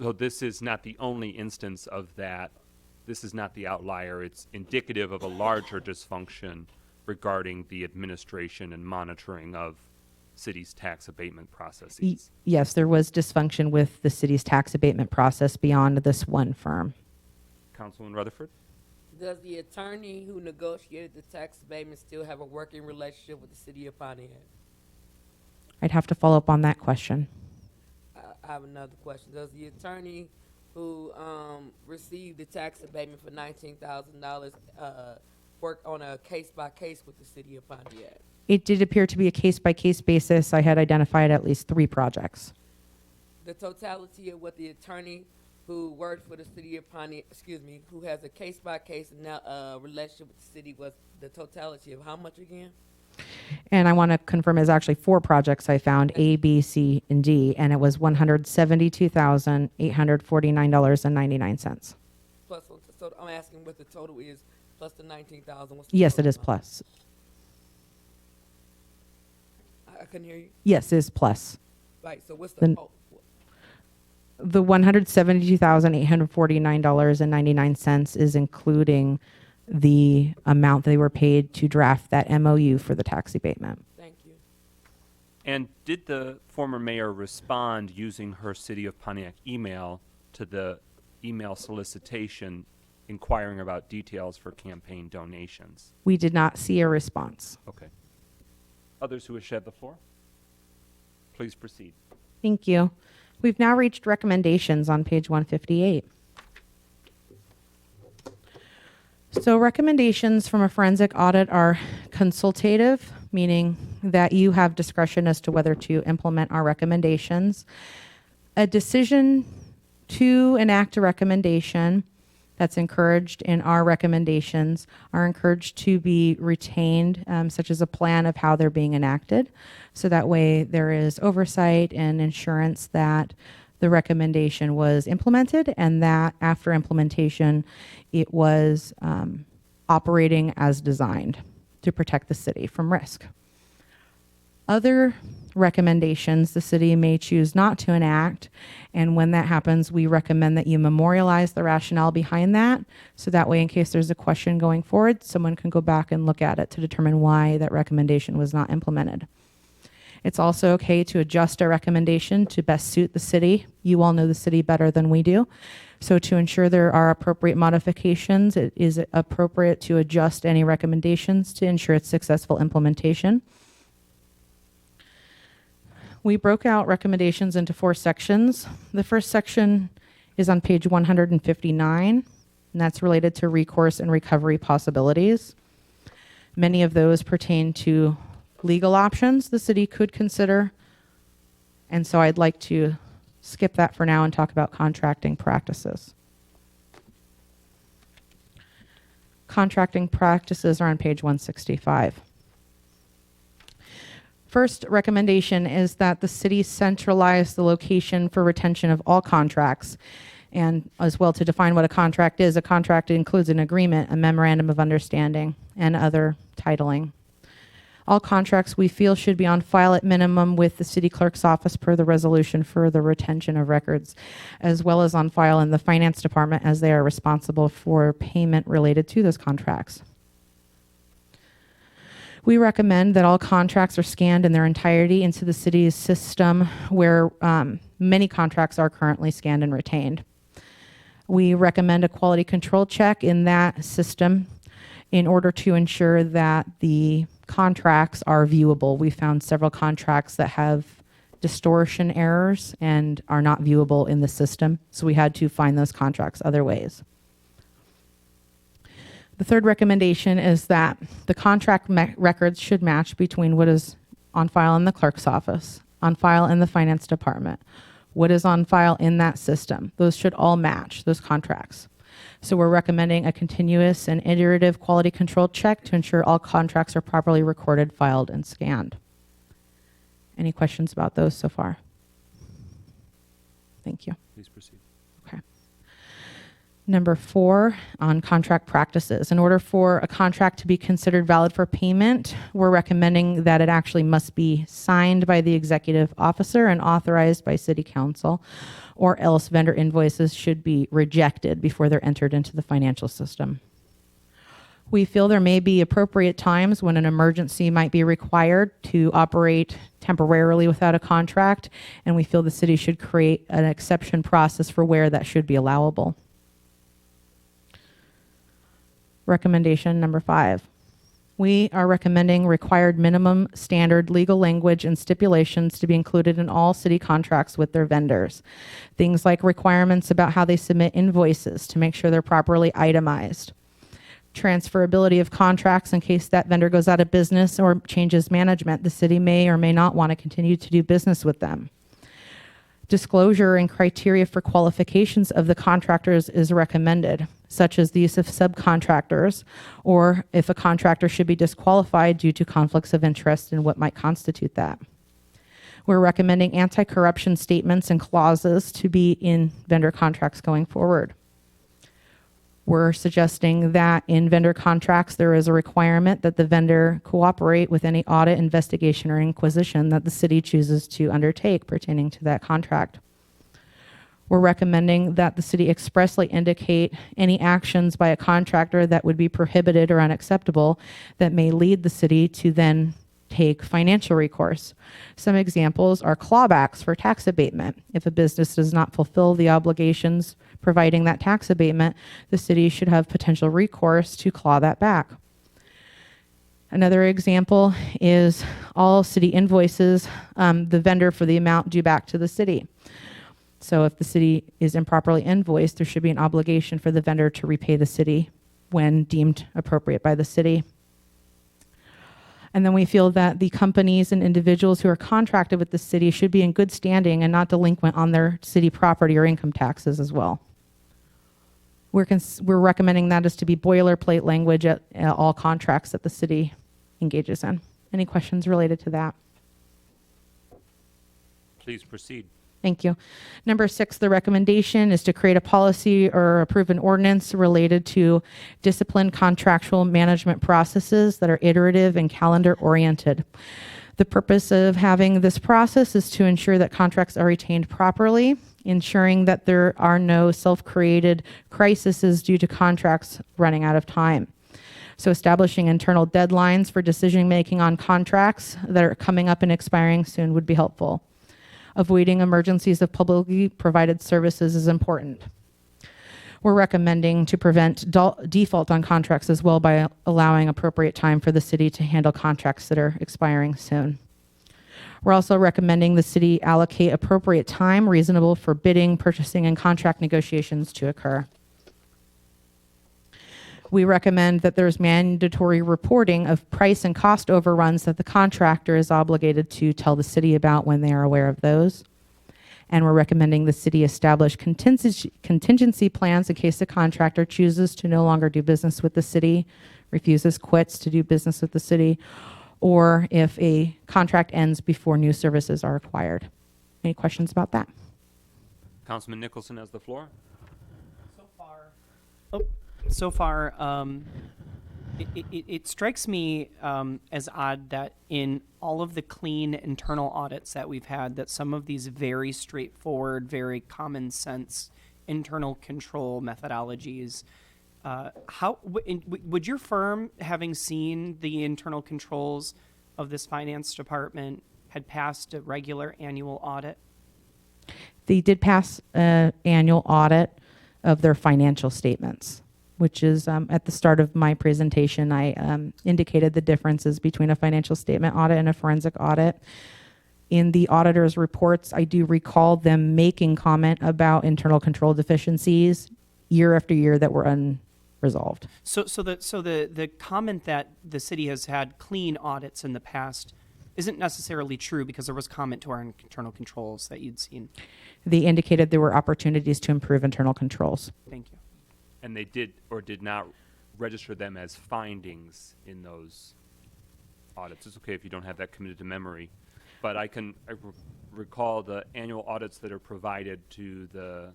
so this is not the only instance of that. This is not the outlier. It's indicative of a larger dysfunction regarding the administration and monitoring of city's tax abatement processes. Yes, there was dysfunction with the city's tax abatement process beyond this one firm. Councilman Rutherford? Does the attorney who negotiated the tax abatement still have a working relationship with the city of Pontiac? I'd have to follow up on that question. I have another question. Does the attorney who received the tax abatement for $19,000 work on a case-by-case with the city of Pontiac? It did appear to be a case-by-case basis. I had identified at least 3 projects. The totality of what the attorney who worked for the city of Pontiac, who has a case-by-case and now relationship with the city, was the totality of how much again? And I want to confirm it's actually 4 projects I found, A, B, C, and D, and it was $172,849.99. Plus, so I'm asking what the total is plus the $19,000. Yes, it is plus. I couldn't hear you. Yes, it is plus. Right. So what's The- the The $172,849.99 is including the amount they were paid to draft that MOU for the tax abatement. Thank you. And did the former mayor respond using her City of Pontiac email to the email solicitation inquiring about details for campaign donations? We did not see a response. Okay. Others who wish to have the floor? Please proceed. Thank you. We've now reached recommendations on page 158. So recommendations from a forensic audit are consultative, meaning that you have discretion as to whether to implement our recommendations. A decision to enact a recommendation that's encouraged in our recommendations are encouraged to be retained, such as a plan of how they're being enacted. So that way there is oversight and assurance that the recommendation was implemented and that after implementation it was operating as designed to protect the city from risk. Other recommendations the city may choose not to enact, and when that happens, we recommend that you memorialize the rationale behind that, so that way in case there's a question going forward, someone can go back and look at it to determine why that recommendation was not implemented. It's also okay to adjust our recommendation to best suit the city. You all know the city better than we do. So to ensure there are appropriate modifications, it is appropriate to adjust any recommendations to ensure its successful implementation. We broke out recommendations into 4 sections. The first section is on page 159, and that's related to recourse and recovery possibilities. Many of those pertain to legal options the city could consider, and so I'd like to skip that for now and talk about contracting practices. Contracting practices are on page 165. First recommendation is that the city centralize the location for retention of all contracts, and as well to define what a contract is. A contract includes an agreement, a memorandum of understanding, and other titling. All contracts we feel should be on file at minimum with the city clerk's office per the resolution for the retention of records, as well as on file in the finance department as they are responsible for payment related to those contracts. We recommend that all contracts are scanned in their entirety into the city's system where many contracts are currently scanned and retained. We recommend a quality control check in that system in order to ensure that the contracts are viewable. We found several contracts that have distortion errors and are not viewable in the system, so we had to find those contracts other ways. The third recommendation is that the contract records should match between what is on file in the clerk's office, on file in the finance department, what is on file in that system. Those should all match, those contracts. So we're recommending a continuous and iterative quality control check to ensure all contracts are properly recorded, filed, and scanned. Any questions about those so far? Thank you. Please proceed. Okay. Number 4, on contract practices. In order for a contract to be considered valid for payment, we're recommending that it actually must be signed by the executive officer and authorized by city council, or else vendor invoices should be rejected before they're entered into the financial system. We feel there may be appropriate times when an emergency might be required to operate temporarily without a contract, and we feel the city should create an exception process for where that should be allowable. Recommendation number 5. We are recommending required minimum standard legal language and stipulations to be included in all city contracts with their vendors. Things like requirements about how they submit invoices to make sure they're properly itemized. Transferability of contracts in case that vendor goes out of business or changes management. The city may or may not want to continue to do business with them. Disclosure and criteria for qualifications of the contractors is recommended, such as the use of subcontractors, or if a contractor should be disqualified due to conflicts of interest and what might constitute that. We're recommending anti-corruption statements and clauses to be in vendor contracts going forward. We're suggesting that in vendor contracts, there is a requirement that the vendor cooperate with any audit, investigation, or inquisition that the city chooses to undertake pertaining to that contract. We're recommending that the city expressly indicate any actions by a contractor that would be prohibited or unacceptable that may lead the city to then take financial recourse. Some examples are clawbacks for tax abatement. If a business does not fulfill the obligations providing that tax abatement, the city should have potential recourse to claw that back. Another example is all city invoices, the vendor for the amount due back to the city. So if the city is improperly invoiced, there should be an obligation for the vendor to repay the city when deemed appropriate by the city. And then we feel that the companies and individuals who are contracted with the city should be in good standing and not delinquent on their city property or income taxes as well. We're recommending that as to be boilerplate language at all contracts that the city engages in. Any questions related to that? Please proceed. Thank you. Number 6, the recommendation is to create a policy or approve an ordinance related to disciplined contractual management processes that are iterative and calendar oriented. The purpose of having this process is to ensure that contracts are retained properly, ensuring that there are no self-created crises due to contracts running out of time. So establishing internal deadlines for decision-making on contracts that are coming up and expiring soon would be helpful. Avoiding emergencies of publicly provided services is important. We're recommending to prevent default on contracts as well by allowing appropriate time for the city to handle contracts that are expiring soon. We're also recommending the city allocate appropriate time reasonable for bidding, purchasing, and contract negotiations to occur. We recommend that there's mandatory reporting of price and cost overruns that the contractor is obligated to tell the city about when they are aware of those. And we're recommending the city establish contingency plans in case the contractor chooses to no longer do business with the city, refuses, quits to do business with the city, or if a contract ends before new services are acquired. Any questions about that? Councilman Nicholson has the floor. So far, it strikes me as odd that in all of the clean internal audits that we've had, that some of these very straightforward, very common sense internal control methodologies, would your firm, having seen the internal controls of this finance department, had passed a regular annual audit? They did pass an annual audit of their financial statements, which is at the start of my presentation, I indicated the differences between a financial statement audit and a forensic audit. In the auditor's reports, I do recall them making comment about internal control deficiencies year after year that were unresolved. So the comment that the city has had clean audits in the past isn't necessarily true, because there was comment to our internal controls that you'd seen. They indicated there were opportunities to improve internal controls. Thank you. And they did or did not register them as findings in those audits. It's okay if you don't have that committed to memory, but I recall the annual audits that are provided to the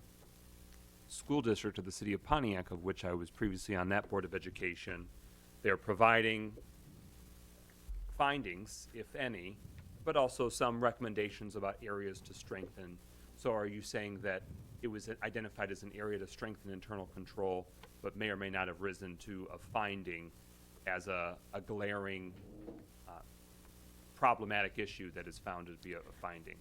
school district of the city of Pontiac, of which I was previously on that Board of Education. They're providing findings, if any, but also some recommendations about areas to strengthen. So are you saying that it was identified as an area to strengthen internal control, but may or may not have risen to a finding as a glaring problematic issue that is found to be a finding?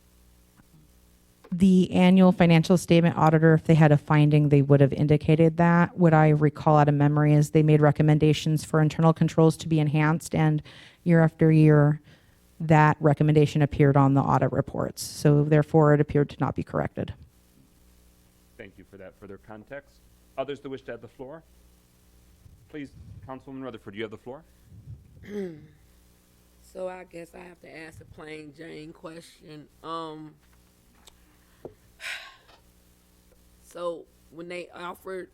The annual financial statement auditor, if they had a finding, they would have indicated that. What I recall out of memory is they made recommendations for internal controls to be enhanced, and year after year, that recommendation appeared on the audit reports. So therefore, it appeared to not be corrected. Thank you for that further context. Others that wish to have the floor? Please, Councilwoman Rutherford, you have the floor. So I guess I have to ask a plain Jane question. So when they offered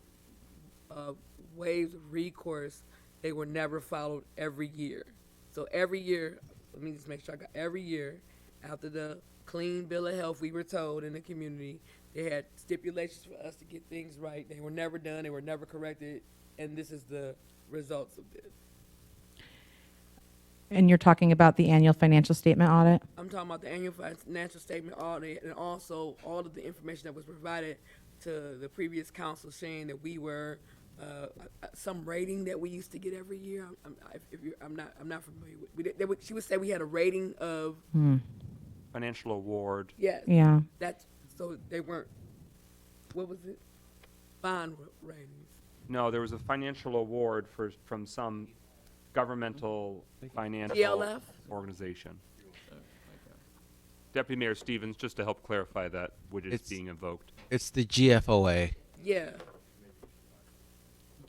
ways of recourse, they were never followed every year. So every year, let me just make sure I got every year, after the clean bill of health we were told in the community, they had stipulations for us to get things right. They were never done, they were never corrected, and this is the results of this. And you're talking about the annual financial statement audit? I'm talking about the annual financial statement audit, and also all of the information that was provided to the previous council, saying that we were some rating that we used to get every year. I'm not familiar with. She would say we had a rating of Financial award. yes. Yeah. That's so they weren't. What was it? Bond ratings. No, there was a financial award from some governmental financial GLF? organization. Deputy Mayor Stevens, just to help clarify that, which is being invoked. It's the GFOA. Yeah.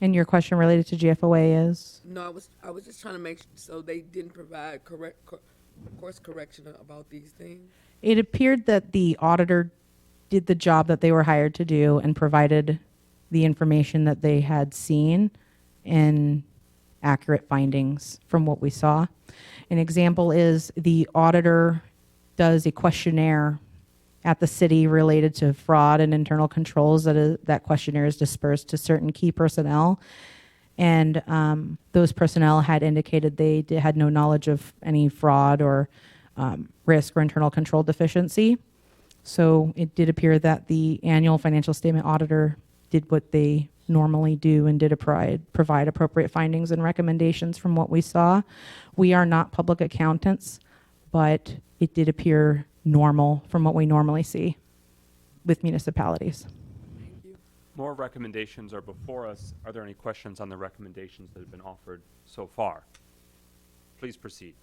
And your question related to GFOA is? No, I was just trying to make so they didn't provide course correction about these things. It appeared that the auditor did the job that they were hired to do and provided the information that they had seen and accurate findings from what we saw. An example is the auditor does a questionnaire at the city related to fraud and internal controls. That questionnaire is dispersed to certain key personnel. And those personnel had indicated they had no knowledge of any fraud or risk or internal control deficiency. So it did appear that the annual financial statement auditor did what they normally do and did provide appropriate findings and recommendations from what we saw. We are not public accountants, but it did appear normal from what we normally see with municipalities. More recommendations are before us. Are there any questions on the recommendations that have been offered so far? Please proceed.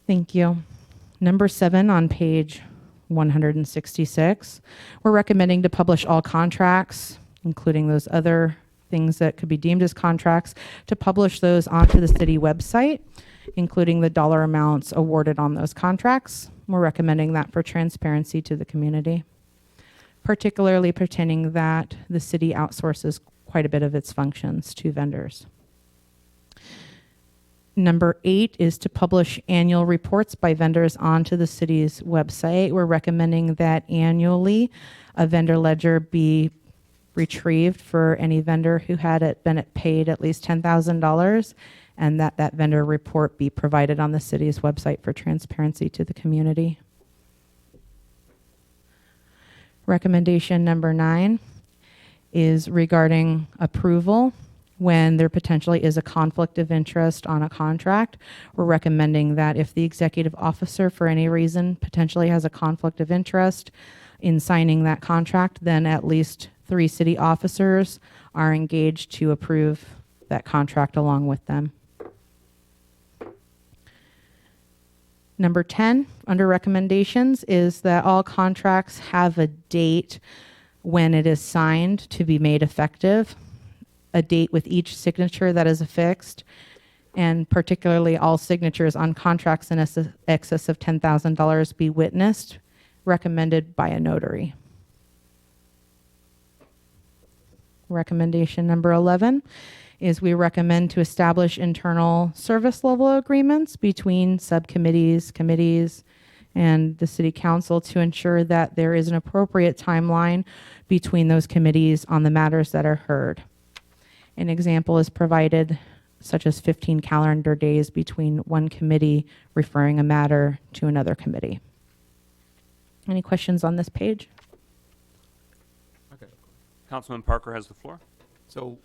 Thank you. Number 7 on page 166, we're recommending to publish all contracts, including those other things that could be deemed as contracts, to publish those onto the city website, including the dollar amounts awarded on those contracts. We're recommending that for transparency to the community, particularly pertaining that the city outsources quite a bit of its functions to vendors. Number 8 is to publish annual reports by vendors onto the city's website. We're recommending that annually a vendor ledger be retrieved for any vendor who had been paid at least $10,000, and that vendor report be provided on the city's website for transparency to the community. Recommendation number 9 is regarding approval. When there potentially is a conflict of interest on a contract, we're recommending that if the executive officer for any reason potentially has a conflict of interest in signing that contract, then at least 3 city officers are engaged to approve that contract along with them. Number 10, under recommendations, is that all contracts have a date when it is signed to be made effective, a date with each signature that is affixed, and particularly all signatures on contracts in excess of $10,000 be witnessed, recommended by a notary. Recommendation number 11 is we recommend to establish internal service level agreements between subcommittees, committees, and the city council to ensure that there is an appropriate timeline between those committees on the matters that are heard. An example is provided, such as 15 calendar days between one committee referring a matter to another committee. Any questions on this page? Okay. Councilman Parker has the floor. So,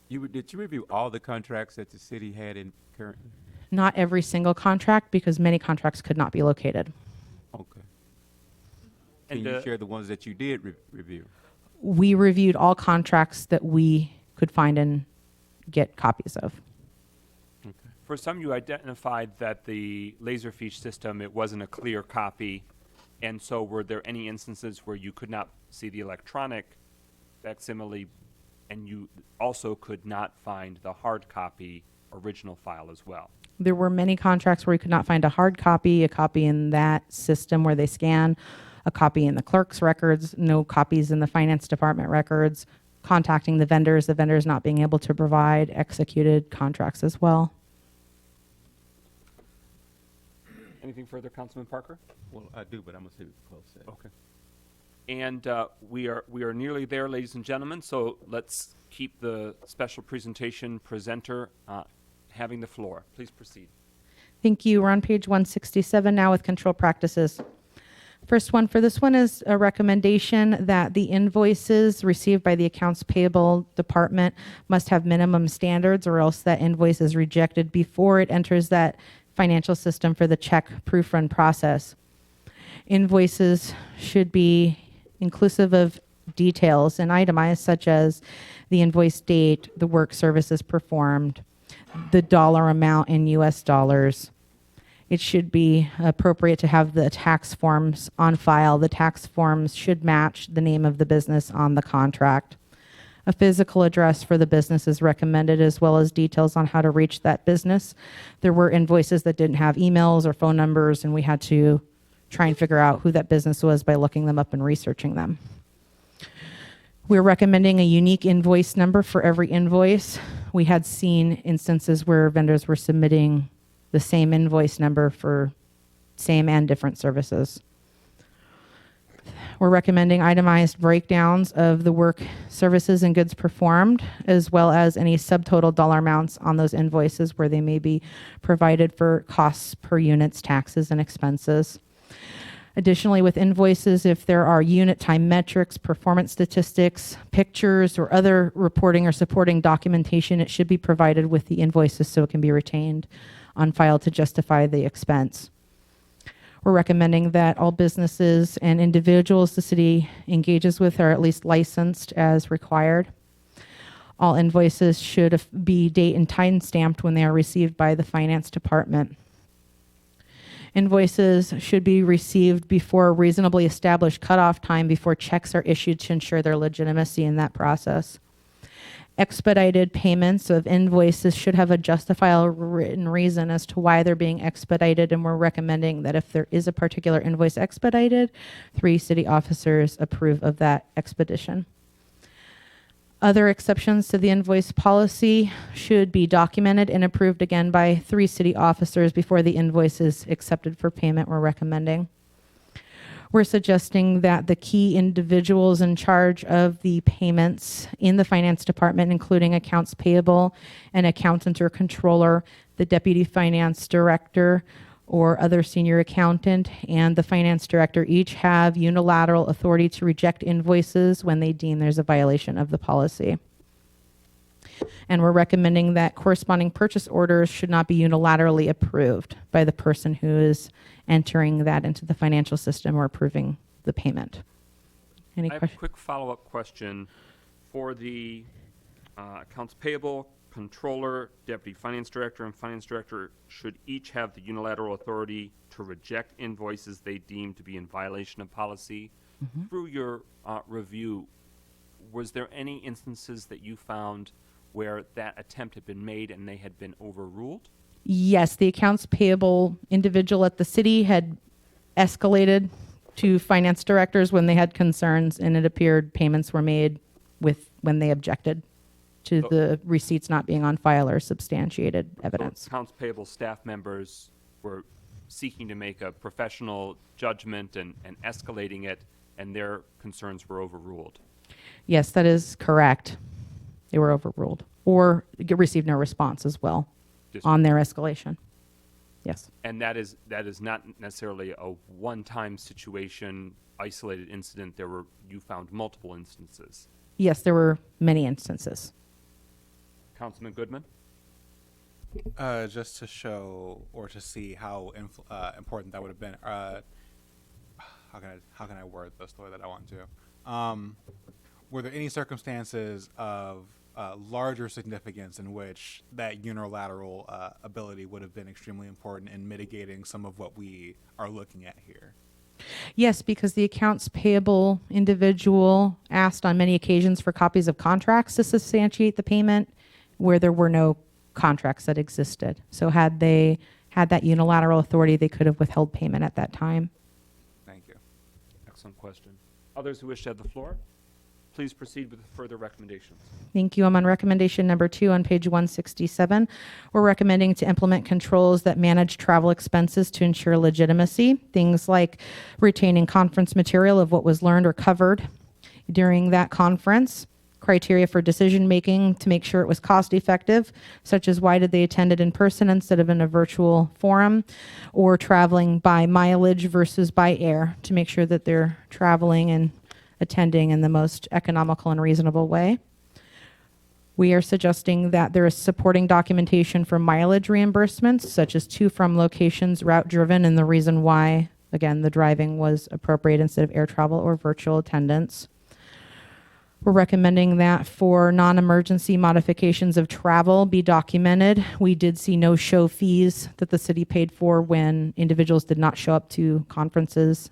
did you review all the contracts that the city had in currently? Not every single contract, because many contracts could not be located. Okay. Can you share the ones that you did review? We reviewed all contracts that we could find and get copies of. Okay. For some, you identified that the Laserfiche system, it wasn't a clear copy, and so were there any instances where you could not see the electronic facsimile, and you also could not find the hard copy original file as well? There were many contracts where you could not find a hard copy, a copy in that system where they scan, a copy in the clerk's records, no copies in the finance department records, contacting the vendors not being able to provide executed contracts as well. Anything further, Councilman Parker? Well, I do, but I'm going to save it for close session. Okay. And we are nearly there, ladies and gentlemen, so let's keep the special presentation presenter having the floor. Please proceed. Thank you. We're on page 167 now with control practices. First one for this one is a recommendation that the invoices received by the accounts payable department must have minimum standards, or else that invoice is rejected before it enters that financial system for the check proof run process. Invoices should be inclusive of details and itemized, such as the invoice date, the work services performed, the dollar amount in US dollars. It should be appropriate to have the tax forms on file. The tax forms should match the name of the business on the contract. A physical address for the business is recommended, as well as details on how to reach that business. There were invoices that didn't have emails or phone numbers, and we had to try and figure out who that business was by looking them up and researching them. We're recommending a unique invoice number for every invoice. We had seen instances where vendors were submitting the same invoice number for same and different services. We're recommending itemized breakdowns of the work, services, and goods performed, as well as any subtotal dollar amounts on those invoices where they may be provided for costs per units, taxes, and expenses. Additionally, with invoices, if there are unit time metrics, performance statistics, pictures, or other reporting or supporting documentation, it should be provided with the invoices so it can be retained on file to justify the expense. We're recommending that all businesses and individuals the city engages with are at least licensed as required. All invoices should be date and time stamped when they are received by the finance department. Invoices should be received before a reasonably established cutoff time before checks are issued to ensure their legitimacy in that process. Expedited payments of invoices should have a justifiable written reason as to why they're being expedited, and we're recommending that if there is a particular invoice expedited, 3 city officers approve of that expedition. Other exceptions to the invoice policy should be documented and approved again by 3 city officers before the invoice is accepted for payment, we're recommending. We're suggesting that the key individuals in charge of the payments in the finance department, including accounts payable, an accountant or controller, the deputy finance director, or other senior accountant, and the finance director each have unilateral authority to reject invoices when they deem there's a violation of the policy. And we're recommending that corresponding purchase orders should not be unilaterally approved by the person who is entering that into the financial system or approving the payment. Any I have a questions? quick follow-up question. For the accounts payable, controller, deputy finance director, and finance director should each have the unilateral authority to reject invoices they deem to be in violation of policy. Through your review, was there any instances that you found where that attempt had been made and they had been overruled? Yes, the accounts payable individual at the city had escalated to finance directors when they had concerns, and it appeared payments were made when they objected to the receipts not being on file or substantiated evidence. So accounts payable staff members were seeking to make a professional judgment and escalating it, and their concerns were overruled. Yes, that is correct. They were overruled or received no response as well on their escalation. Yes. And that is not necessarily a one-time situation, isolated incident. You found multiple instances. Yes, there were many instances. Councilman Goodman? Just to show or to see how important that would have been. How can I word this the way that I want to? Were there any circumstances of larger significance in which that unilateral ability would have been extremely important in mitigating some of what we are looking at here? Yes, because the accounts payable individual asked on many occasions for copies of contracts to substantiate the payment where there were no contracts that existed. So had they had that unilateral authority, they could have withheld payment at that time. Thank you. Excellent question. Others who wish to have the floor, please proceed with further recommendations. Thank you. I'm on recommendation number 2 on page 167. We're recommending to implement controls that manage travel expenses to ensure legitimacy. Things like retaining conference material of what was learned or covered during that conference. Criteria for decision making to make sure it was cost effective, such as why did they attend it in person instead of in a virtual forum, or traveling by mileage versus by air to make sure that they're traveling and attending in the most economical and reasonable way. We are suggesting that there is supporting documentation for mileage reimbursements, such as to from locations, route driven, and the reason why, again, the driving was appropriate instead of air travel or virtual attendance. We're recommending that for non-emergency modifications of travel be documented. We did see no-show fees that the city paid for when individuals did not show up to conferences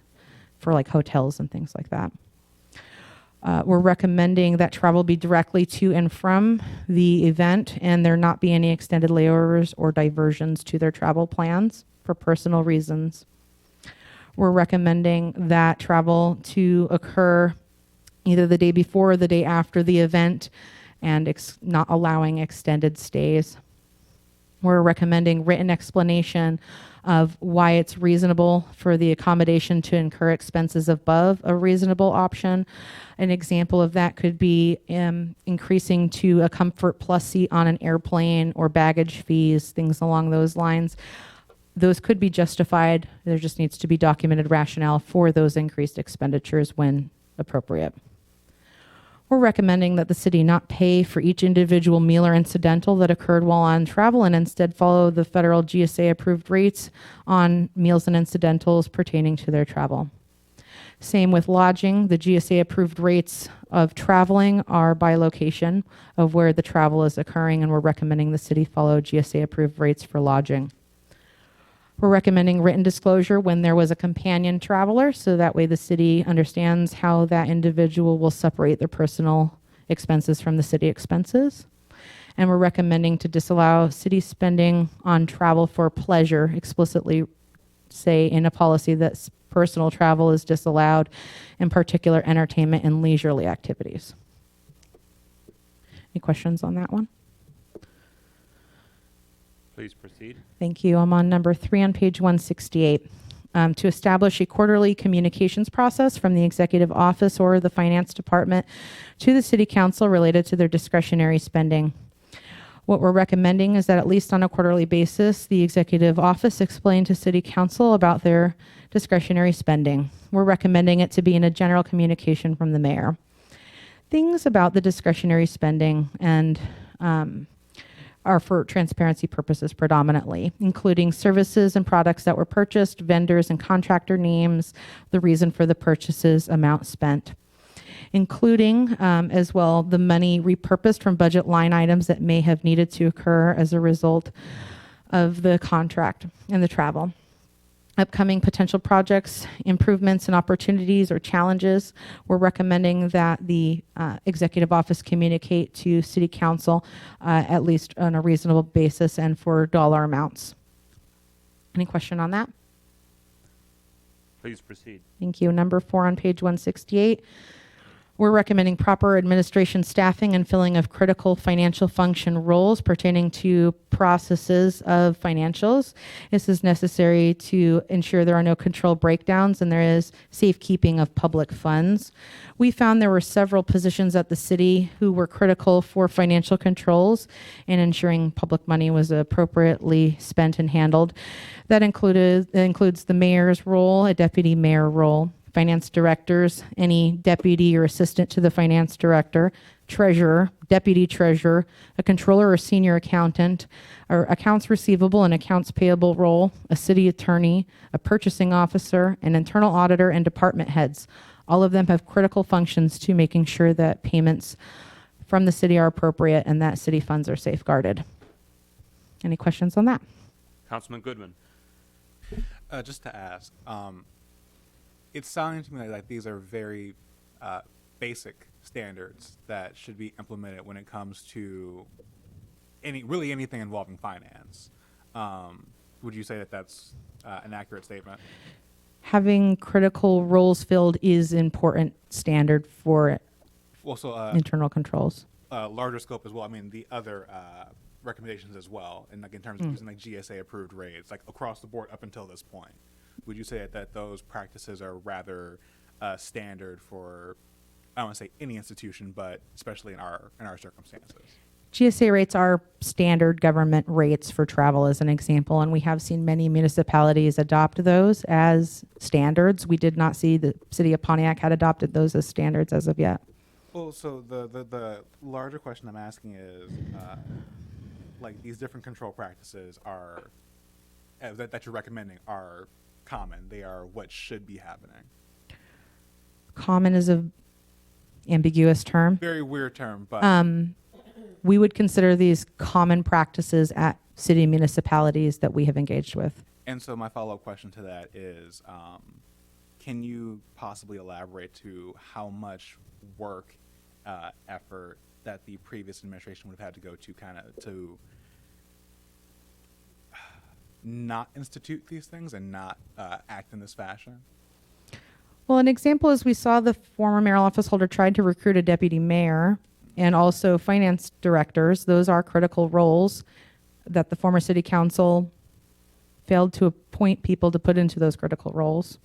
for like hotels and things like that. We're recommending that travel be directly to and from the event and there not be any extended layovers or diversions to their travel plans for personal reasons. We're recommending that travel to occur either the day before or the day after the event and not allowing extended stays. We're recommending written explanation of why it's reasonable for the accommodation to incur expenses above a reasonable option. An example of that could be increasing to a Comfort Plus seat on an airplane or baggage fees, things along those lines. those could be justified. There just needs to be documented rationale for those increased expenditures when appropriate. We're recommending that the city not pay for each individual meal or incidental that occurred while on travel and instead follow the federal GSA approved rates on meals and incidentals pertaining to their travel. Same with lodging. The GSA approved rates of traveling are by location of where the travel is occurring, and we're recommending the city follow GSA approved rates for lodging. We're recommending written disclosure when there was a companion traveler, so that way the city understands how that individual will separate their personal expenses from the city expenses. And we're recommending to disallow city spending on travel for pleasure, explicitly say in a policy that personal travel is disallowed, in particular entertainment and leisurely activities. Any questions on that one? Please proceed. Thank you. I'm on number 3 on page 168. To establish a quarterly communications process from the executive office or the finance department to the city council related to their discretionary spending. What we're recommending is that at least on a quarterly basis, the executive office explain to city council about their discretionary spending. We're recommending it to be in a general communication from the mayor. Things about the discretionary spending and are for transparency purposes predominantly, including services and products that were purchased, vendors and contractor names, the reason for the purchases, amount spent, including as well the money repurposed from budget line items that may have needed to occur as a result of the contract and the travel. Upcoming potential projects, improvements and opportunities or challenges, we're recommending that the executive office communicate to city council at least on a reasonable basis and for dollar amounts. Any question on that? Please proceed. Thank you. Number 4 on page 168. We're recommending proper administration staffing and filling of critical financial function roles pertaining to processes of financials. This is necessary to ensure there are no control breakdowns and there is safekeeping of public funds. We found there were several positions at the city who were critical for financial controls and ensuring public money was appropriately spent and handled. That includes the mayor's role, a deputy mayor role, finance directors, any deputy or assistant to the finance director, treasurer, deputy treasurer, a controller or senior accountant, or accounts receivable and accounts payable role, a city attorney, a purchasing officer, an internal auditor, and department heads. All of them have critical functions to making sure that payments from the city are appropriate and that city funds are safeguarded. Any questions on that? Councilman Goodman. Just to ask, it's sounding to me like these are very basic standards that should be implemented when it comes to really anything involving finance. Would you say that that's an accurate statement? Having critical roles filled is important standard for internal controls. Larger scope as well. I mean, the other recommendations as well, and like in terms of using like GSA approved rates, like across the board up until this point. Would you say that those practices are rather standard for, I don't want to say any institution, but especially in our circumstances? GSA rates are standard government rates for travel as an example, and we have seen many municipalities adopt those as standards. We did not see the city of Pontiac had adopted those as standards as of yet. Well, so the larger question I'm asking is, like these different control practices are, that you're recommending are common. They are what should be happening. Common is a ambiguous term. Very weird term, but we would consider these common practices at city municipalities that we have engaged with. And so my follow-up question to that is, can you possibly elaborate to how much work, effort that the previous administration would have had to go to to not institute these things and not act in this fashion? Well, an example is we saw the former mayoral office holder tried to recruit a deputy mayor and also finance directors. Those are critical roles that the former city council failed to appoint people to put into those critical roles.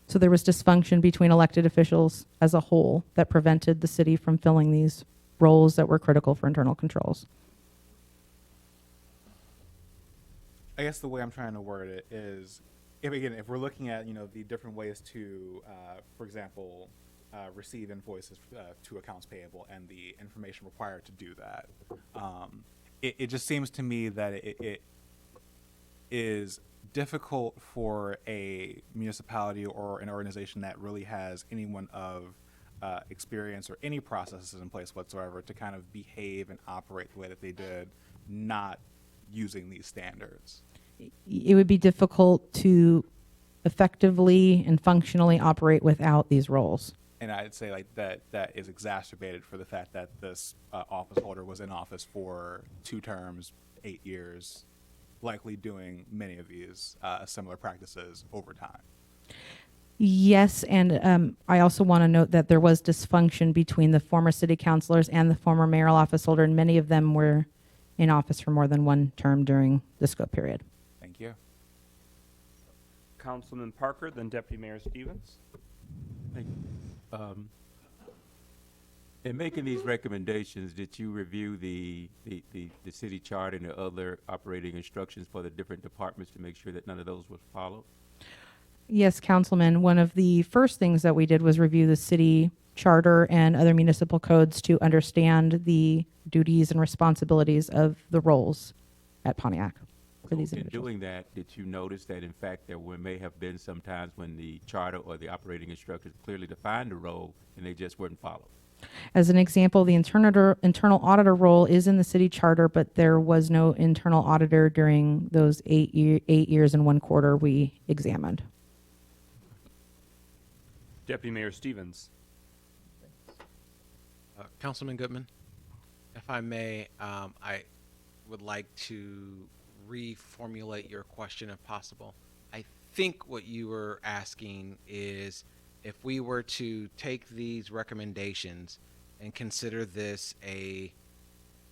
So there was dysfunction between elected officials as a whole that prevented the city from filling these roles that were critical for internal controls. I guess the way I'm trying to word it is, if we're looking at, the different ways to, for example, receive invoices to accounts payable and the information required to do that, it just seems to me that it is difficult for a municipality or an organization that really has anyone of experience or any processes in place whatsoever to kind of behave and operate the way that they did, not using these standards. It would be difficult to effectively and functionally operate without these roles. And I'd say like that is exacerbated for the fact that this office holder was in office for 2 terms, 8 years, likely doing many of these similar practices over time. Yes, and I also want to note that there was dysfunction between the former city councilors and the former mayoral office holder, and many of them were in office for more than 1 term during the scope period. Thank you. Councilman Parker, then Deputy Mayor Stevens. Thank you. In making these recommendations, did you review the city chart and the other operating instructions for the different departments to make sure that none of those were followed? Yes, Councilman. One of the first things that we did was review the city charter and other municipal codes to understand the duties and responsibilities of the roles at Pontiac for these In individuals. doing that, did you notice that in fact there may have been some times when the charter or the operating instructions clearly defined the role and they just weren't followed? As an example, the internal auditor role is in the city charter, but there was no internal auditor during those 8 years and 1 quarter we examined. Deputy Mayor Stevens. Councilman Goodman, if I may, I would like to reformulate your question if possible. I think what you were asking is if we were to take these recommendations and consider this a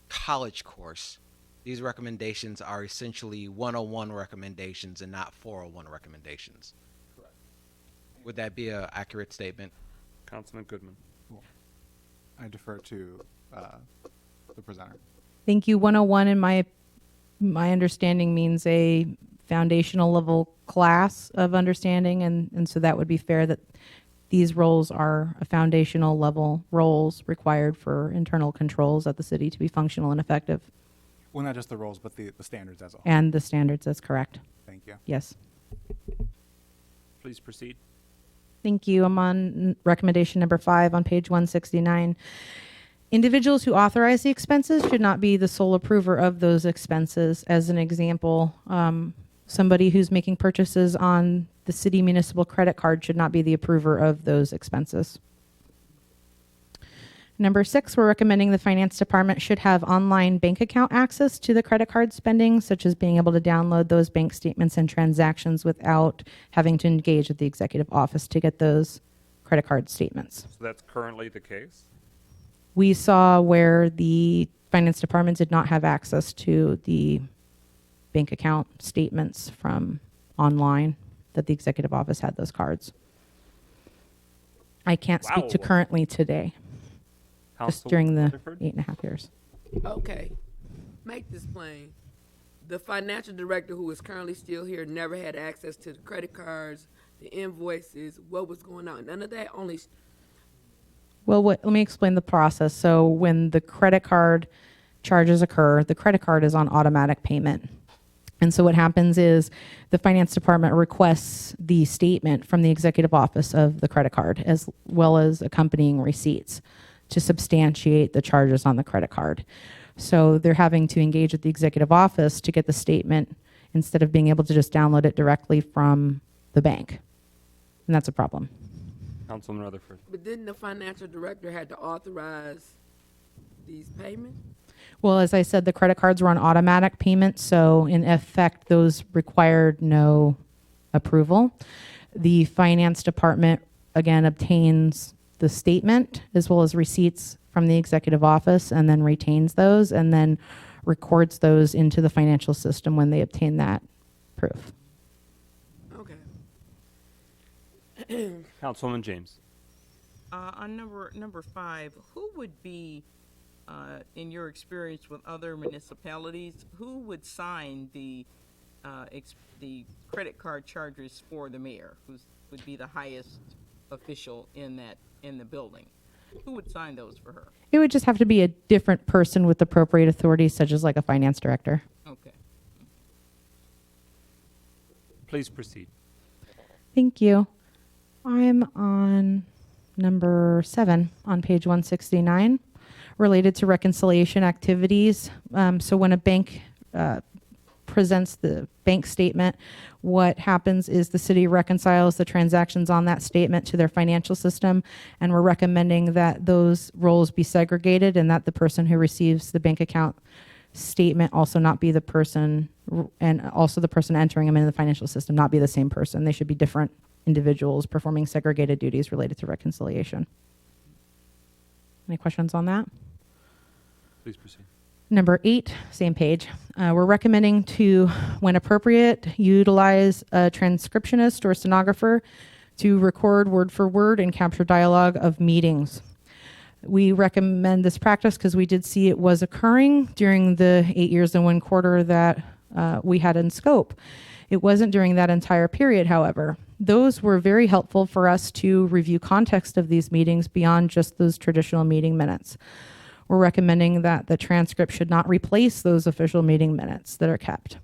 college course, these recommendations are essentially 101 recommendations and not 401 recommendations. Correct. Would that be an accurate statement? Councilman Goodman. I defer to the presenter. Thank you. 101 in my understanding means a foundational level class of understanding, and so that would be fair that these roles are a foundational level roles required for internal controls at the city to be functional and effective. Well, not just the roles, but the standards as a whole. And the standards, that's correct. Thank you. Yes. Please proceed. Thank you. I'm on recommendation number 5 on page 169. Individuals who authorize the expenses should not be the sole approver of those expenses. As an example, somebody who's making purchases on the city municipal credit card should not be the approver of those expenses. Number 6, we're recommending the finance department should have online bank account access to the credit card spending, such as being able to download those bank statements and transactions without having to engage with the executive office to get those credit card statements. So that's currently the case? We saw where the finance department did not have access to the bank account statements from online, that the executive office had those cards. I can't speak to Wow. currently today, just during the Rutherford? 8.5 years. Okay, make this plain. The financial director who is currently still here never had access to the credit cards, the invoices, what was going on. None of that, only Well, let me explain the process. So when the credit card charges occur, the credit card is on automatic payment. And so what happens is the finance department requests the statement from the executive office of the credit card, as well as accompanying receipts to substantiate the charges on the credit card. So they're having to engage with the executive office to get the statement instead of being able to just download it directly from the bank. And that's a problem. Councilman Rutherford. but didn't the financial director had to authorize these payments? Well, as I said, the credit cards were on automatic payment, so in effect, those required no approval. The finance department, again, obtains the statement as well as receipts from the executive office and then retains those and then records those into the financial system when they obtain that proof. Okay. Councilwoman James. On number 5, who would be, in your experience with other municipalities, who would sign the the credit card charges for the mayor, who would be the highest official in the building. Who would sign those for her? It would just have to be a different person with appropriate authority, such as like a finance director. Okay. Please proceed. Thank you. I'm on number 7 on page 169, related to reconciliation activities. So when a bank presents the bank statement, what happens is the city reconciles the transactions on that statement to their financial system, and we're recommending that those roles be segregated and that the person who receives the bank account statement also not be the person, and also the person entering them in the financial system not be the same person. They should be different individuals performing segregated duties related to reconciliation. Any questions on that? Please proceed. Number 8, same page. We're recommending to, when appropriate, utilize a transcriptionist or stenographer to record word for word and capture dialogue of meetings. We recommend this practice because we did see it was occurring during the 8 years and 1 quarter that we had in scope. It wasn't during that entire period, however. Those were very helpful for us to review context of these meetings beyond just those traditional meeting minutes. We're recommending that the transcript should not replace those official meeting minutes that are kept,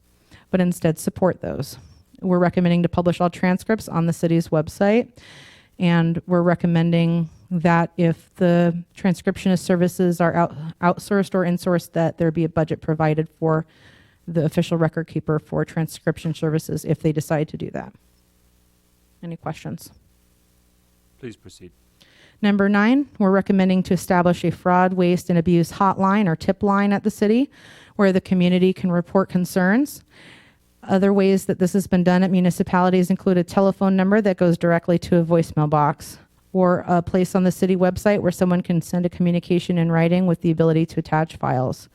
but instead support those. We're recommending to publish all transcripts on the city's website, and we're recommending that if the transcriptionist services are outsourced or insourced, that there be a budget provided for the official record keeper for transcription services if they decide to do that. Any questions? Please proceed. Number 9, we're recommending to establish a fraud, waste, and abuse hotline or tip line at the city where the community can report concerns. Other ways that this has been done at municipalities include a telephone number that goes directly to a voicemail box, or a place on the city website where someone can send a communication in writing with the ability to attach files.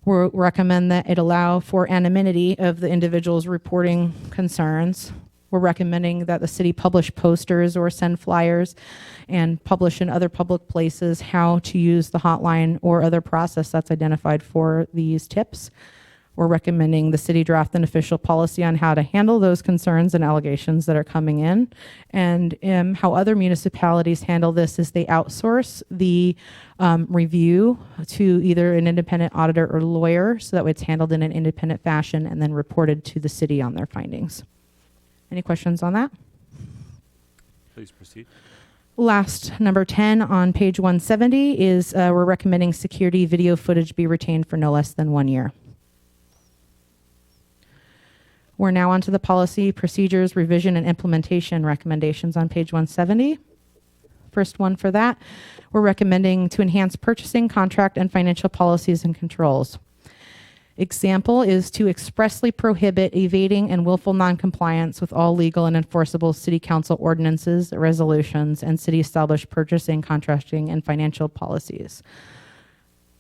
We recommend that it allow for anonymity of the individuals reporting concerns. We're recommending that the city publish posters or send flyers and publish in other public places how to use the hotline or other process that's identified for these tips. We're recommending the city draft an official policy on how to handle those concerns and allegations that are coming in. And how other municipalities handle this is they outsource the review to either an independent auditor or lawyer, so that way it's handled in an independent fashion and then reported to the city on their findings. Any questions on that? Please proceed. Last, number 10 on page 170 is we're recommending security video footage be retained for no less than 1 year. We're now onto the policy, procedures, revision, and implementation recommendations on page 170. First one for that, we're recommending to enhance purchasing, contract, and financial policies and controls. Example is to expressly prohibit evading and willful noncompliance with all legal and enforceable city council ordinances, resolutions, and city-established purchasing, contracting, and financial policies.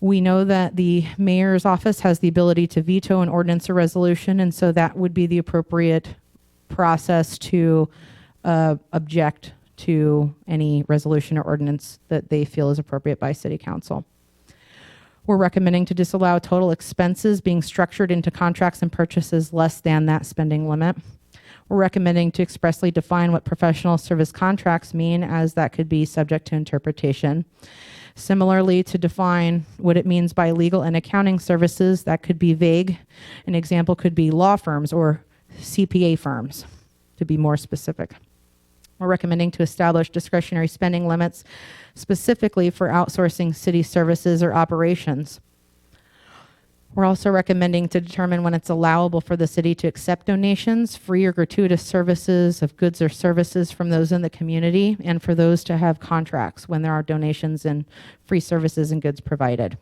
We know that the mayor's office has the ability to veto an ordinance or resolution, and so that would be the appropriate process to object to any resolution or ordinance that they feel is appropriate by city council. We're recommending to disallow total expenses being structured into contracts and purchases less than that spending limit. We're recommending to expressly define what professional service contracts mean, as that could be subject to interpretation. Similarly, to define what it means by legal and accounting services, that could be vague. An example could be law firms or CPA firms, to be more specific. We're recommending to establish discretionary spending limits specifically for outsourcing city services or operations. We're also recommending to determine when it's allowable for the city to accept donations, free or gratuitous services of goods or services from those in the community, and for those to have contracts when there are donations and free services and goods provided.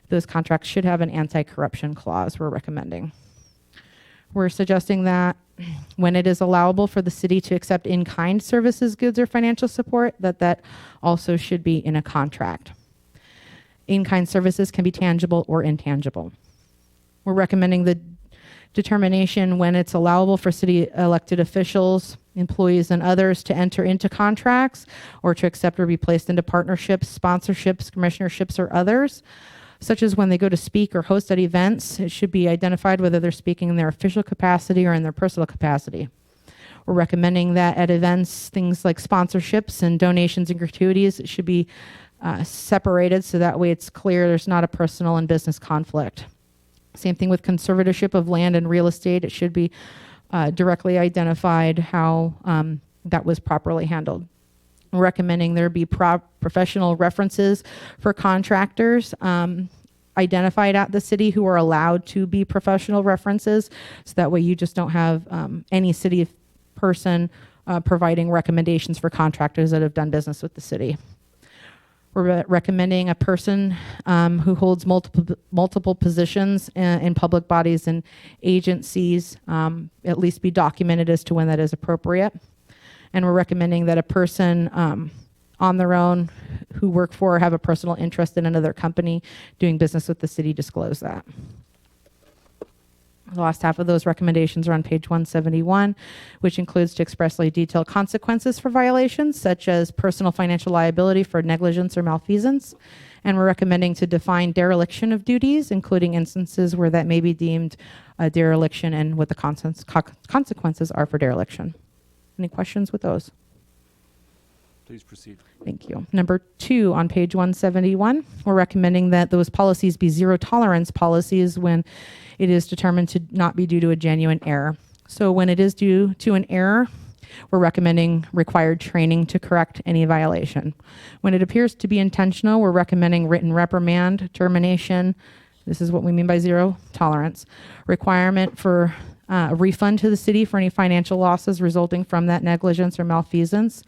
Those contracts should have an anti-corruption clause, we're recommending. We're suggesting that when it is allowable for the city to accept in-kind services, goods, or financial support, that also should be in a contract. In-kind services can be tangible or intangible. We're recommending the determination when it's allowable for city elected officials, employees, and others to enter into contracts or to accept or be placed into partnerships, sponsorships, commissionerships, or others. such as when they go to speak or host at events. It should be identified whether they're speaking in their official capacity or in their personal capacity. We're recommending that at events, things like sponsorships and donations and gratuities should be separated so that way it's clear there's not a personal and business conflict. Same thing with conservatorship of land and real estate. It should be directly identified how that was properly handled. We're recommending there be professional references for contractors identified at the city who are allowed to be professional references, so that way you just don't have any city person providing recommendations for contractors that have done business with the city. We're recommending a person who holds multiple positions in public bodies and agencies at least be documented as to when that is appropriate. And we're recommending that a person on their own who work for or have a personal interest in another company doing business with the city disclose that. The last half of those recommendations are on page 171, which includes to expressly detail consequences for violations, such as personal financial liability for negligence or malfeasance. And we're recommending to define dereliction of duties, including instances where that may be deemed a dereliction and what the consequences are for dereliction. Any questions with those? Please proceed. Thank you. Number 2 on page 171, we're recommending that those policies be zero tolerance policies when it is determined to not be due to a genuine error. So when it is due to an error, we're recommending required training to correct any violation. When it appears to be intentional, we're recommending written reprimand, termination. This is what we mean by zero tolerance. Requirement for a refund to the city for any financial losses resulting from that negligence or malfeasance.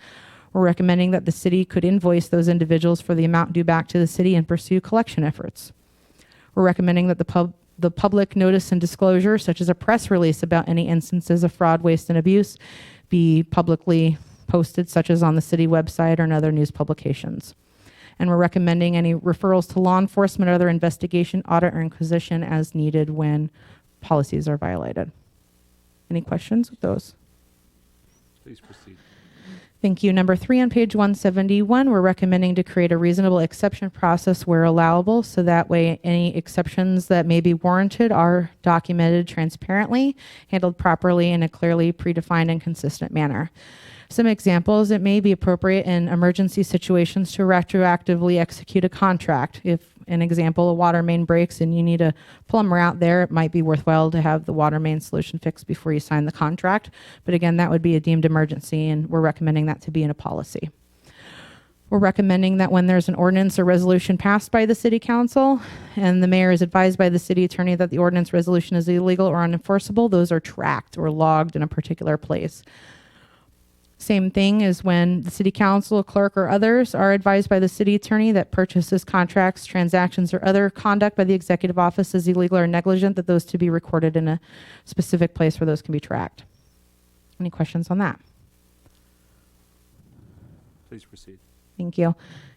We're recommending that the city could invoice those individuals for the amount due back to the city and pursue collection efforts. We're recommending that the public notice and disclosure, such as a press release about any instances of fraud, waste, and abuse, be publicly posted, such as on the city website or in other news publications. And we're recommending any referrals to law enforcement or other investigation, audit, or inquisition as needed when policies are violated. Any questions with those? Please proceed. Thank you. Number 3 on page 171, we're recommending to create a reasonable exception process where allowable, so that way any exceptions that may be warranted are documented transparently, handled properly in a clearly predefined and consistent manner. Some examples: it may be appropriate in emergency situations to retroactively execute a contract. If, an example, a water main breaks and you need a plumber out there, it might be worthwhile to have the water main solution fixed before you sign the contract. But again, that would be a deemed emergency, and we're recommending that to be in a policy. We're recommending that when there's an ordinance or resolution passed by the city council and the mayor is advised by the city attorney that the ordinance resolution is illegal or unenforceable, those are tracked or logged in a particular place. Same thing as when the city council, clerk, or others are advised by the city attorney that purchases, contracts, transactions, or other conduct by the executive office is illegal or negligent, that those to be recorded in a specific place where those can be tracked. Any questions on that? Please proceed. Thank you.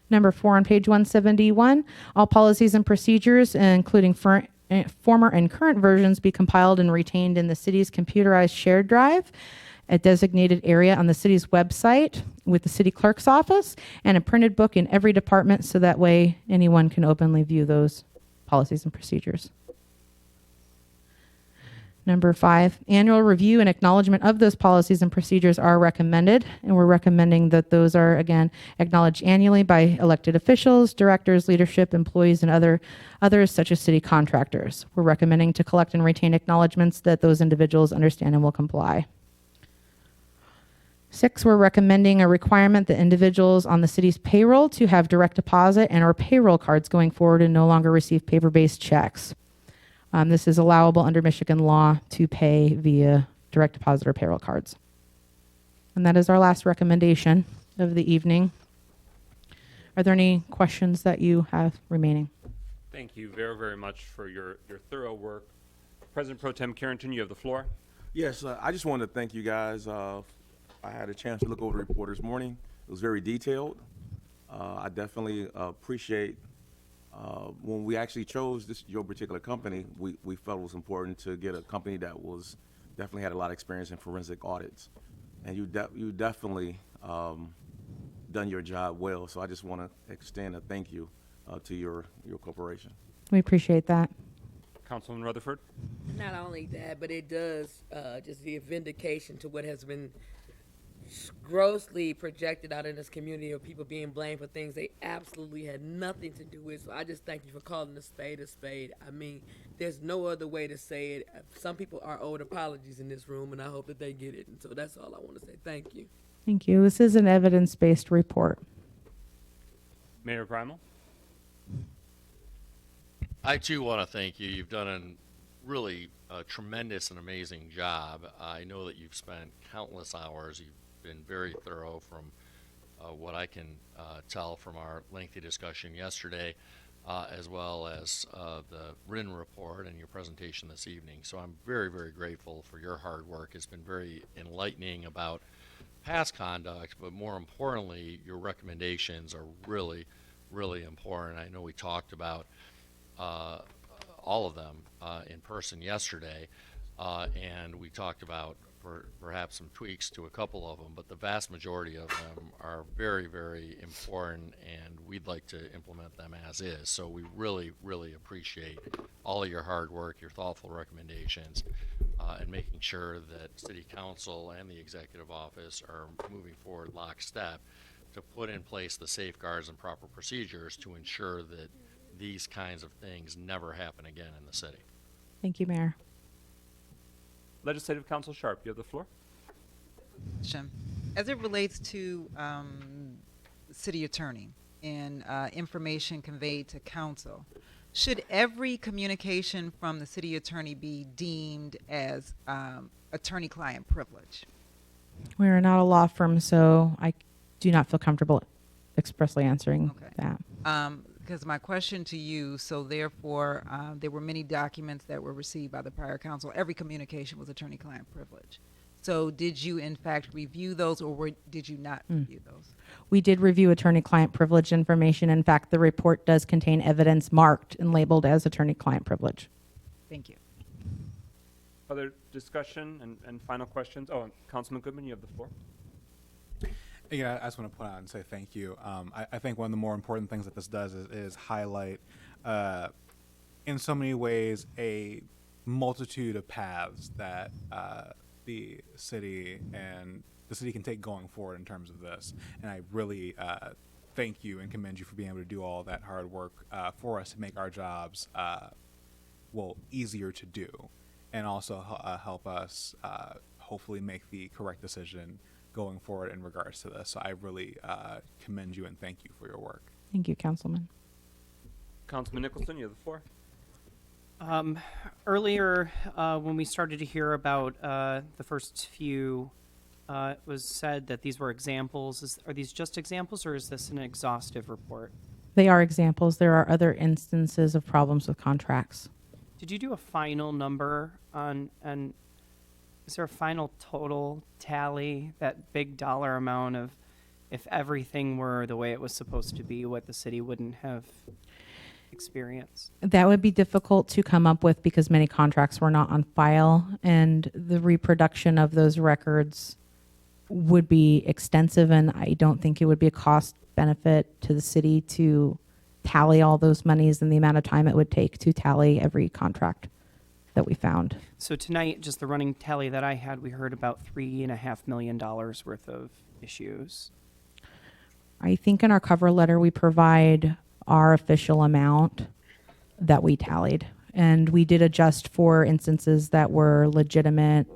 Number 4 on page 171, all policies and procedures, including former and current versions, be compiled and retained in the city's computerized shared drive, a designated area on the city's website with the city clerk's office, and a printed book in every department, so that way anyone can openly view those policies and procedures. Number 5, annual review and acknowledgement of those policies and procedures are recommended, and we're recommending that those are, again, acknowledged annually by elected officials, directors, leadership, employees, and others such as city contractors. We're recommending to collect and retain acknowledgements that those individuals understand and will comply. 6, we're recommending a requirement that individuals on the city's payroll to have direct deposit and or payroll cards going forward and no longer receive paper-based checks. This is allowable under Michigan law to pay via direct deposit or payroll cards. And that is our last recommendation of the evening. Are there any questions that you have remaining? Thank you very, very much for your thorough work. President Pro Tem Carrington, you have the floor. Yes, I just wanted to thank you guys. I had a chance to look over the report this morning. It was very detailed. I definitely appreciate when we actually chose your particular company, we felt it was important to get a company that definitely had a lot of experience in forensic audits. And you definitely done your job well. So I just want to extend a thank you to your corporation. We appreciate that. Councilman Rutherford? Not only that, but it does just give vindication to what has been grossly projected out in this community of people being blamed for things they absolutely had nothing to do with. So I just thank you for calling a spade a spade. I mean, there's no other way to say it. Some people are owed apologies in this room, and I hope that they get it. And so that's all I want to say. Thank you. Thank you. This is an evidence-based report. Mayor Grimal? I too want to thank you. You've done a really tremendous and amazing job. I know that you've spent countless hours. You've been very thorough from what I can tell from our lengthy discussion yesterday, as well as the written report and your presentation this evening. So I'm very, very grateful for your hard work. It's been very enlightening about past conduct, but more importantly, your recommendations are really, really important. I know we talked about all of them in person yesterday, and we talked about perhaps some tweaks to a couple of them, but the vast majority of them are very, very important, and we'd like to implement them as is. So we really, really appreciate all of your hard work, your thoughtful recommendations, and making sure that City Council and the Executive Office are moving forward lockstep to put in place the safeguards and proper procedures to ensure that these kinds of things never happen again in the city. Thank you, Mayor. Legislative Council Sharp, you have the floor. As it relates to city attorney and information conveyed to council, should every communication from the city attorney be deemed as attorney-client privilege? We are not a law firm, so I do not feel comfortable expressly answering that. Because my question to you, so therefore, there were many documents that were received by the prior council. Every communication was attorney-client privilege. So did you, in fact, review those, or did you not review those? We did review attorney-client privilege information. In fact, the report does contain evidence marked and labeled as attorney-client privilege. Thank you. Other discussion and final questions? Oh, and Councilman Goodman, you have the floor. Yeah, I just want to point out and say thank you. I think one of the more important things that this does is highlight, in so many ways, a multitude of paths that the city can take going forward in terms of this. And I really thank you and commend you for being able to do all that hard work for us to make our jobs, easier to do, and also help us hopefully make the correct decision going forward in regards to this. So I really commend you and thank you for your work. Thank you, Councilman. Councilman Nicholson, you have the floor. Earlier, when we started to hear about the first few, it was said that these were examples. Are these just examples, or is this an exhaustive report? They are examples. There are other instances of problems with contracts. Did you do a final number on, and is there a final total tally, that big dollar amount of if everything were the way it was supposed to be, what the city wouldn't have experienced? That would be difficult to come up with because many contracts were not on file, and the reproduction of those records would be extensive, and I don't think it would be a cost benefit to the city to tally all those monies and the amount of time it would take to tally every contract that we found. So tonight, just the running tally that I had, we heard about $3.5 million worth of issues. I think in our cover letter, we provide our official amount that we tallied. And we did adjust for instances that were legitimate,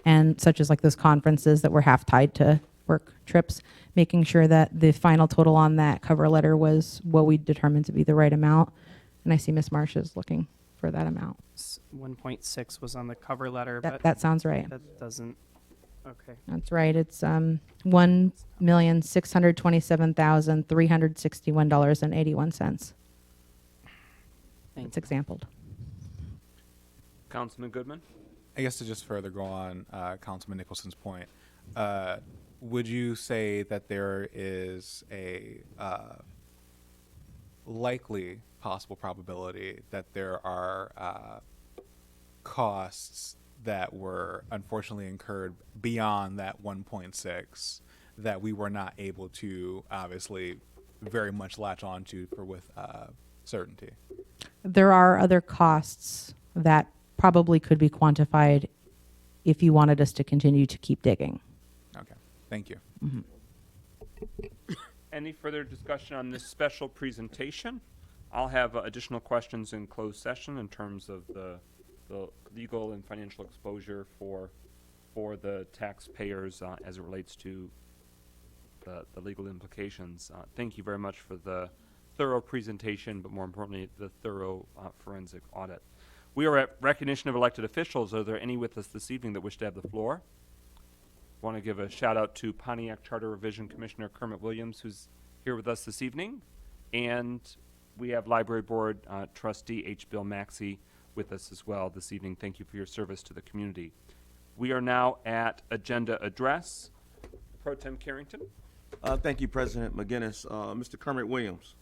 and such as like those conferences that were half tied to work trips, making sure that the final total on that cover letter was what we determined to be the right amount. And I see Ms. Marsh is looking for that amount. 1.6 was on the cover letter, That- but that sounds right. That doesn't. Okay. That's right. It's $1,627,361.81. It's exampled. Councilman Goodman? I guess to just further go on Councilman Nicholson's point, would you say that there is a likely possible probability that there are costs that were unfortunately incurred beyond that 1.6 that we were not able to obviously very much latch on to with certainty. There are other costs that probably could be quantified if you wanted us to continue to keep digging. Okay, thank you. Any further discussion on this special presentation? I'll have additional questions in closed session in terms of the legal and financial exposure for the taxpayers as it relates to the legal implications. Thank you very much for the thorough presentation, but more importantly, the thorough forensic audit. We are at recognition of elected officials. Are there any with us this evening that wish to have the floor? I want to give a shout out to Pontiac Charter Revision Commissioner Kermit Williams, who's here with us this evening. And we have Library Board Trustee H. Bill Maxey with us as well this evening. Thank you for your service to the community. We are now at Agenda Address. Pro Tem Carrington. Thank you, President McGinnis. Mr. Kermit Williams.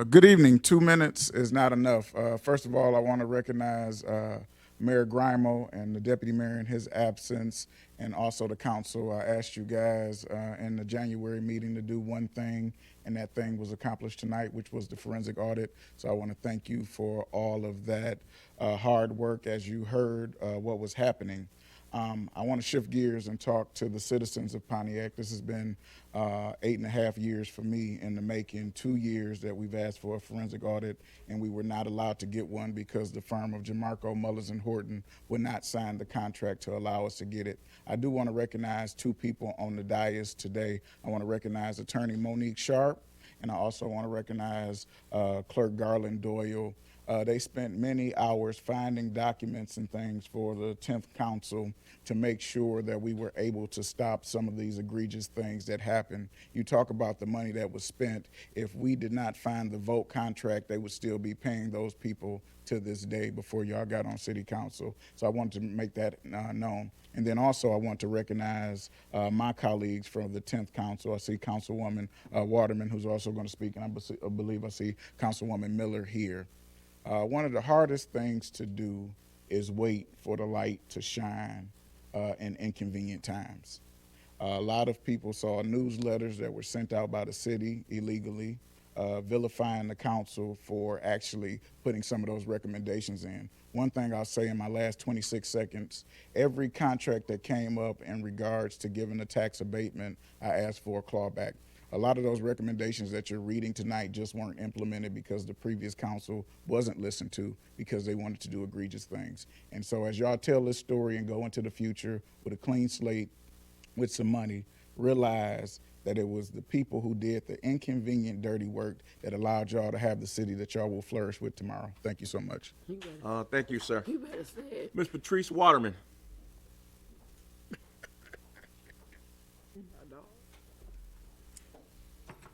Good evening. 2 minutes is not enough. First of all, I want to recognize Mayor Grimo and the deputy mayor in his absence, and also the council. I asked you guys in the January meeting to do one thing, and that thing was accomplished tonight, which was the forensic audit. So I want to thank you for all of that hard work as you heard what was happening. I want to shift gears and talk to the citizens of Pontiac. This has been 8.5 years for me in the making, 2 years that we've asked for a forensic audit, and we were not allowed to get one because the firm of Jamarco, Mullers, and Horton would not sign the contract to allow us to get it. I do want to recognize 2 people on the dais today. I want to recognize Attorney Monique Sharp, and I also want to recognize Clerk Garland Doyle. They spent many hours finding documents and things for the 10th Council to make sure that we were able to stop some of these egregious things that happened. You talk about the money that was spent. If we did not find the vote contract, they would still be paying those people to this day before y'all got on City Council. So I wanted to make that known. And then also I want to recognize my colleagues from the 10th Council. I see Councilwoman Waterman, who's also going to speak, and I believe I see Councilwoman Miller here. One of the hardest things to do is wait for the light to shine in inconvenient times. A lot of people saw newsletters that were sent out by the city illegally, vilifying the council for actually putting some of those recommendations in. One thing I'll say in my last 26 seconds, every contract that came up in regards to giving a tax abatement, I asked for a clawback. A lot of those recommendations that you're reading tonight just weren't implemented because the previous council wasn't listened to because they wanted to do egregious things. And so as y'all tell this story and go into the future with a clean slate, with some money, realize that it was the people who did the inconvenient, dirty work that allowed y'all to have the city that y'all will flourish with tomorrow. Thank you so much. Thank you, sir. You better say it. Ms. Patrice Waterman.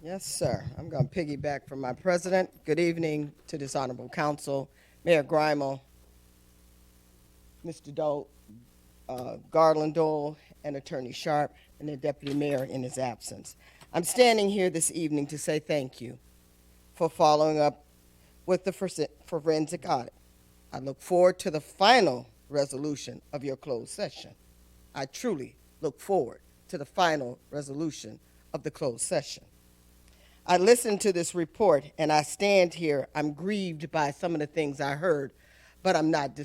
Yes, sir. I'm going to piggyback from my president. Good evening to this honorable council, Mayor Grimo, Mr. Dole, Garland Dole, and Attorney Sharp, and the deputy mayor in his absence. I'm standing here this evening to say thank you for following up with the forensic audit. I look forward to the final resolution of your closed session. I truly look forward to the final resolution of the closed session. I listened to this report, and I stand here. I'm grieved by some of the things I heard, but I'm not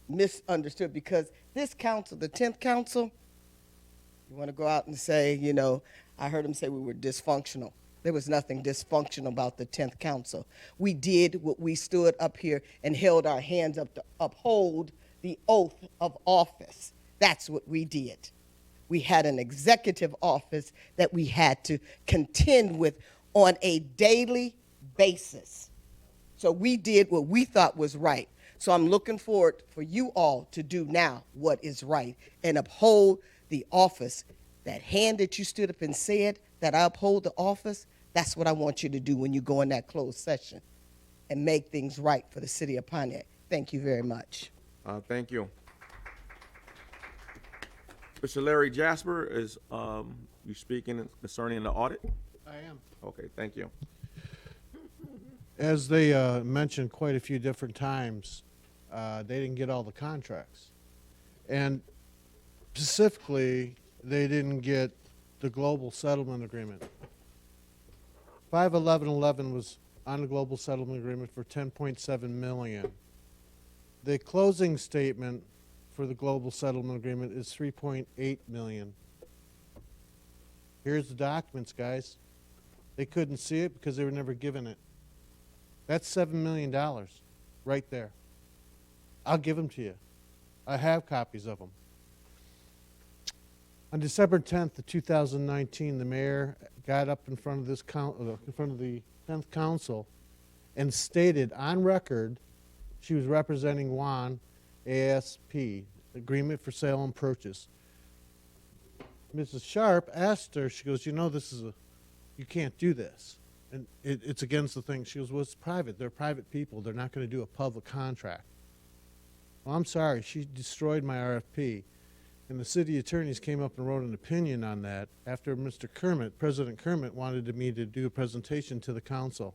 misunderstood because this council, the 10th Council, you want to go out and say, you know, I heard him say we were dysfunctional. There was nothing dysfunctional about the 10th Council. We did what we stood up here and held our hands up to uphold the oath of office. That's what we did. We had an executive office that we had to contend with on a daily basis. So we did what we thought was right. So I'm looking forward for you all to do now what is right and uphold the office. That hand that you stood up and said that I uphold the office, that's what I want you to do when you go in that closed session and make things right for the city of Pontiac. Thank you very much. Thank you. Mr. Larry Jasper, is you speaking concerning the audit? I am. Okay, thank you. As they mentioned quite a few different times, they didn't get all the contracts. And specifically, they didn't get the global settlement agreement. 51111 was on the global settlement agreement for 10.7 million. The closing statement for the global settlement agreement is 3.8 million. Here's the documents, guys. They couldn't see it because they were never given it. That's $7 million right there. I'll give them to you. I have copies of them. On December 10th of 2019, the mayor got up in front of this in front of the 10th council and stated on record she was representing Juan ASP, Agreement for Sale and Purchase. Mrs. Sharp asked her, she goes, you know, this is you can't do this. And it's against the thing. She goes, well, it's private. They're private people. They're not going to do a public contract. Well, I'm sorry. She destroyed my RFP. And the city attorneys came up and wrote an opinion on that after Mr. Kermit, President Kermit, wanted me to do a presentation to the council.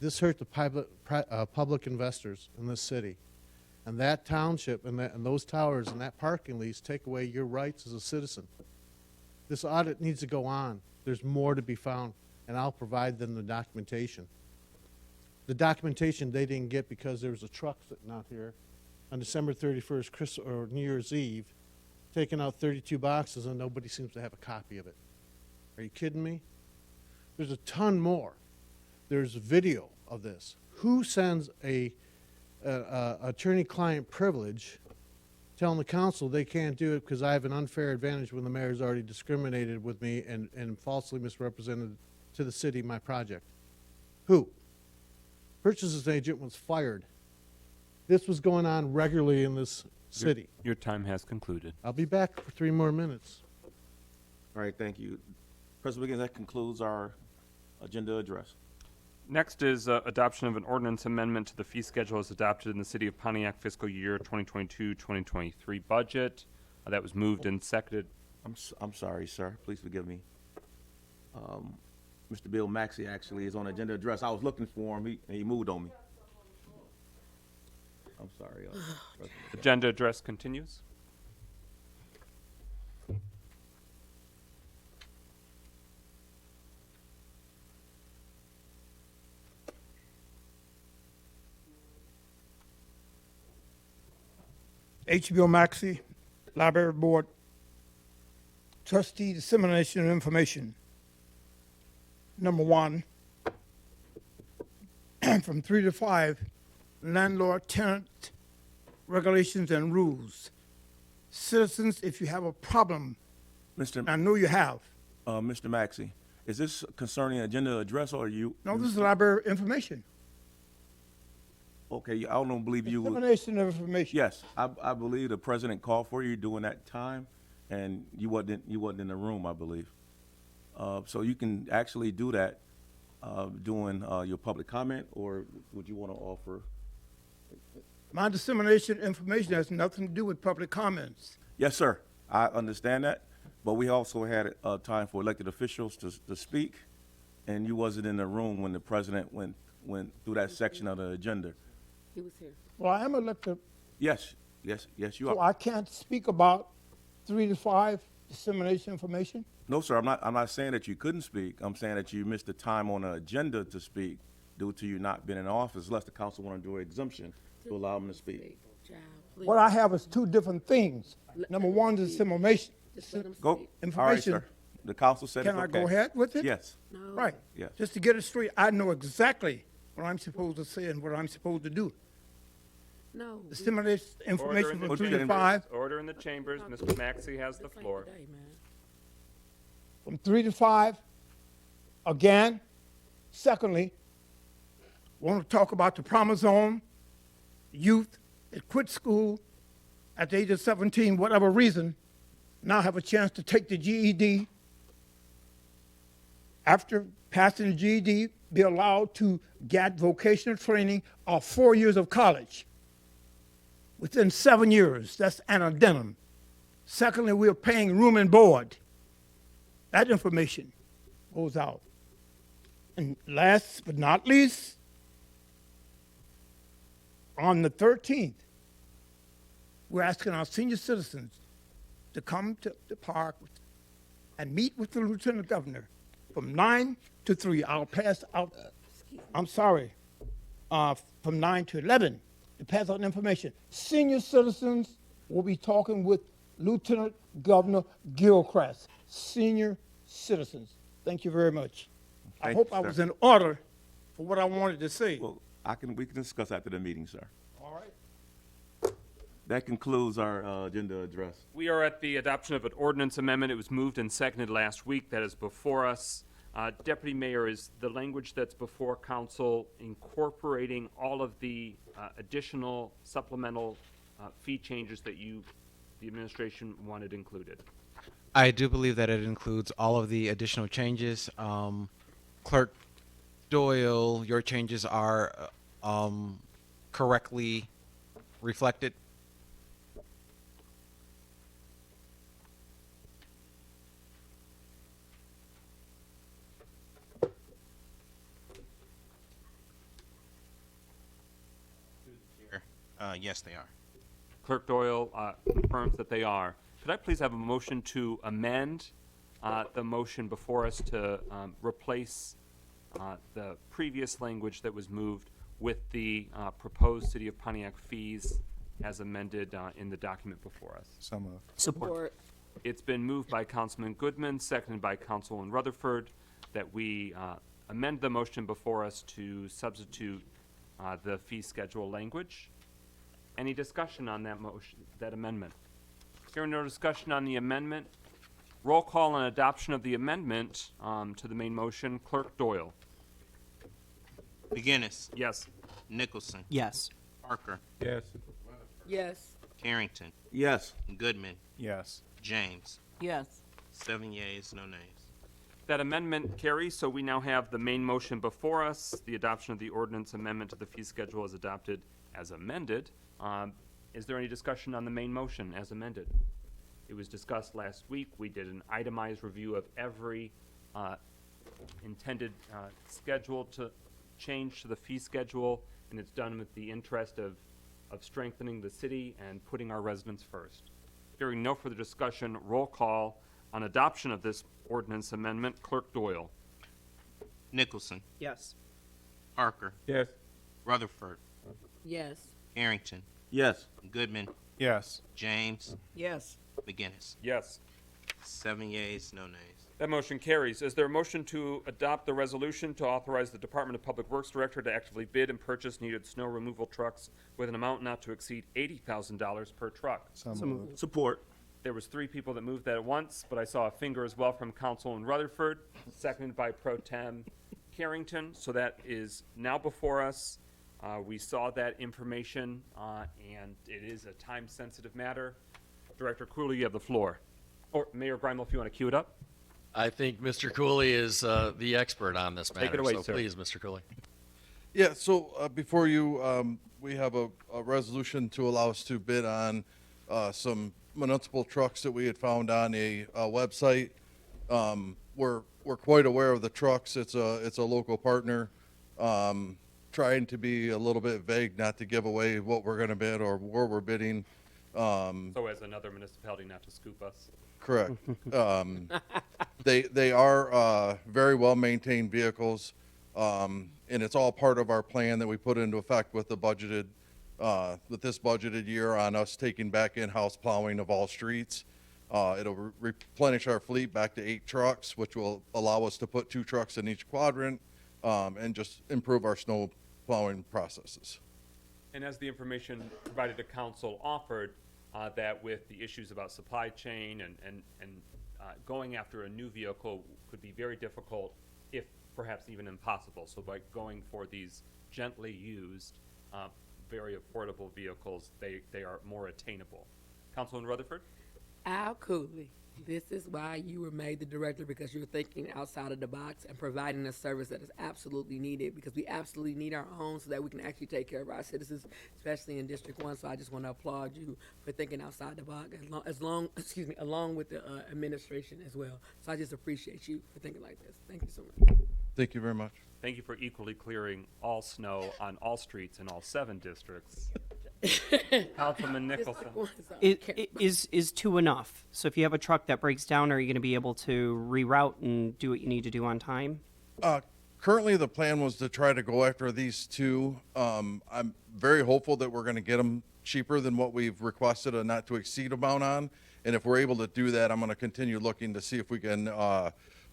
This hurt the public investors in this city. And that township and those towers and that parking lease take away your rights as a citizen. This audit needs to go on. There's more to be found, and I'll provide them the documentation. The documentation they didn't get because there was a truck sitting out here on December 31st, or New Year's Eve, taking out 32 boxes, and nobody seems to have a copy of it. Are you kidding me? There's a ton more. There's video of this. Who sends a attorney-client privilege telling the council they can't do it because I have an unfair advantage when the mayor's already discriminated with me and falsely misrepresented to the city my project? Who? Purchases agent was fired. This was going on regularly in this city. Your time has concluded. I'll be back for 3 more minutes. All right, thank you. President Wiggins, that concludes our agenda address. Next is adoption of an ordinance amendment to the fee schedule as adopted in the City of Pontiac fiscal year 2022-2023 budget. That was moved and seconded. I'm sorry, sir. Please forgive me. Mr. Bill Maxey actually is on the agenda address. I was looking for him, and he moved on me. I'm sorry. Agenda address continues. HBO Maxey, Library Board, Trustee Dissemination of Information. Number 1, from 3 to 5, landlord-tenant regulations and rules. Citizens, if you have a problem, I know you have. Mr. Maxey, is this concerning agenda address or you? No, this is library information. Okay, I don't believe you. Dissemination of information. Yes, I believe the president called for you during that time, and you wasn't in the room, I believe. So you can actually do that during your public comment, or would you want to offer? My dissemination information has nothing to do with public comments. Yes, sir. I understand that, but we also had time for elected officials to speak, and you wasn't in the room when the president went through that section of the agenda. He was here. Well, I am elected. Yes, you So are. I can't speak about 3 to 5 dissemination information? No, sir. I'm not saying that you couldn't speak. I'm saying that you missed the time on the agenda to speak due to you not being in office, unless the council want to do an exemption to allow them to speak. What I have is 2 different things. Number 1 is dissemination. Go. Information. All right, sir. The council said Can it's I okay. go ahead with it? Yes. Right. Yes. Just to get it straight, I know exactly what I'm supposed to say and what I'm supposed to do. No. Disseminate information Order in from the 3 to chambers. 5. Order in the chambers. Mr. Maxey has the floor. From 3 to 5. Again, secondly, want to talk about the Promise Zone, youth that quit school at the age of 17, whatever reason, now have a chance to take the GED. After passing the GED, be allowed to get vocational training or 4 years of college within 7 years. That's an addendum. Secondly, we're paying room and board. That information goes out. And last but not least, on the 13th, we're asking our senior citizens to come to the park and meet with the lieutenant governor from 9 to 3. I'll pass out, I'm sorry, from 9 to 11 to pass out information. Senior citizens will be talking with Lieutenant Governor Gilchrist. Senior citizens. Thank you very much. I Thank hope you, I sir. was in order for what I wanted to say. Well, we can discuss after the meeting, sir. All right. That concludes our agenda address. We are at the adoption of an ordinance amendment. It was moved and seconded last week. That is before us. Deputy Mayor, is the language that's before council incorporating all of the additional supplemental fee changes that the administration wanted included? I do believe that it includes all of the additional changes. Clerk Doyle, your changes are correctly reflected. Yes, they are. Clerk Doyle confirms that they are. Could I please have a motion to amend the motion before us to replace the previous language that was moved with the proposed City of Pontiac fees as amended in the document before us? So moved. Support. It's been moved by Councilman Goodman, seconded by Councilman Rutherford, that we amend the motion before us to substitute the fee schedule language. Any discussion on that motion, that amendment? Hearing no discussion on the amendment, roll call on adoption of the amendment to the main motion. Clerk Doyle. McGinnis. Yes. Nicholson. Yes. Parker. Yes. Yes. Carrington. Yes. Goodman. Yes. James. Yes. 7 yeas, no nays. That amendment carries, so we now have the main motion before us. The adoption of the ordinance amendment to the fee schedule is adopted as amended. Is there any discussion on the main motion as amended? It was discussed last week. We did an itemized review of every intended schedule to change to the fee schedule, and it's done with the interest of strengthening the city and putting our residents first. Hearing no further discussion, roll call on adoption of this ordinance amendment. Clerk Doyle. Nicholson. Yes. Parker. Yes. Rutherford. Yes. Carrington. Yes. Goodman. Yes. James. Yes. McGinnis. Yes. 7 yeas, no nays. That motion carries. Is there a motion to adopt the resolution to authorize the Department of Public Works Director to actively bid and purchase needed snow removal trucks with an amount not to exceed $80,000 per truck? So moved. Support. There was 3 people that moved that at once, but I saw a finger as well from Councilman Rutherford, seconded by Pro Tem Carrington. So that is now before us. We saw that information, and it is a time-sensitive matter. Director Cooley, you have the floor. Or Mayor Grimel, if you want to cue it up. I think Mr. Cooley is the expert on this matter. Take it away, so sir. please, Mr. Cooley. Yeah, so before you, we have a resolution to allow us to bid on some municipal trucks that we had found on a website. We're quite aware of the trucks. It's a local partner. Trying to be a little bit vague, not to give away what we're going to bid or where we're bidding. So as another municipality not to scoop us. Correct. They are very well-maintained vehicles, and it's all part of our plan that we put into effect with the budgeted, with this budgeted year on us taking back in-house plowing of all streets. It'll replenish our fleet back to 8 trucks, which will allow us to put 2 trucks in each quadrant, and just improve our snow plowing processes. And as the information provided to council offered, that with the issues about supply chain and going after a new vehicle could be very difficult, if perhaps even impossible. So by going for these gently used, very affordable vehicles, they are more attainable. Councilman Rutherford? Al Cooley, this is why you were made the director, because you're thinking outside of the box and providing a service that is absolutely needed, because we absolutely need our own so that we can actually take care of our citizens, especially in District 1. So I just want to applaud you for thinking outside the box, along with the administration as well. So I just appreciate you for thinking like this. Thank you so much. Thank you very much. Thank you for equally clearing all snow on all streets in all 7 districts. Councilman Nicholson. Is two enough? So if you have a truck that breaks down, are you going to be able to reroute and do what you need to do on time? Currently, the plan was to try to go after these two. I'm very hopeful that we're going to get them cheaper than what we've requested a not to exceed amount on. And if we're able to do that, I'm going to continue looking to see if we can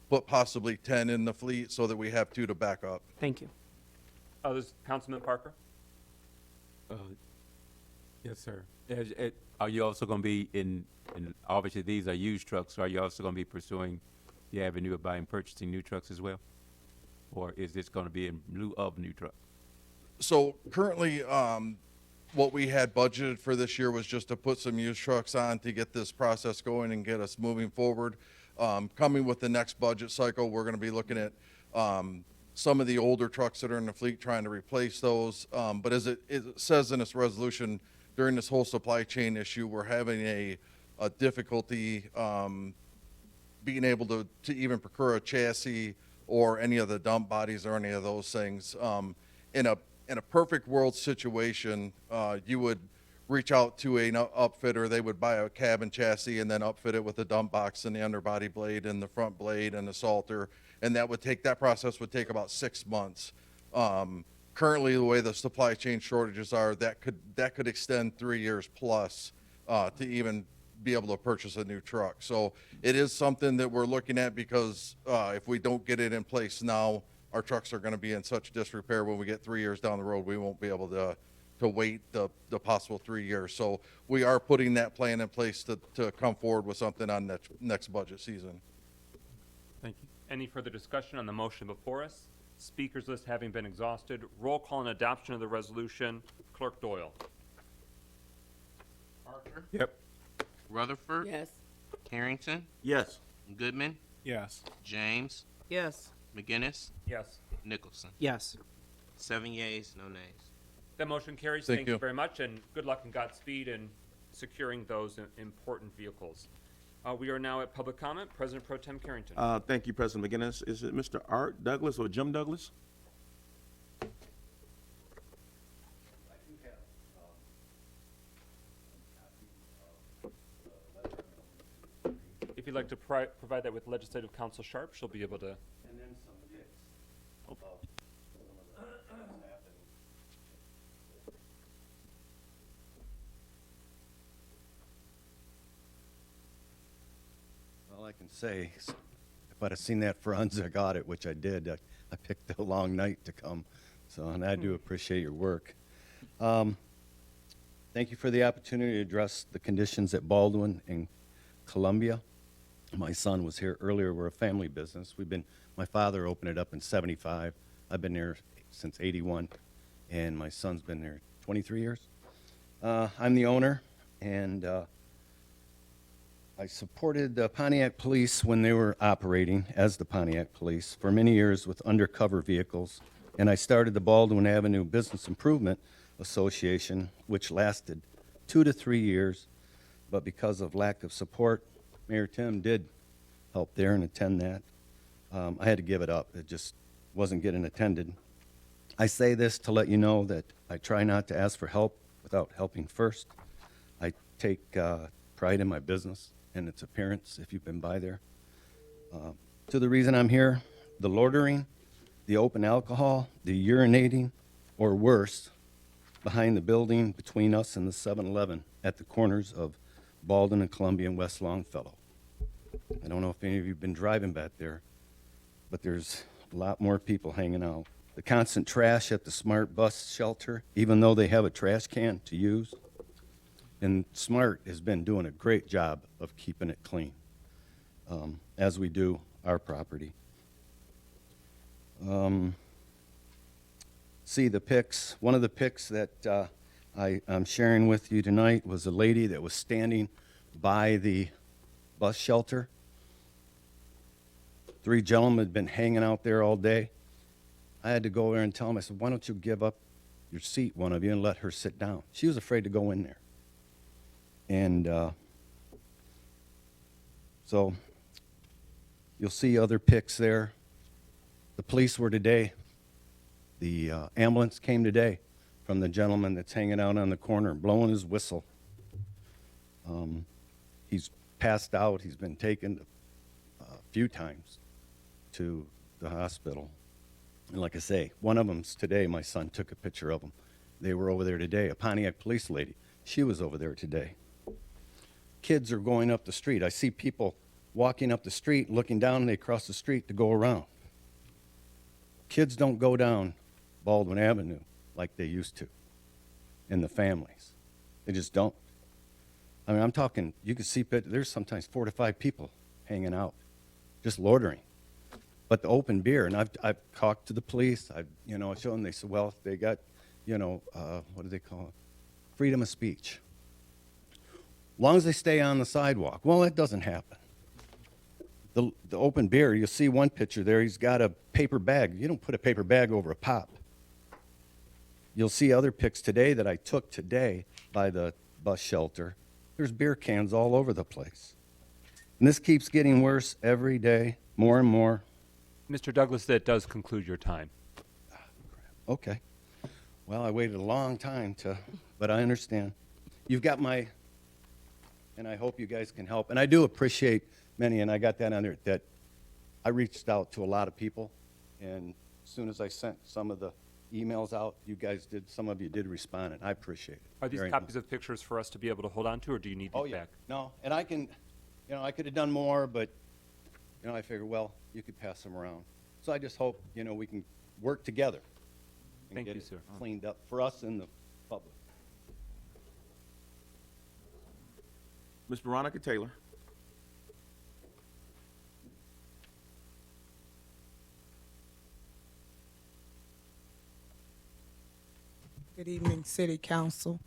put possibly 10 in the fleet so that we have 2 to back up. Thank you. This Councilman Parker. Yes, sir. Are you also going to be in, obviously these are used trucks, so are you also going to be pursuing the avenue of purchasing new trucks as well? Or is this going to be in lieu of new trucks? So currently, what we had budgeted for this year was just to put some used trucks on to get this process going and get us moving forward. Coming with the next budget cycle, we're going to be looking at some of the older trucks that are in the fleet, trying to replace those. But as it says in this resolution, during this whole supply chain issue, we're having a difficulty being able to even procure a chassis or any of the dump bodies or any of those things. In a perfect world situation, you would reach out to an upfitter. They would buy a cabin chassis and then upfit it with a dump box and the underbody blade and the front blade and the salter, and that process would take about 6 months. Currently, the way the supply chain shortages are, that could extend 3 years plus to even be able to purchase a new truck. So it is something that we're looking at, because if we don't get it in place now, our trucks are going to be in such disrepair when we get 3 years down the road, we won't be able to wait the possible 3 years. So we are putting that plan in place to come forward with something on next budget season. Thank you. Any further discussion on the motion before us? Speakers list having been exhausted, roll call and adoption of the resolution. Clerk Doyle. Parker? Yep. Rutherford? Yes. Carrington? Yes. Goodman? Yes. James? Yes. McGinnis? Yes. Nicholson? Yes. 7 yeas, no nays. That motion carries. Thank Thank you you. very much, and good luck and Godspeed in securing those important vehicles. We are now at public comment. President Pro Tem Carrington. Thank you, President McGinnis. Is it Mr. Art Douglas or Jim Douglas? If you'd like to provide that with Legislative Counsel Sharp, she'll be able to. And then some pics. All I can say is, if I'd have seen that forensic audit, which I did, I picked a long night to come. So, and I do appreciate your work. Thank you for the opportunity to address the conditions at Baldwin and Columbia. My son was here earlier. We're a family business. My father opened it up in '75. I've been there since '81, and my son's been there 23 years. I'm the owner, and I supported the Pontiac Police when they were operating as the Pontiac Police for many years with undercover vehicles, and I started the Baldwin Avenue Business Improvement Association, which lasted 2 to 3 years, but because of lack of support, Mayor Tim did help there and attend that. I had to give it up. It just wasn't getting attended. I say this to let you know that I try not to ask for help without helping first. I take pride in my business and its appearance, if you've been by there. To the reason I'm here, the loitering, the open alcohol, the urinating, or worse, behind the building between us and the 7-Eleven at the corners of Baldwin and Columbia and West Longfellow. I don't know if any of you have been driving back there, but there's a lot more people hanging out. The constant trash at the Smart bus shelter, even though they have a trash can to use. And Smart has been doing a great job of keeping it clean, as we do our property. See the pics. One of the pics that I'm sharing with you tonight was a lady that was standing by the bus shelter. 3 gentlemen had been hanging out there all day. I had to go there and tell them, I said, why don't you give up your seat, one of you, and let her sit down? She was afraid to go in there. And so you'll see other pics there. The police were today. The ambulance came today from the gentleman that's hanging out on the corner blowing his whistle. He's passed out. He's been taken a few times to the hospital. And like I say, one of them's today. My son took a picture of him. They were over there today. A Pontiac police lady. She was over there today. Kids are going up the street. I see people walking up the street, looking down, and they cross the street to go around. Kids don't go down Baldwin Avenue like they used to in the families. They just don't. I mean, I'm talking, you can see, there's sometimes 4 to 5 people hanging out, just loitering. But the open beer, and I've talked to the police, I've, shown them, they said, well, they got, what do they call it? Freedom of speech. As long as they stay on the sidewalk. Well, that doesn't happen. The open beer, you'll see one picture there, he's got a paper bag. You don't put a paper bag over a pop. You'll see other pics today that I took today by the bus shelter. There's beer cans all over the place. And this keeps getting worse every day, more and more. Mr. Douglas, that does conclude your time. Okay. Well, I waited a long time but I understand. You've got and I hope you guys can help. And I do appreciate many, and I got that on there, that I reached out to a lot of people, and as soon as I sent some of the emails out, some of you did respond, and I appreciate it. Are these very copies much. of pictures for us to be able to hold on to, or do you need these back? No, and I can, I could have done more, but, I figured, well, you could pass them around. So I just hope, we can work together and Thank get you, it sir. cleaned up for us and the public. Ms. Veronica Taylor. Good evening, City Council,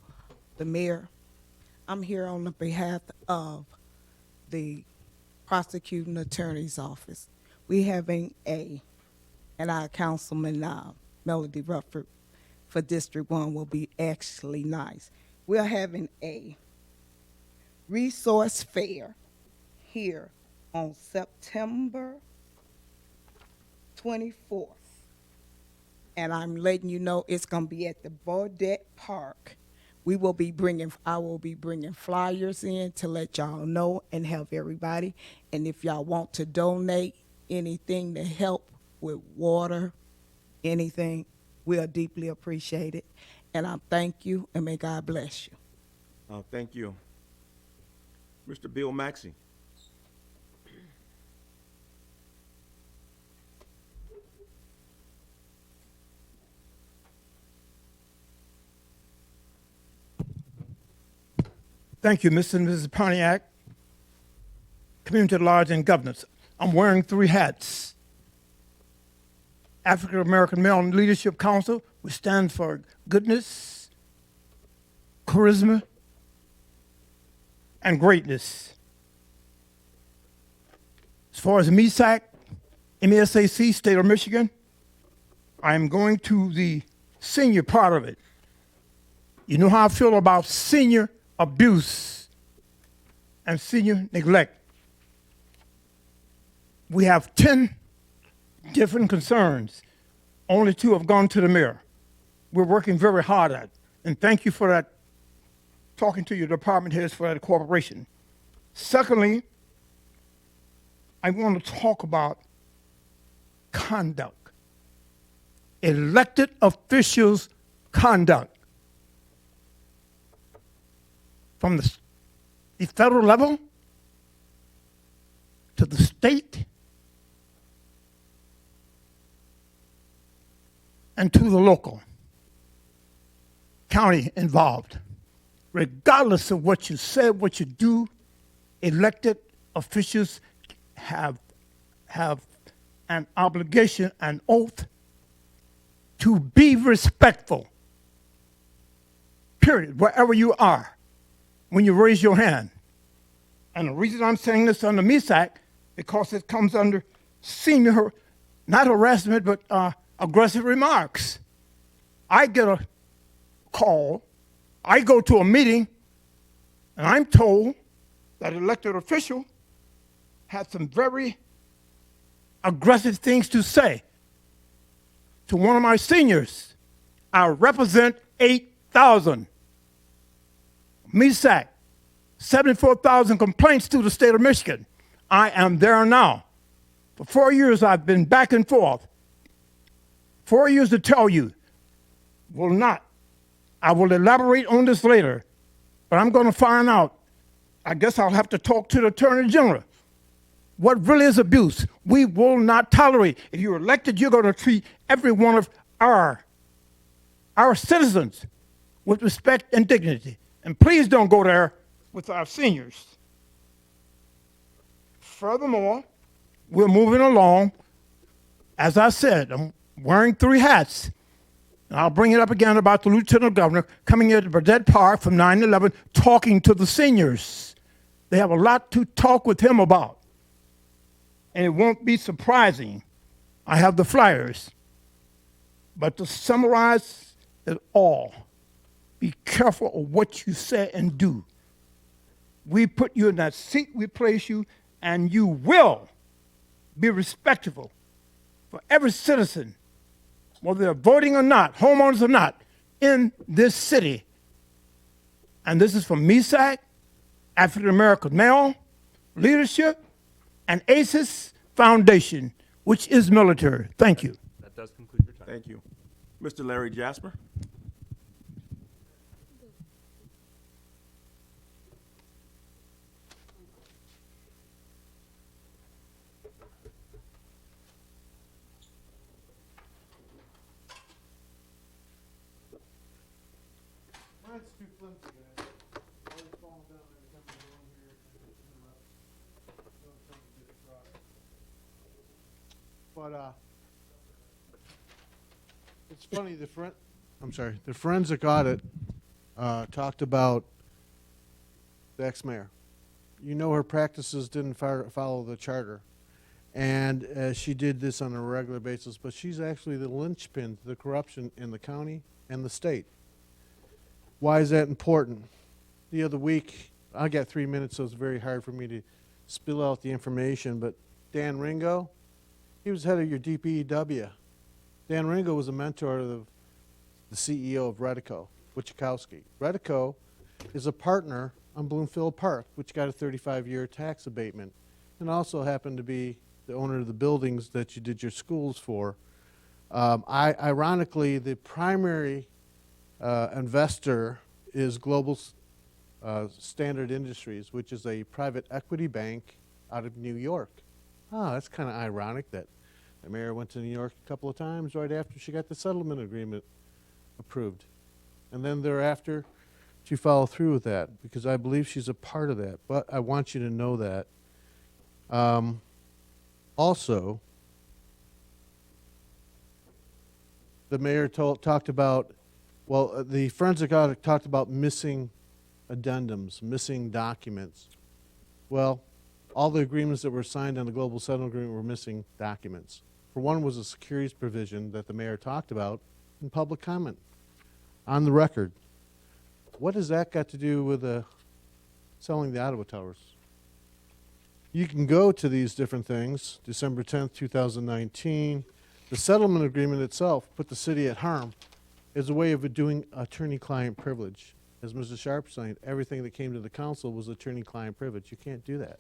the Mayor. I'm here on the behalf of the Prosecuting Attorney's Office. We have an A, and our Councilman Melody Rufford for District 1 will be actually nice. We're having a resource fair here on September 24th. And I'm letting you know it's going to be at the Baudet Park. I will be bringing flyers in to let y'all know and help everybody. And if y'all want to donate anything to help with water, anything, we'll deeply appreciate it. And I thank you, and may God bless you. Thank you. Mr. Bill Maxey. Thank you, Mr. and Mrs. Pontiac. Community at large and governance. I'm wearing 3 hats. African American Male Leadership Council, which stands for goodness, charisma, and greatness. As far as MESAC, MSAC, State of Michigan, I'm going to the senior part of it. You know how I feel about senior abuse and senior neglect. We have 10 different concerns. Only 2 have gone to the mayor. We're working very hard at it. And thank you for that, talking to your department heads for that cooperation. Secondly, I want to talk about conduct. Elected officials' conduct. From the federal level to the state and to the local county involved. Regardless of what you said, what you do, elected officials have an obligation, an oath to be respectful, period, wherever you are. When you raise your hand. And the reason I'm saying this under MESAC, because it comes under senior, not harassment, but aggressive remarks. I get a call, I go to a meeting, and I'm told that an elected official had some very aggressive things to say to one of my seniors. I represent 78,000. MESAC, 74,000 complaints to the state of Michigan. I am there now. For 4 years, I've been back and forth. 4 years to tell you, will not. I will elaborate on this later, but I'm going to find out. I guess I'll have to talk to the Attorney General. What really is abuse? We will not tolerate. If you're elected, you're going to treat every one of our citizens with respect and dignity. And please don't go there with our seniors. Furthermore, we're moving along. As I said, I'm wearing 3 hats. And I'll bring it up again about the Lieutenant Governor coming into Burdett Park from 9/11, talking to the seniors. They have a lot to talk with him about. And it won't be surprising. I have the flyers. But to summarize it all, be careful of what you say and do. We put you in that seat we place you, and you will be respectful for every citizen, whether they're voting or not, homeowners or not, in this city. And this is from MESAC, African American Male Leadership, and ACES Foundation, which is military. Thank you. That does conclude your time. Thank you. Mr. Larry Jasper. But it's funny, the forensic audit talked about the ex-mayor. You know, her practices didn't follow the charter, and she did this on a regular basis, but she's actually the linchpin to the corruption in the county and the state. Why is that important? The other week, I got 3 minutes, so it's very hard for me to spill out the information, but Dan Ringo, he was head of your DPEW. Dan Ringo was a mentor of the CEO of Redico, Wichikowski. Redico is a partner on Bloomfield Park, which got a 35-year tax abatement, and also happened to be the owner of the buildings that you did your schools for. Ironically, the primary investor is Global Standard Industries, which is a private equity bank out of New York. Oh, that's kind of ironic that the mayor went to New York a couple of times right after she got the settlement agreement approved. And then thereafter, she followed through with that, because I believe she's a part of that. But I want you to know that. Also, the mayor talked about, well, the forensic audit talked about missing addendums, missing documents. Well, all the agreements that were signed on the global settlement agreement were missing documents. For one was a securities provision that the mayor talked about in public comment, on the record. What has that got to do with selling the Ottawa Towers? You can go to these different things, December 10th, 2019. The settlement agreement itself put the city at harm as a way of doing attorney-client privilege. As Mr. Sharp saying, everything that came to the council was attorney-client privilege. You can't do that.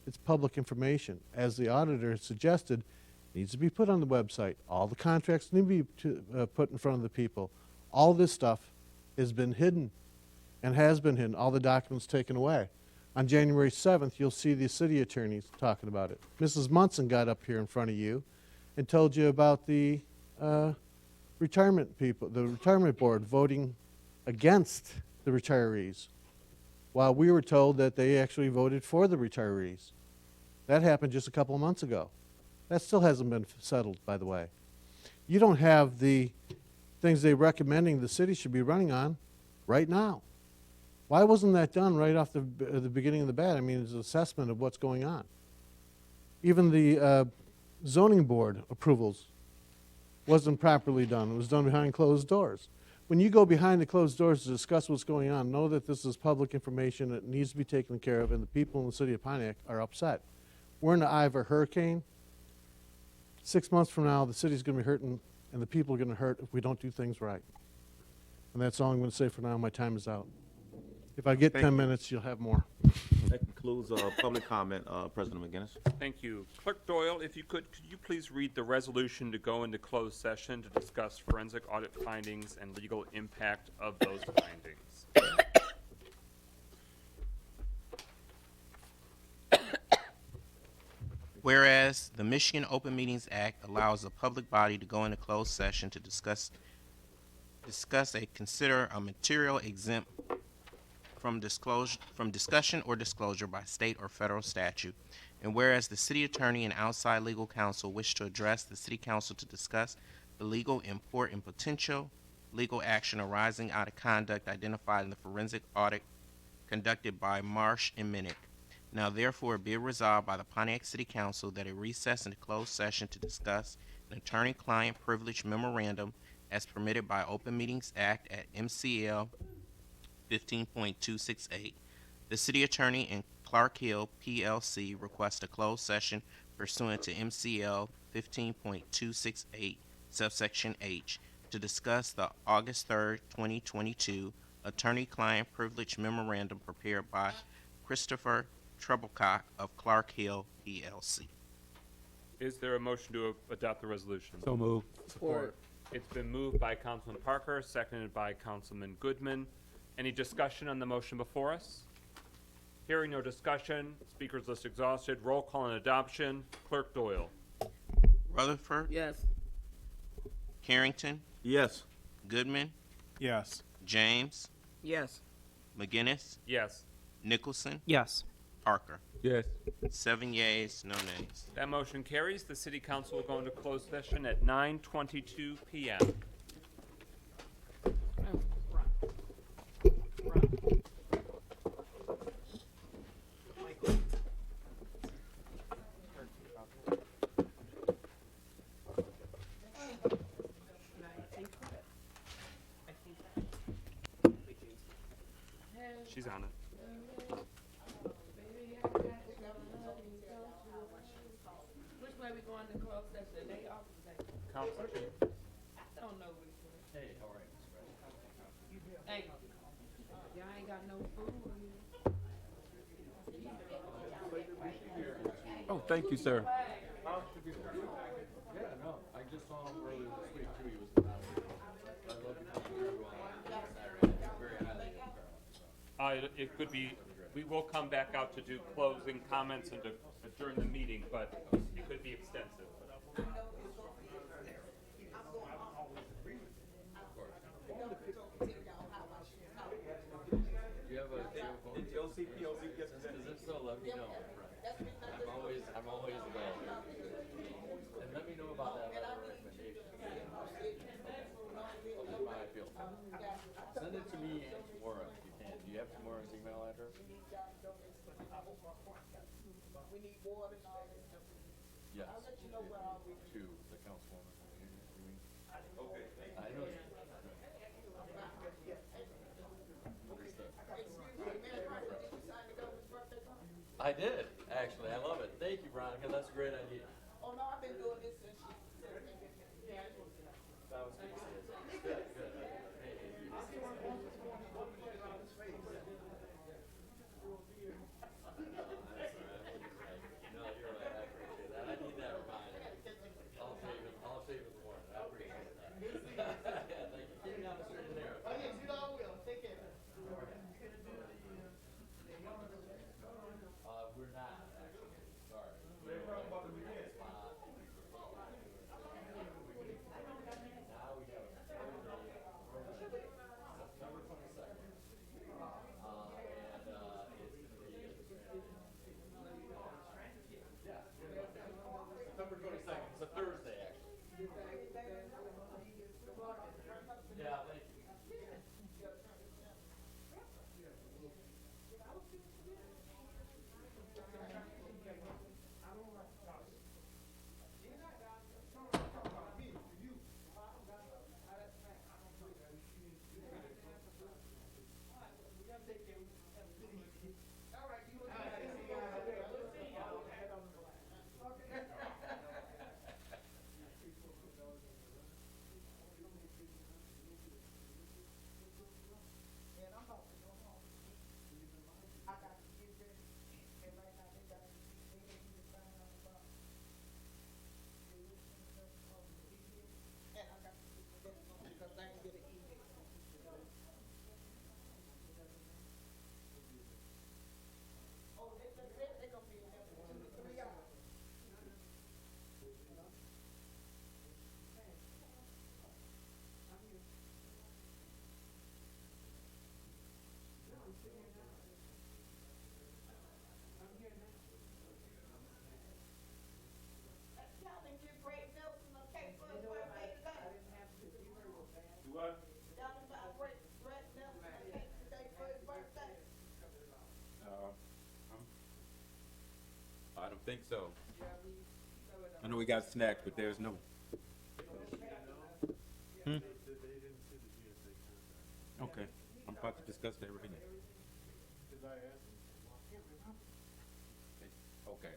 It's public information. As the auditor suggested, it needs to be put on the website. All the contracts need to be put in front of the people. All this stuff has been hidden and has been hidden. All the documents taken away. On January 7th, you'll see the city attorneys talking about it. Mrs. Munson got up here in front of you and told you about the retirement people, the retirement board voting against the retirees, while we were told that they actually voted for the retirees. That happened just a couple of months ago. That still hasn't been settled, by the way. You don't have the things they're recommending the city should be running on right now. Why wasn't that done right off the beginning of the bat? I mean, it's an assessment of what's going on. Even the zoning board approvals wasn't properly done. It was done behind closed doors. When you go behind the closed doors to discuss what's going on, know that this is public information that needs to be taken care of, and the people in the city of Pontiac are upset. We're in the eye of a hurricane. 6 months from now, the city's going to be hurting, and the people are going to hurt if we don't do things right. And that's all I'm going to say for now. My time is out. If I get Thank 10 you. minutes, you'll have more. That concludes public comment, President McGinnis. Thank you. Clerk Doyle, if you could you please read the resolution to go into closed session to discuss forensic audit findings and legal impact of those findings? Whereas the Michigan Open Meetings Act allows a public body to go into closed session to discuss consider a material exempt from discussion or disclosure by state or federal statute. And whereas the city attorney and outside legal counsel wish to address the city council to discuss the legal import and potential legal action arising out of conduct identified in the forensic audit conducted by Marsh and Minnick. Now therefore be it resolved by the Pontiac City Council that a recess into closed session to discuss an attorney-client privilege memorandum as permitted by Open Meetings Act at MCL 15.268. The city attorney and Clark Hill PLC request a closed session pursuant to MCL 15.268 subsection H to discuss the August 3rd, 2022 attorney-client privilege memorandum prepared by Christopher Treblecock of Clark Hill PLC. Is there a motion to adopt the resolution? So moved. Support. It's been moved by Councilman Parker, seconded by Councilman Goodman. Any discussion on the motion before us? Hearing no discussion, speakers list exhausted, roll call on adoption. Clerk Doyle. Rutherford, Yes. Carrington, Yes. Goodman, Yes. James, Yes. McGinnis, Yes. Nicholson, Yes. Parker. Yes. 7 yeas, no nays. That motion carries. The city council will go into closed session at 9:22 p.m. She's on it. Which way we going to close session? They off today. Council. I don't know which way. Hey, how are you? Hey, y'all ain't got no food. Oh, thank you, sir. It could be, we will come back out to do closing comments and to adjourn the meeting, but it could be extensive. I'm always available. And let me know about that letter of recommendation. That's how I feel. Send it to me and Tamora if you can. Do you have Tamora's email address? We need water and all that stuff. Yes. I'll let you know where I'll be. To the councilwoman. Okay. I know. I did, actually. I love it. Thank you, Veronica. That's a great idea. Oh, no, I've been doing this since she. That was good. Good, good. Hey, no, you're right. I appreciate that. I need that reminder. I'll save it for it. I appreciate that. Yeah, thank you. Keep me on the straight and narrow. Oh, yes, you know I will. Take care. We're not, actually. Sorry. Now we have September 22nd. think so. I know we got snacks, but there's no. Hmm? Okay, I'm about to discuss that right now. Okay.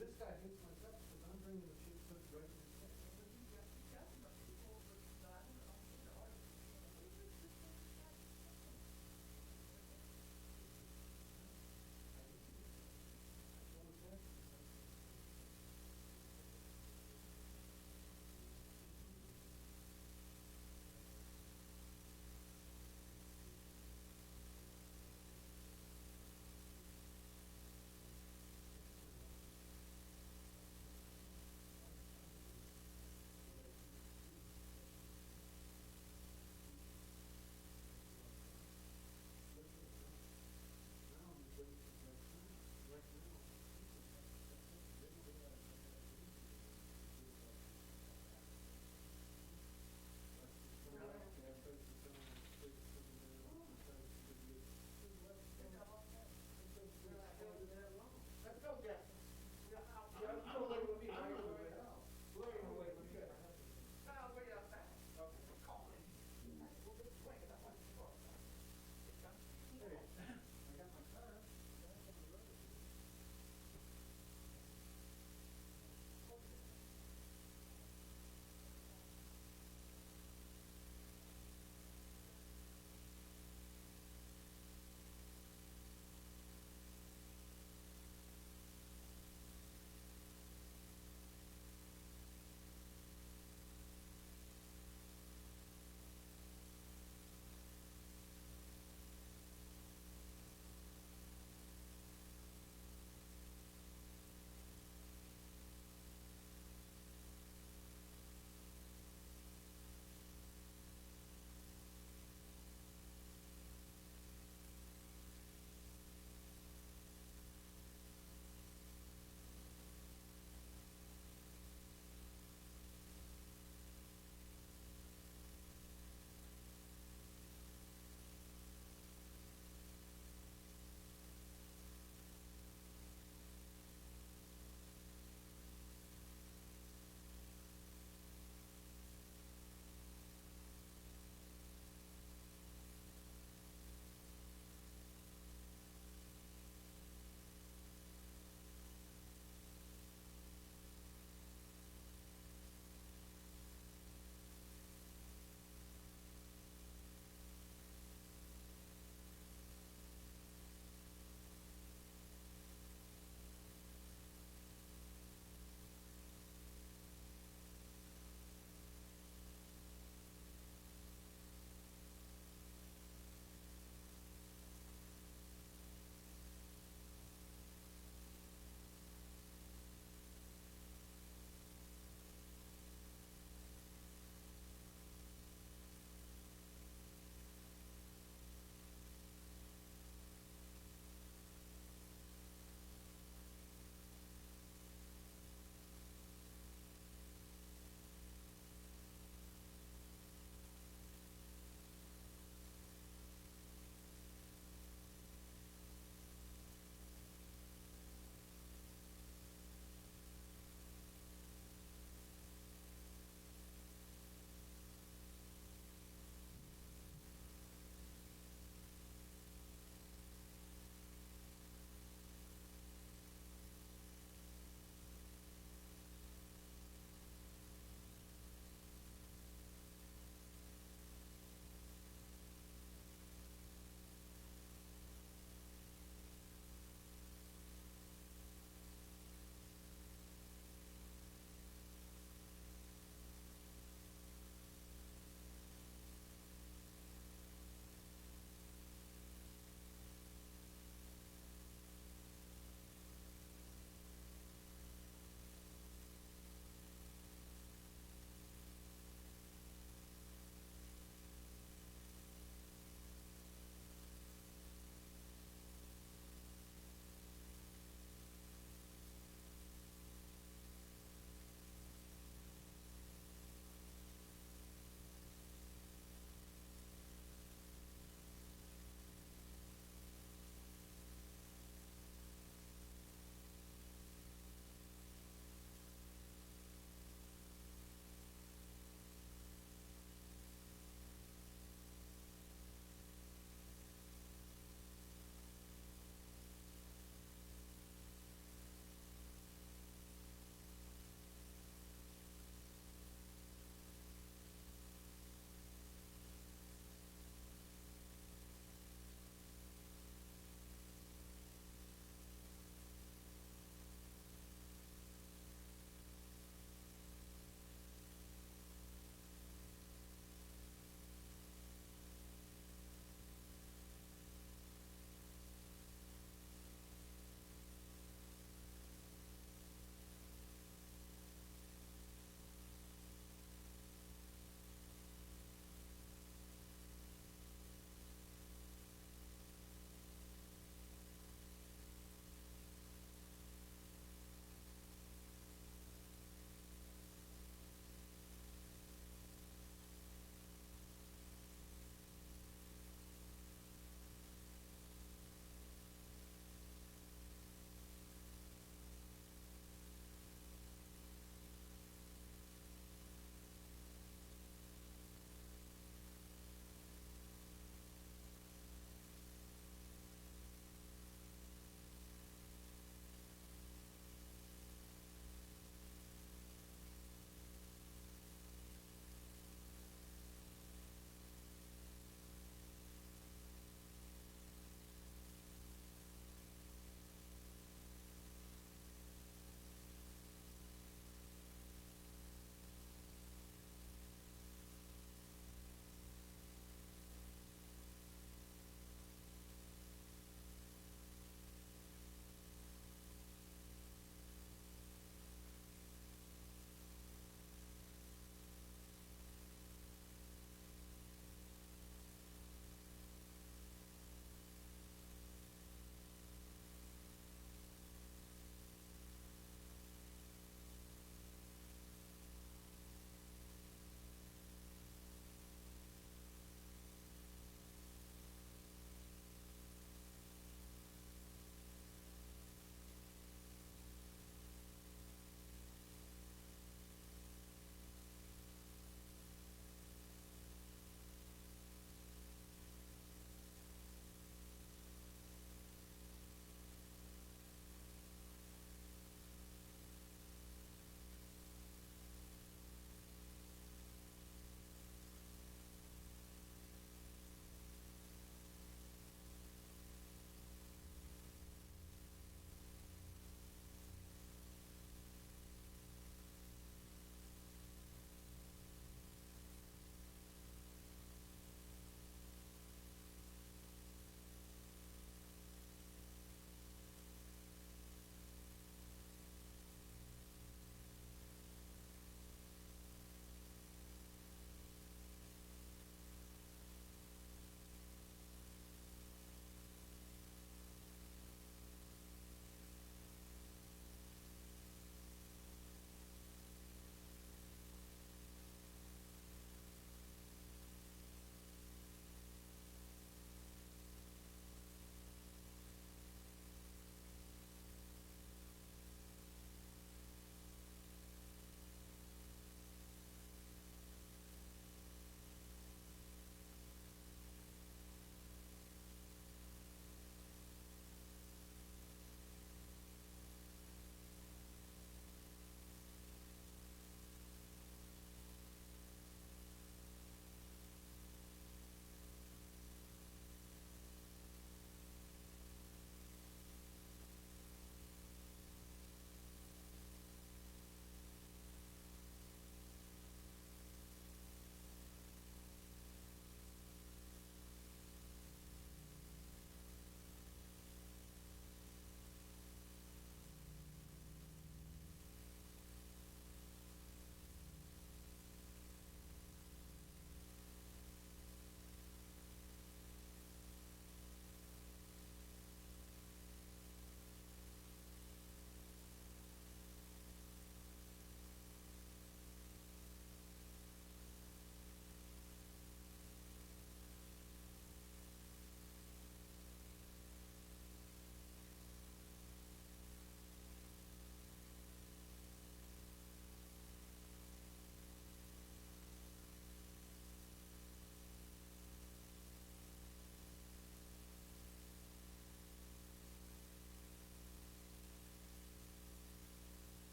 This guy hates my guts because I'm bringing the shit to the right.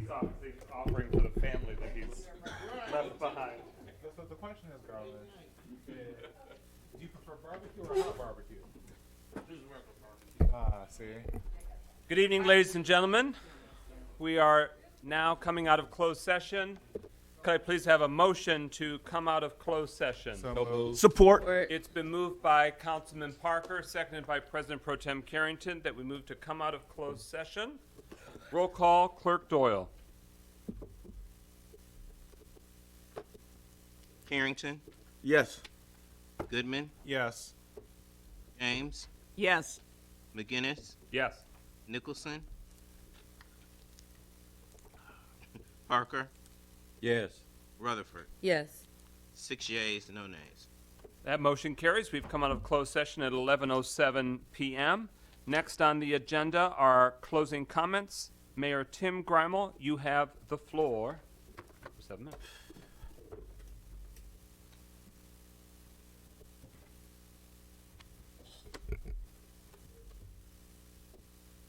He's obviously offering to the family that he's left behind. So the question is, Garland, do you prefer barbecue or hot barbecue? See? Good evening, ladies and gentlemen. We are now coming out of closed session. Could I please have a motion to come out of closed session? Support. It's been moved by Councilman Parker, seconded by President Pro Tem Carrington, that we move to come out of closed session. Roll call, Clerk Doyle. Carrington, Yes. Goodman, Yes. James, Yes. McGinnis, Yes. Nicholson, Parker, Yes. Rutherford. Yes. 6 yeas, no nays. That motion carries. We've come out of closed session at 11:07 p.m. Next on the agenda are closing comments. Mayor Tim Greimel, you have the floor for 7 minutes.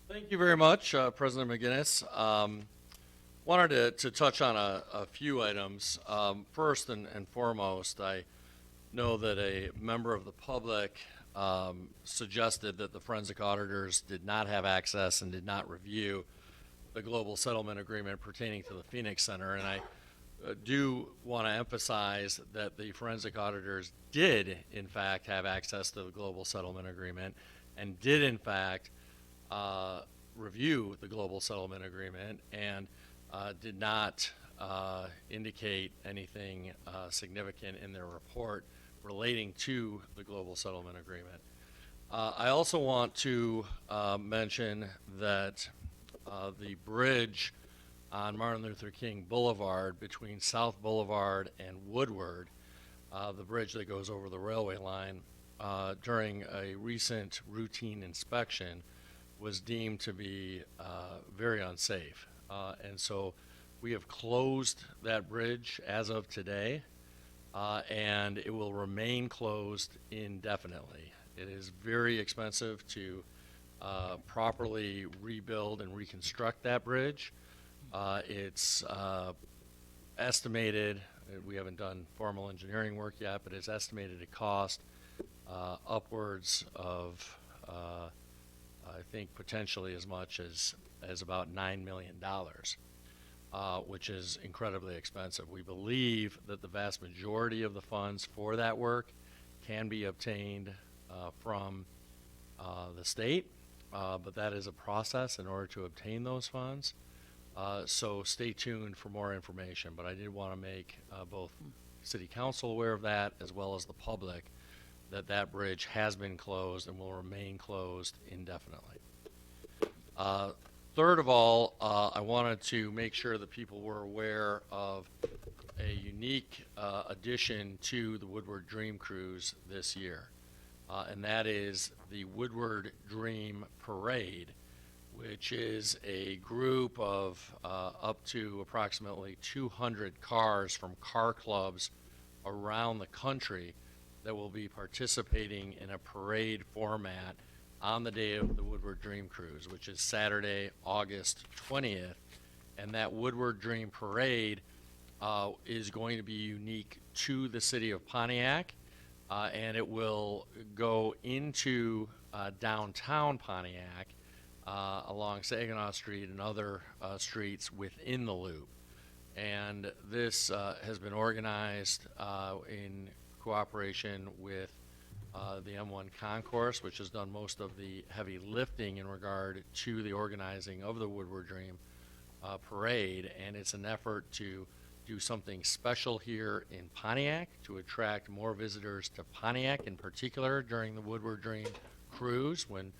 Thank you very much, President McGinnis. Wanted to touch on a few items. First and foremost, I know that a member of the public suggested that the forensic auditors did not have access and did not review the global settlement agreement pertaining to the Phoenix Center. And I do want to emphasize that the forensic auditors did, in fact, have access to the global settlement agreement and did, in fact, review the global settlement agreement and did not indicate anything significant in their report relating to the global settlement agreement. I also want to mention that the bridge on Martin Luther King Boulevard between South Boulevard and Woodward, the bridge that goes over the railway line, during a recent routine inspection was deemed to be very unsafe. And so we have closed that bridge as of today, and it will remain closed indefinitely. It is very expensive to properly rebuild and reconstruct that bridge. It's estimated, we haven't done formal engineering work yet, but it's estimated to cost upwards of I think potentially as much as about $9 million, which is incredibly expensive. We believe that the vast majority of the funds for that work can be obtained from the state, but that is a process in order to obtain those funds. So stay tuned for more information, but I did want to make both City Council aware of that as well as the public that that bridge has been closed and will remain closed indefinitely. Third of all, I wanted to make sure that people were aware of a unique addition to the Woodward Dream Cruise this year, and that is the Woodward Dream Parade, which is a group of up to approximately 200 cars from car clubs around the country that will be participating in a parade format on the day of the Woodward Dream Cruise, which is Saturday, August 20th. And that Woodward Dream Parade is going to be unique to the city of Pontiac, and it will go into downtown Pontiac along Saginaw Street and other streets within the loop. And this has been organized in cooperation with the M1 Concourse, which has done most of the heavy lifting in regard to the organizing of the Woodward Dream Parade, and it's an effort to do something special here in Pontiac to attract more visitors to Pontiac in particular during the Woodward Dream Cruise, when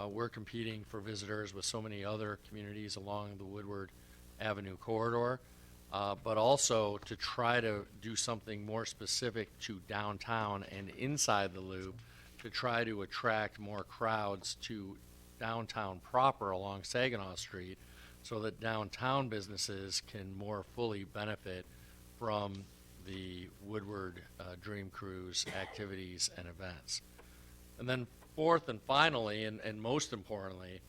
we're competing for visitors with so many other communities along the Woodward Avenue corridor. But also to try to do something more specific to downtown and inside the loop to try to attract more crowds to downtown proper along Saginaw Street so that downtown businesses can more fully benefit from the Woodward Dream Cruise activities and events. And then fourth and finally, and most importantly,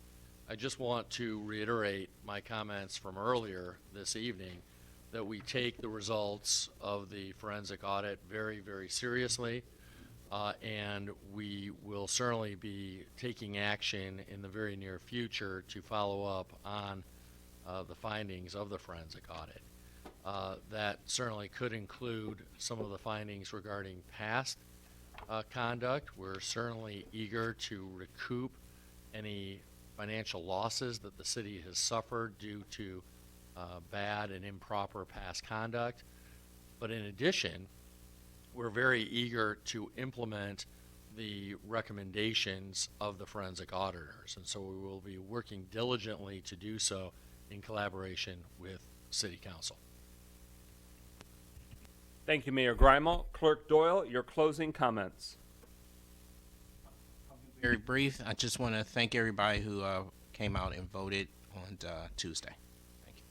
I just want to reiterate my comments from earlier this evening that we take the results of the forensic audit very, very seriously, and we will certainly be taking action in the very near future to follow up on the findings of the forensic audit. That certainly could include some of the findings regarding past conduct. We're certainly eager to recoup any financial losses that the city has suffered due to bad and improper past conduct. But in addition, we're very eager to implement the recommendations of the forensic auditors. And so we will be working diligently to do so in collaboration with City Council. Thank you, Mayor Grimal. Clerk Doyle, your closing comments. Very brief. I just want to thank everybody who came out and voted on Tuesday. Thank you.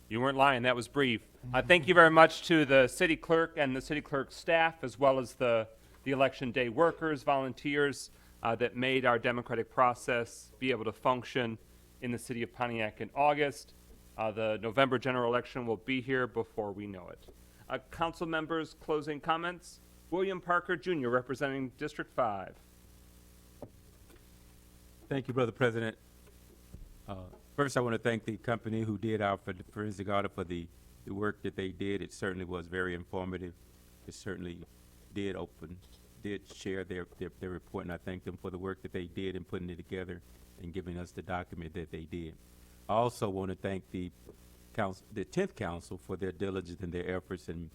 You weren't lying. That was brief. Thank you very much to the city clerk and the city clerk staff, as well as the election day workers, volunteers that made our democratic process be able to function in the city of Pontiac in August. The November general election will be here before we know it. Council members, closing comments. William Parker Jr., representing District 5. Thank you, Brother President. First, I want to thank the company who did our forensic audit for the work that they did. It certainly was very informative. It certainly did share their report, and I thank them for the work that they did in putting it together and giving us the document that they did. I also want to thank the 10th Council for their diligence and their efforts in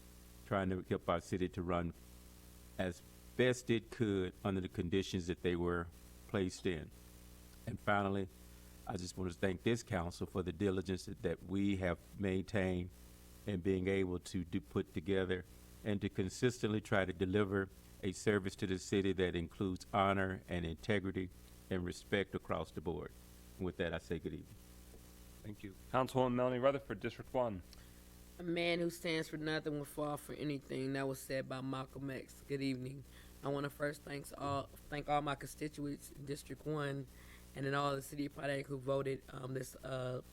trying to help our city to run as best it could under the conditions that they were placed in. And finally, I just want to thank this council for the diligence that we have maintained in being able to put together and to consistently try to deliver a service to the city that includes honor and integrity and respect across the board. And with that, I say good evening. Thank you. Councilwoman Melanie Rutherford, District 1. A man who stands for nothing will fall for anything. That was said by Malcolm X. Good evening. I want to first thank all my constituents in District 1 and in all the city of Pontiac who voted this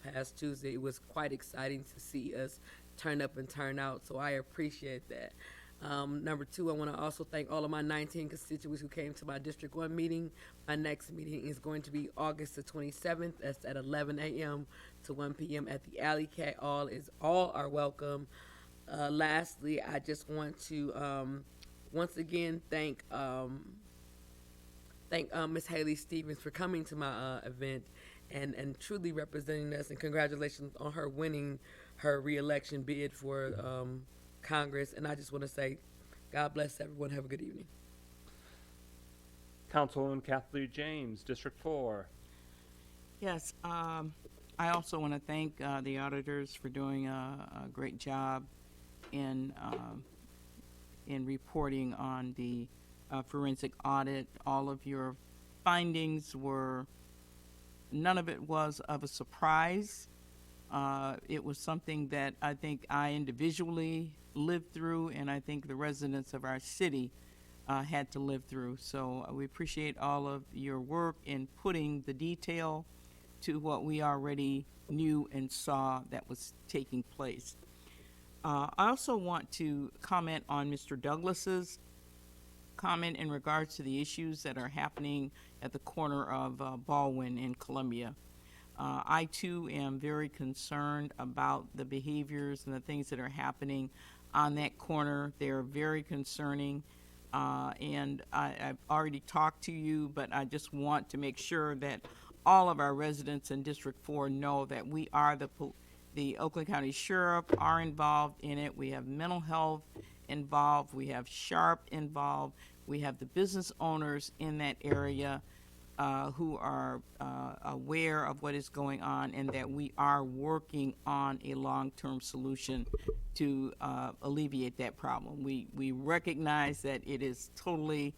past Tuesday. It was quite exciting to see us turn up and turn out, so I appreciate that. Number two, I want to also thank all of my 19 constituents who came to my District 1 meeting. My next meeting is going to be August the 27th. That's at 11 a.m. to 1 p.m. at the Alley Cat. All are welcome. Lastly, I just want to once again thank Ms. Haley Stevens for coming to my event and truly representing us, and congratulations on her winning her re-election bid for Congress. And I just want to say, God bless everyone. Have a good evening. Councilwoman Kathleen James, District 4. Yes, I also want to thank the auditors for doing a great job in reporting on the forensic audit. All of your findings none of it was of a surprise. It was something that I think I individually lived through, and I think the residents of our city had to live through. So we appreciate all of your work in putting the detail to what we already knew and saw that was taking place. I also want to comment on Mr. Douglas's comment in regards to the issues that are happening at the corner of Baldwin and Columbia. I too am very concerned about the behaviors and the things that are happening on that corner. They're very concerning, and I've already talked to you, but I just want to make sure that all of our residents in District 4 know that we are the Oakland County Sheriff are involved in it. We have mental health involved. We have SHARP involved. We have the business owners in that area who are aware of what is going on, and that we are working on a long-term solution to alleviate that problem. We recognize that it is totally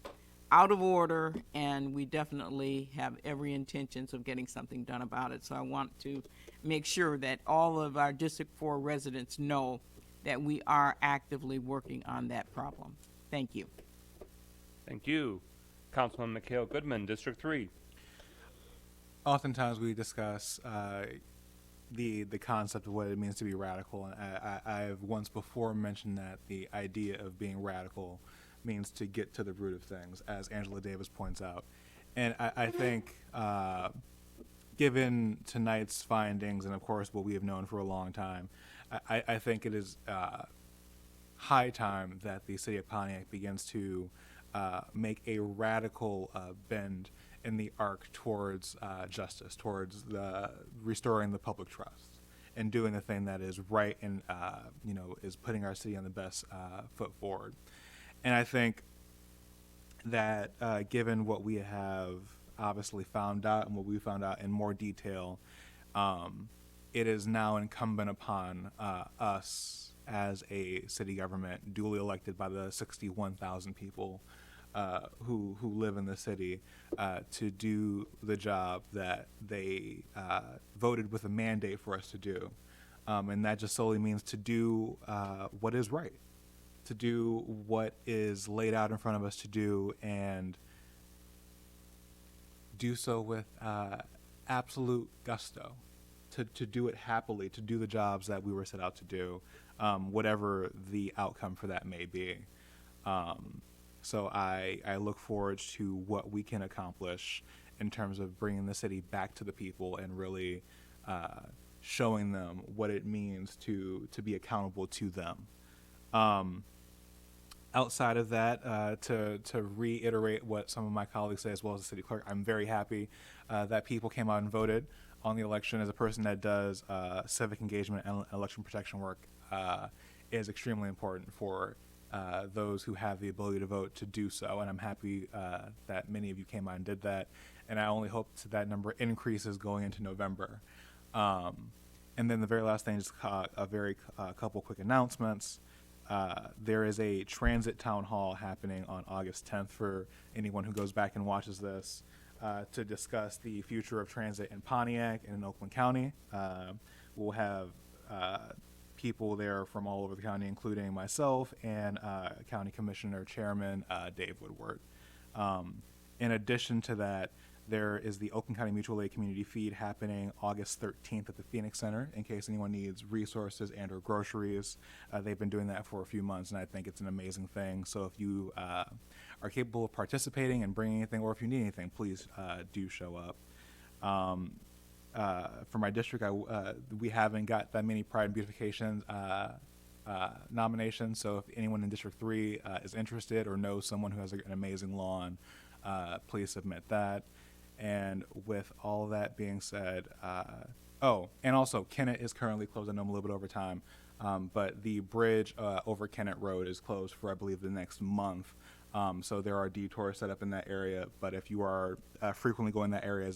out of order, and we definitely have every intentions of getting something done about it. So I want to make sure that all of our District 4 residents know that we are actively working on that problem. Thank you. Thank you. Councilman Mikhail Goodman, District 3. oftentimes we discuss the concept of what it means to be radical, and I've once before mentioned that the idea of being radical means to get to the root of things, as Angela Davis points out. And I think, given tonight's findings, and of course what we have known for a long time, I think it is high time that the city of Pontiac begins to make a radical bend in the arc towards justice, towards restoring the public trust, and doing the thing that is right and is putting our city on the best foot forward. And I think that given what we have obviously found out and what we found out in more detail, it is now incumbent upon us as a city government duly elected by the 61,000 people who live in the city to do the job that they voted with a mandate for us to do. And that just solely means to do what is right, to do what is laid out in front of us to do, and do so with absolute gusto, to do it happily, to do the jobs that we were set out to do, whatever the outcome for that may be. So I look forward to what we can accomplish in terms of bringing the city back to the people and really showing them what it means to be accountable to them. Outside of that, to reiterate what some of my colleagues say, as well as the city clerk, I'm very happy that people came out and voted on the election. As a person that does civic engagement and election protection work, is extremely important for those who have the ability to vote to do so, and I'm happy that many of you came out and did that, and I only hope that number increases going into November. And then the very last thing, just a couple quick announcements. There is a transit town hall happening on August 10th for anyone who goes back and watches this to discuss the future of transit in Pontiac and in Oakland County. We'll have people there from all over the county, including myself and County Commissioner Chairman Dave Woodward. In addition to that, there is the Oakland County Mutual Aid Community Feed happening August 13th at the Phoenix Center in case anyone needs resources and or groceries. They've been doing that for a few months, and I think it's an amazing thing. So if you are capable of participating and bringing anything, or if you need anything, please do show up. For my district, we haven't got that many Pride and Beautification nominations, so if anyone in District 3 is interested or knows someone who has an amazing lawn, please submit that. And with all that being said, and also Kennett is currently closed. I know I'm a little bit over time, but the bridge over Kennett Road is closed for, I believe, the next month. So there are detours set up in that area, but if you are frequently going that area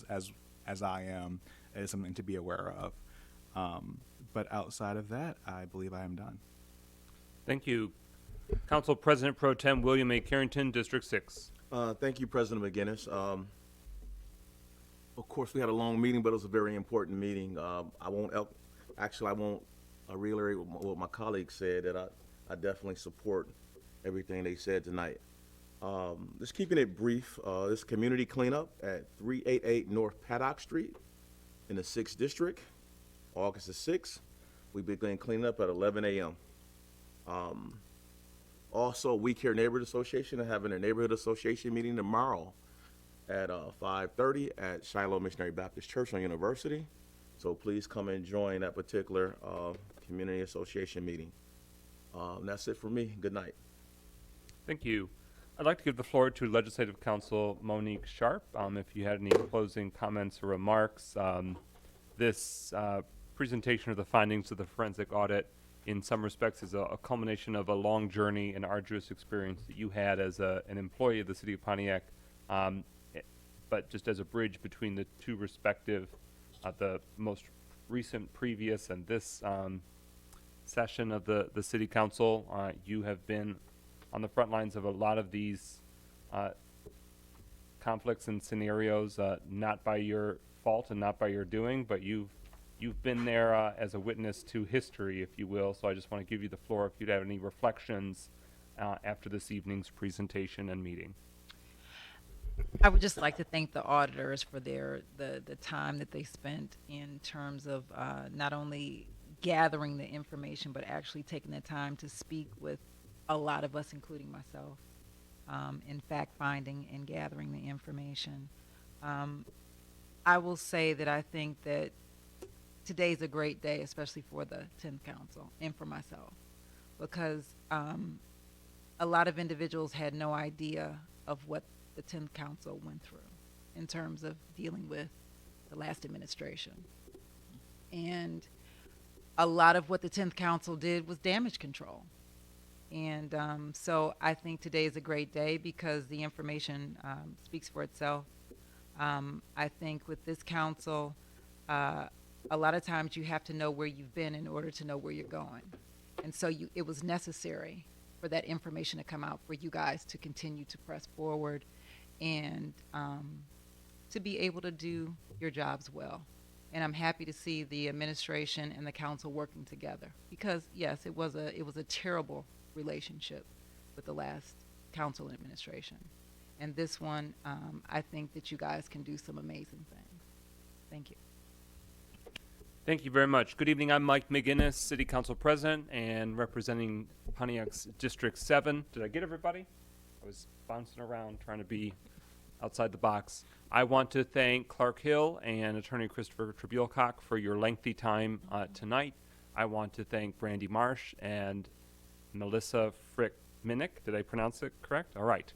as I am, it is something to be aware of. But outside of that, I believe I am done. Thank you. Council President Pro Tem William A. Carrington, District 6. Thank you, President McGinnis. Of course, we had a long meeting, but it was a very important meeting. I won't reiterate what my colleagues said, that I definitely support everything they said tonight. Just keeping it brief, this community cleanup at 388 North Paddock Street in the 6th District, August the 6th. We begin cleaning up at 11 a.m. Also, We Care Neighborhood Association are having a neighborhood association meeting tomorrow at 5:30 at Shiloh Missionary Baptist Church on University. So please come and join that particular community association meeting. That's it for me. Good night. Thank you. I'd like to give the floor to Legislative Counsel Monique Sharp. If you had any closing comments or remarks, this presentation of the findings of the forensic audit in some respects is a culmination of a long journey and arduous experience that you had as an employee of the city of Pontiac, but just as a bridge between the two respective, the most recent previous and this session of the city council. You have been on the front lines of a lot of these conflicts and scenarios, not by your fault and not by your doing, but you've been there as a witness to history, if you will. So I just want to give you the floor if you'd have any reflections after this evening's presentation and meeting. I would just like to thank the auditors for the time that they spent in terms of not only gathering the information, but actually taking the time to speak with a lot of us, including myself, in fact finding and gathering the information. I will say that I think that today's a great day, especially for the 10th Council and for myself, because a lot of individuals had no idea of what the 10th Council went through in terms of dealing with the last administration. And a lot of what the 10th Council did was damage control. And so I think today is a great day because the information speaks for itself. I think with this council, a lot of times you have to know where you've been in order to know where you're going. And so it was necessary for that information to come out for you guys to continue to press forward and to be able to do your jobs well. And I'm happy to see the administration and the council working together because yes, it was a terrible relationship with the last council administration. And this one, I think that you guys can do some amazing things. Thank you. Thank you very much. Good evening. I'm Mike McGinnis, City Council President and representing Pontiac's District 7. Did I get everybody? I was bouncing around trying to be outside the box. I want to thank Clark Hill and Attorney Christopher Tribulcock for your lengthy time tonight. I want to thank Brandy Marsh and Melissa Frick-Minnick. Did I pronounce it correct? All right.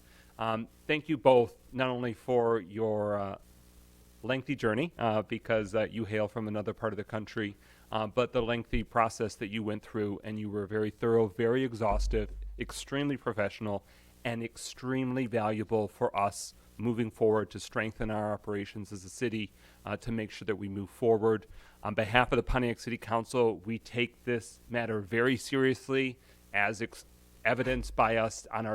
Thank you both, not only for your lengthy journey, because you hail from another part of the country, but the lengthy process that you went through, and you were very thorough, very exhaustive, extremely professional, and extremely valuable for us moving forward to strengthen our operations as a city, to make sure that we move forward. On behalf of the Pontiac City Council, we take this matter very seriously, as evidenced by us on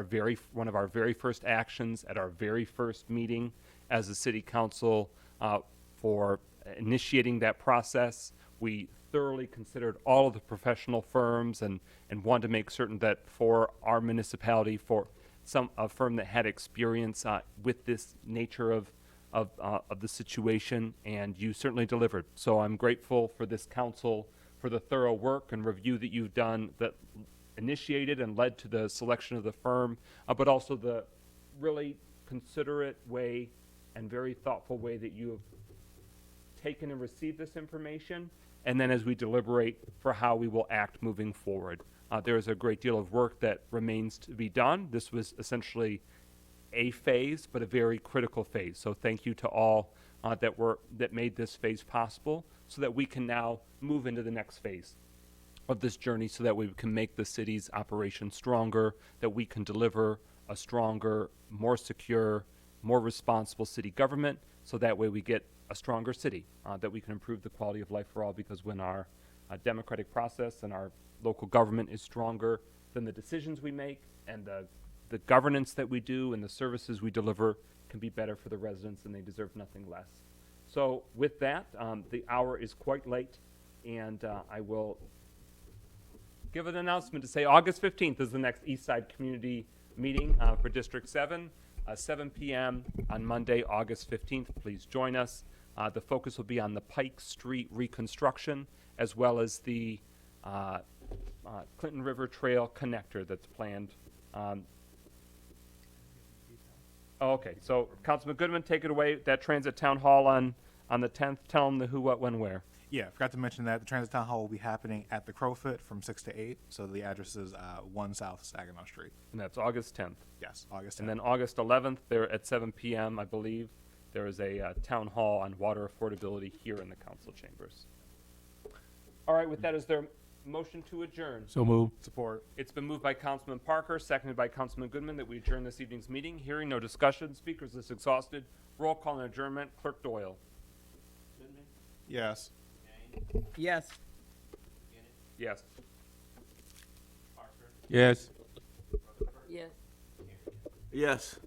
one of our very first actions at our very first meeting as a city council, for initiating that process. We thoroughly considered all of the professional firms and wanted to make certain that for our municipality, for a firm that had experience with this nature of the situation, and you certainly delivered. So I'm grateful for this council for the thorough work and review that you've done that initiated and led to the selection of the firm, but also the really considerate way and very thoughtful way that you have taken and received this information, and then as we deliberate for how we will act moving forward. There is a great deal of work that remains to be done. This was essentially a phase, but a very critical phase. So thank you to all that made this phase possible, so that we can now move into the next phase of this journey, so that we can make the city's operation stronger, that we can deliver a stronger, more secure, more responsible city government, so that way we get a stronger city, that we can improve the quality of life for all, because when our democratic process and our local government is stronger, then the decisions we make and the governance that we do and the services we deliver can be better for the residents, and they deserve nothing less. So with that, the hour is quite late, and I will give an announcement to say August 15th is the next Eastside Community Meeting for District 7, 7 p.m. on Monday, August 15th. Please join us. The focus will be on the Pike Street reconstruction, as well as the Clinton River Trail connector that's planned. Okay, so Councilman Goodman, take it away. That transit town hall on the 10th. Tell them the who, what, when, where. Yeah, forgot to mention that the transit town hall will be happening at the Crowfoot from 6 to 8. So the address is 1 South Saginaw Street. And that's August 10th. Yes, August 10th. And then August 11th, there at 7 p.m., I believe, there is a town hall on water affordability here in the council chambers. All right, with that, is there a motion to adjourn? So moved. Support. It's been moved by Councilman Parker, seconded by Councilman Goodman, that we adjourn this evening's meeting. Hearing no discussion, speakers list exhausted. Roll call and adjournment. Clerk Doyle. Yes. Yes. Yes. Yes. Yes. Yes.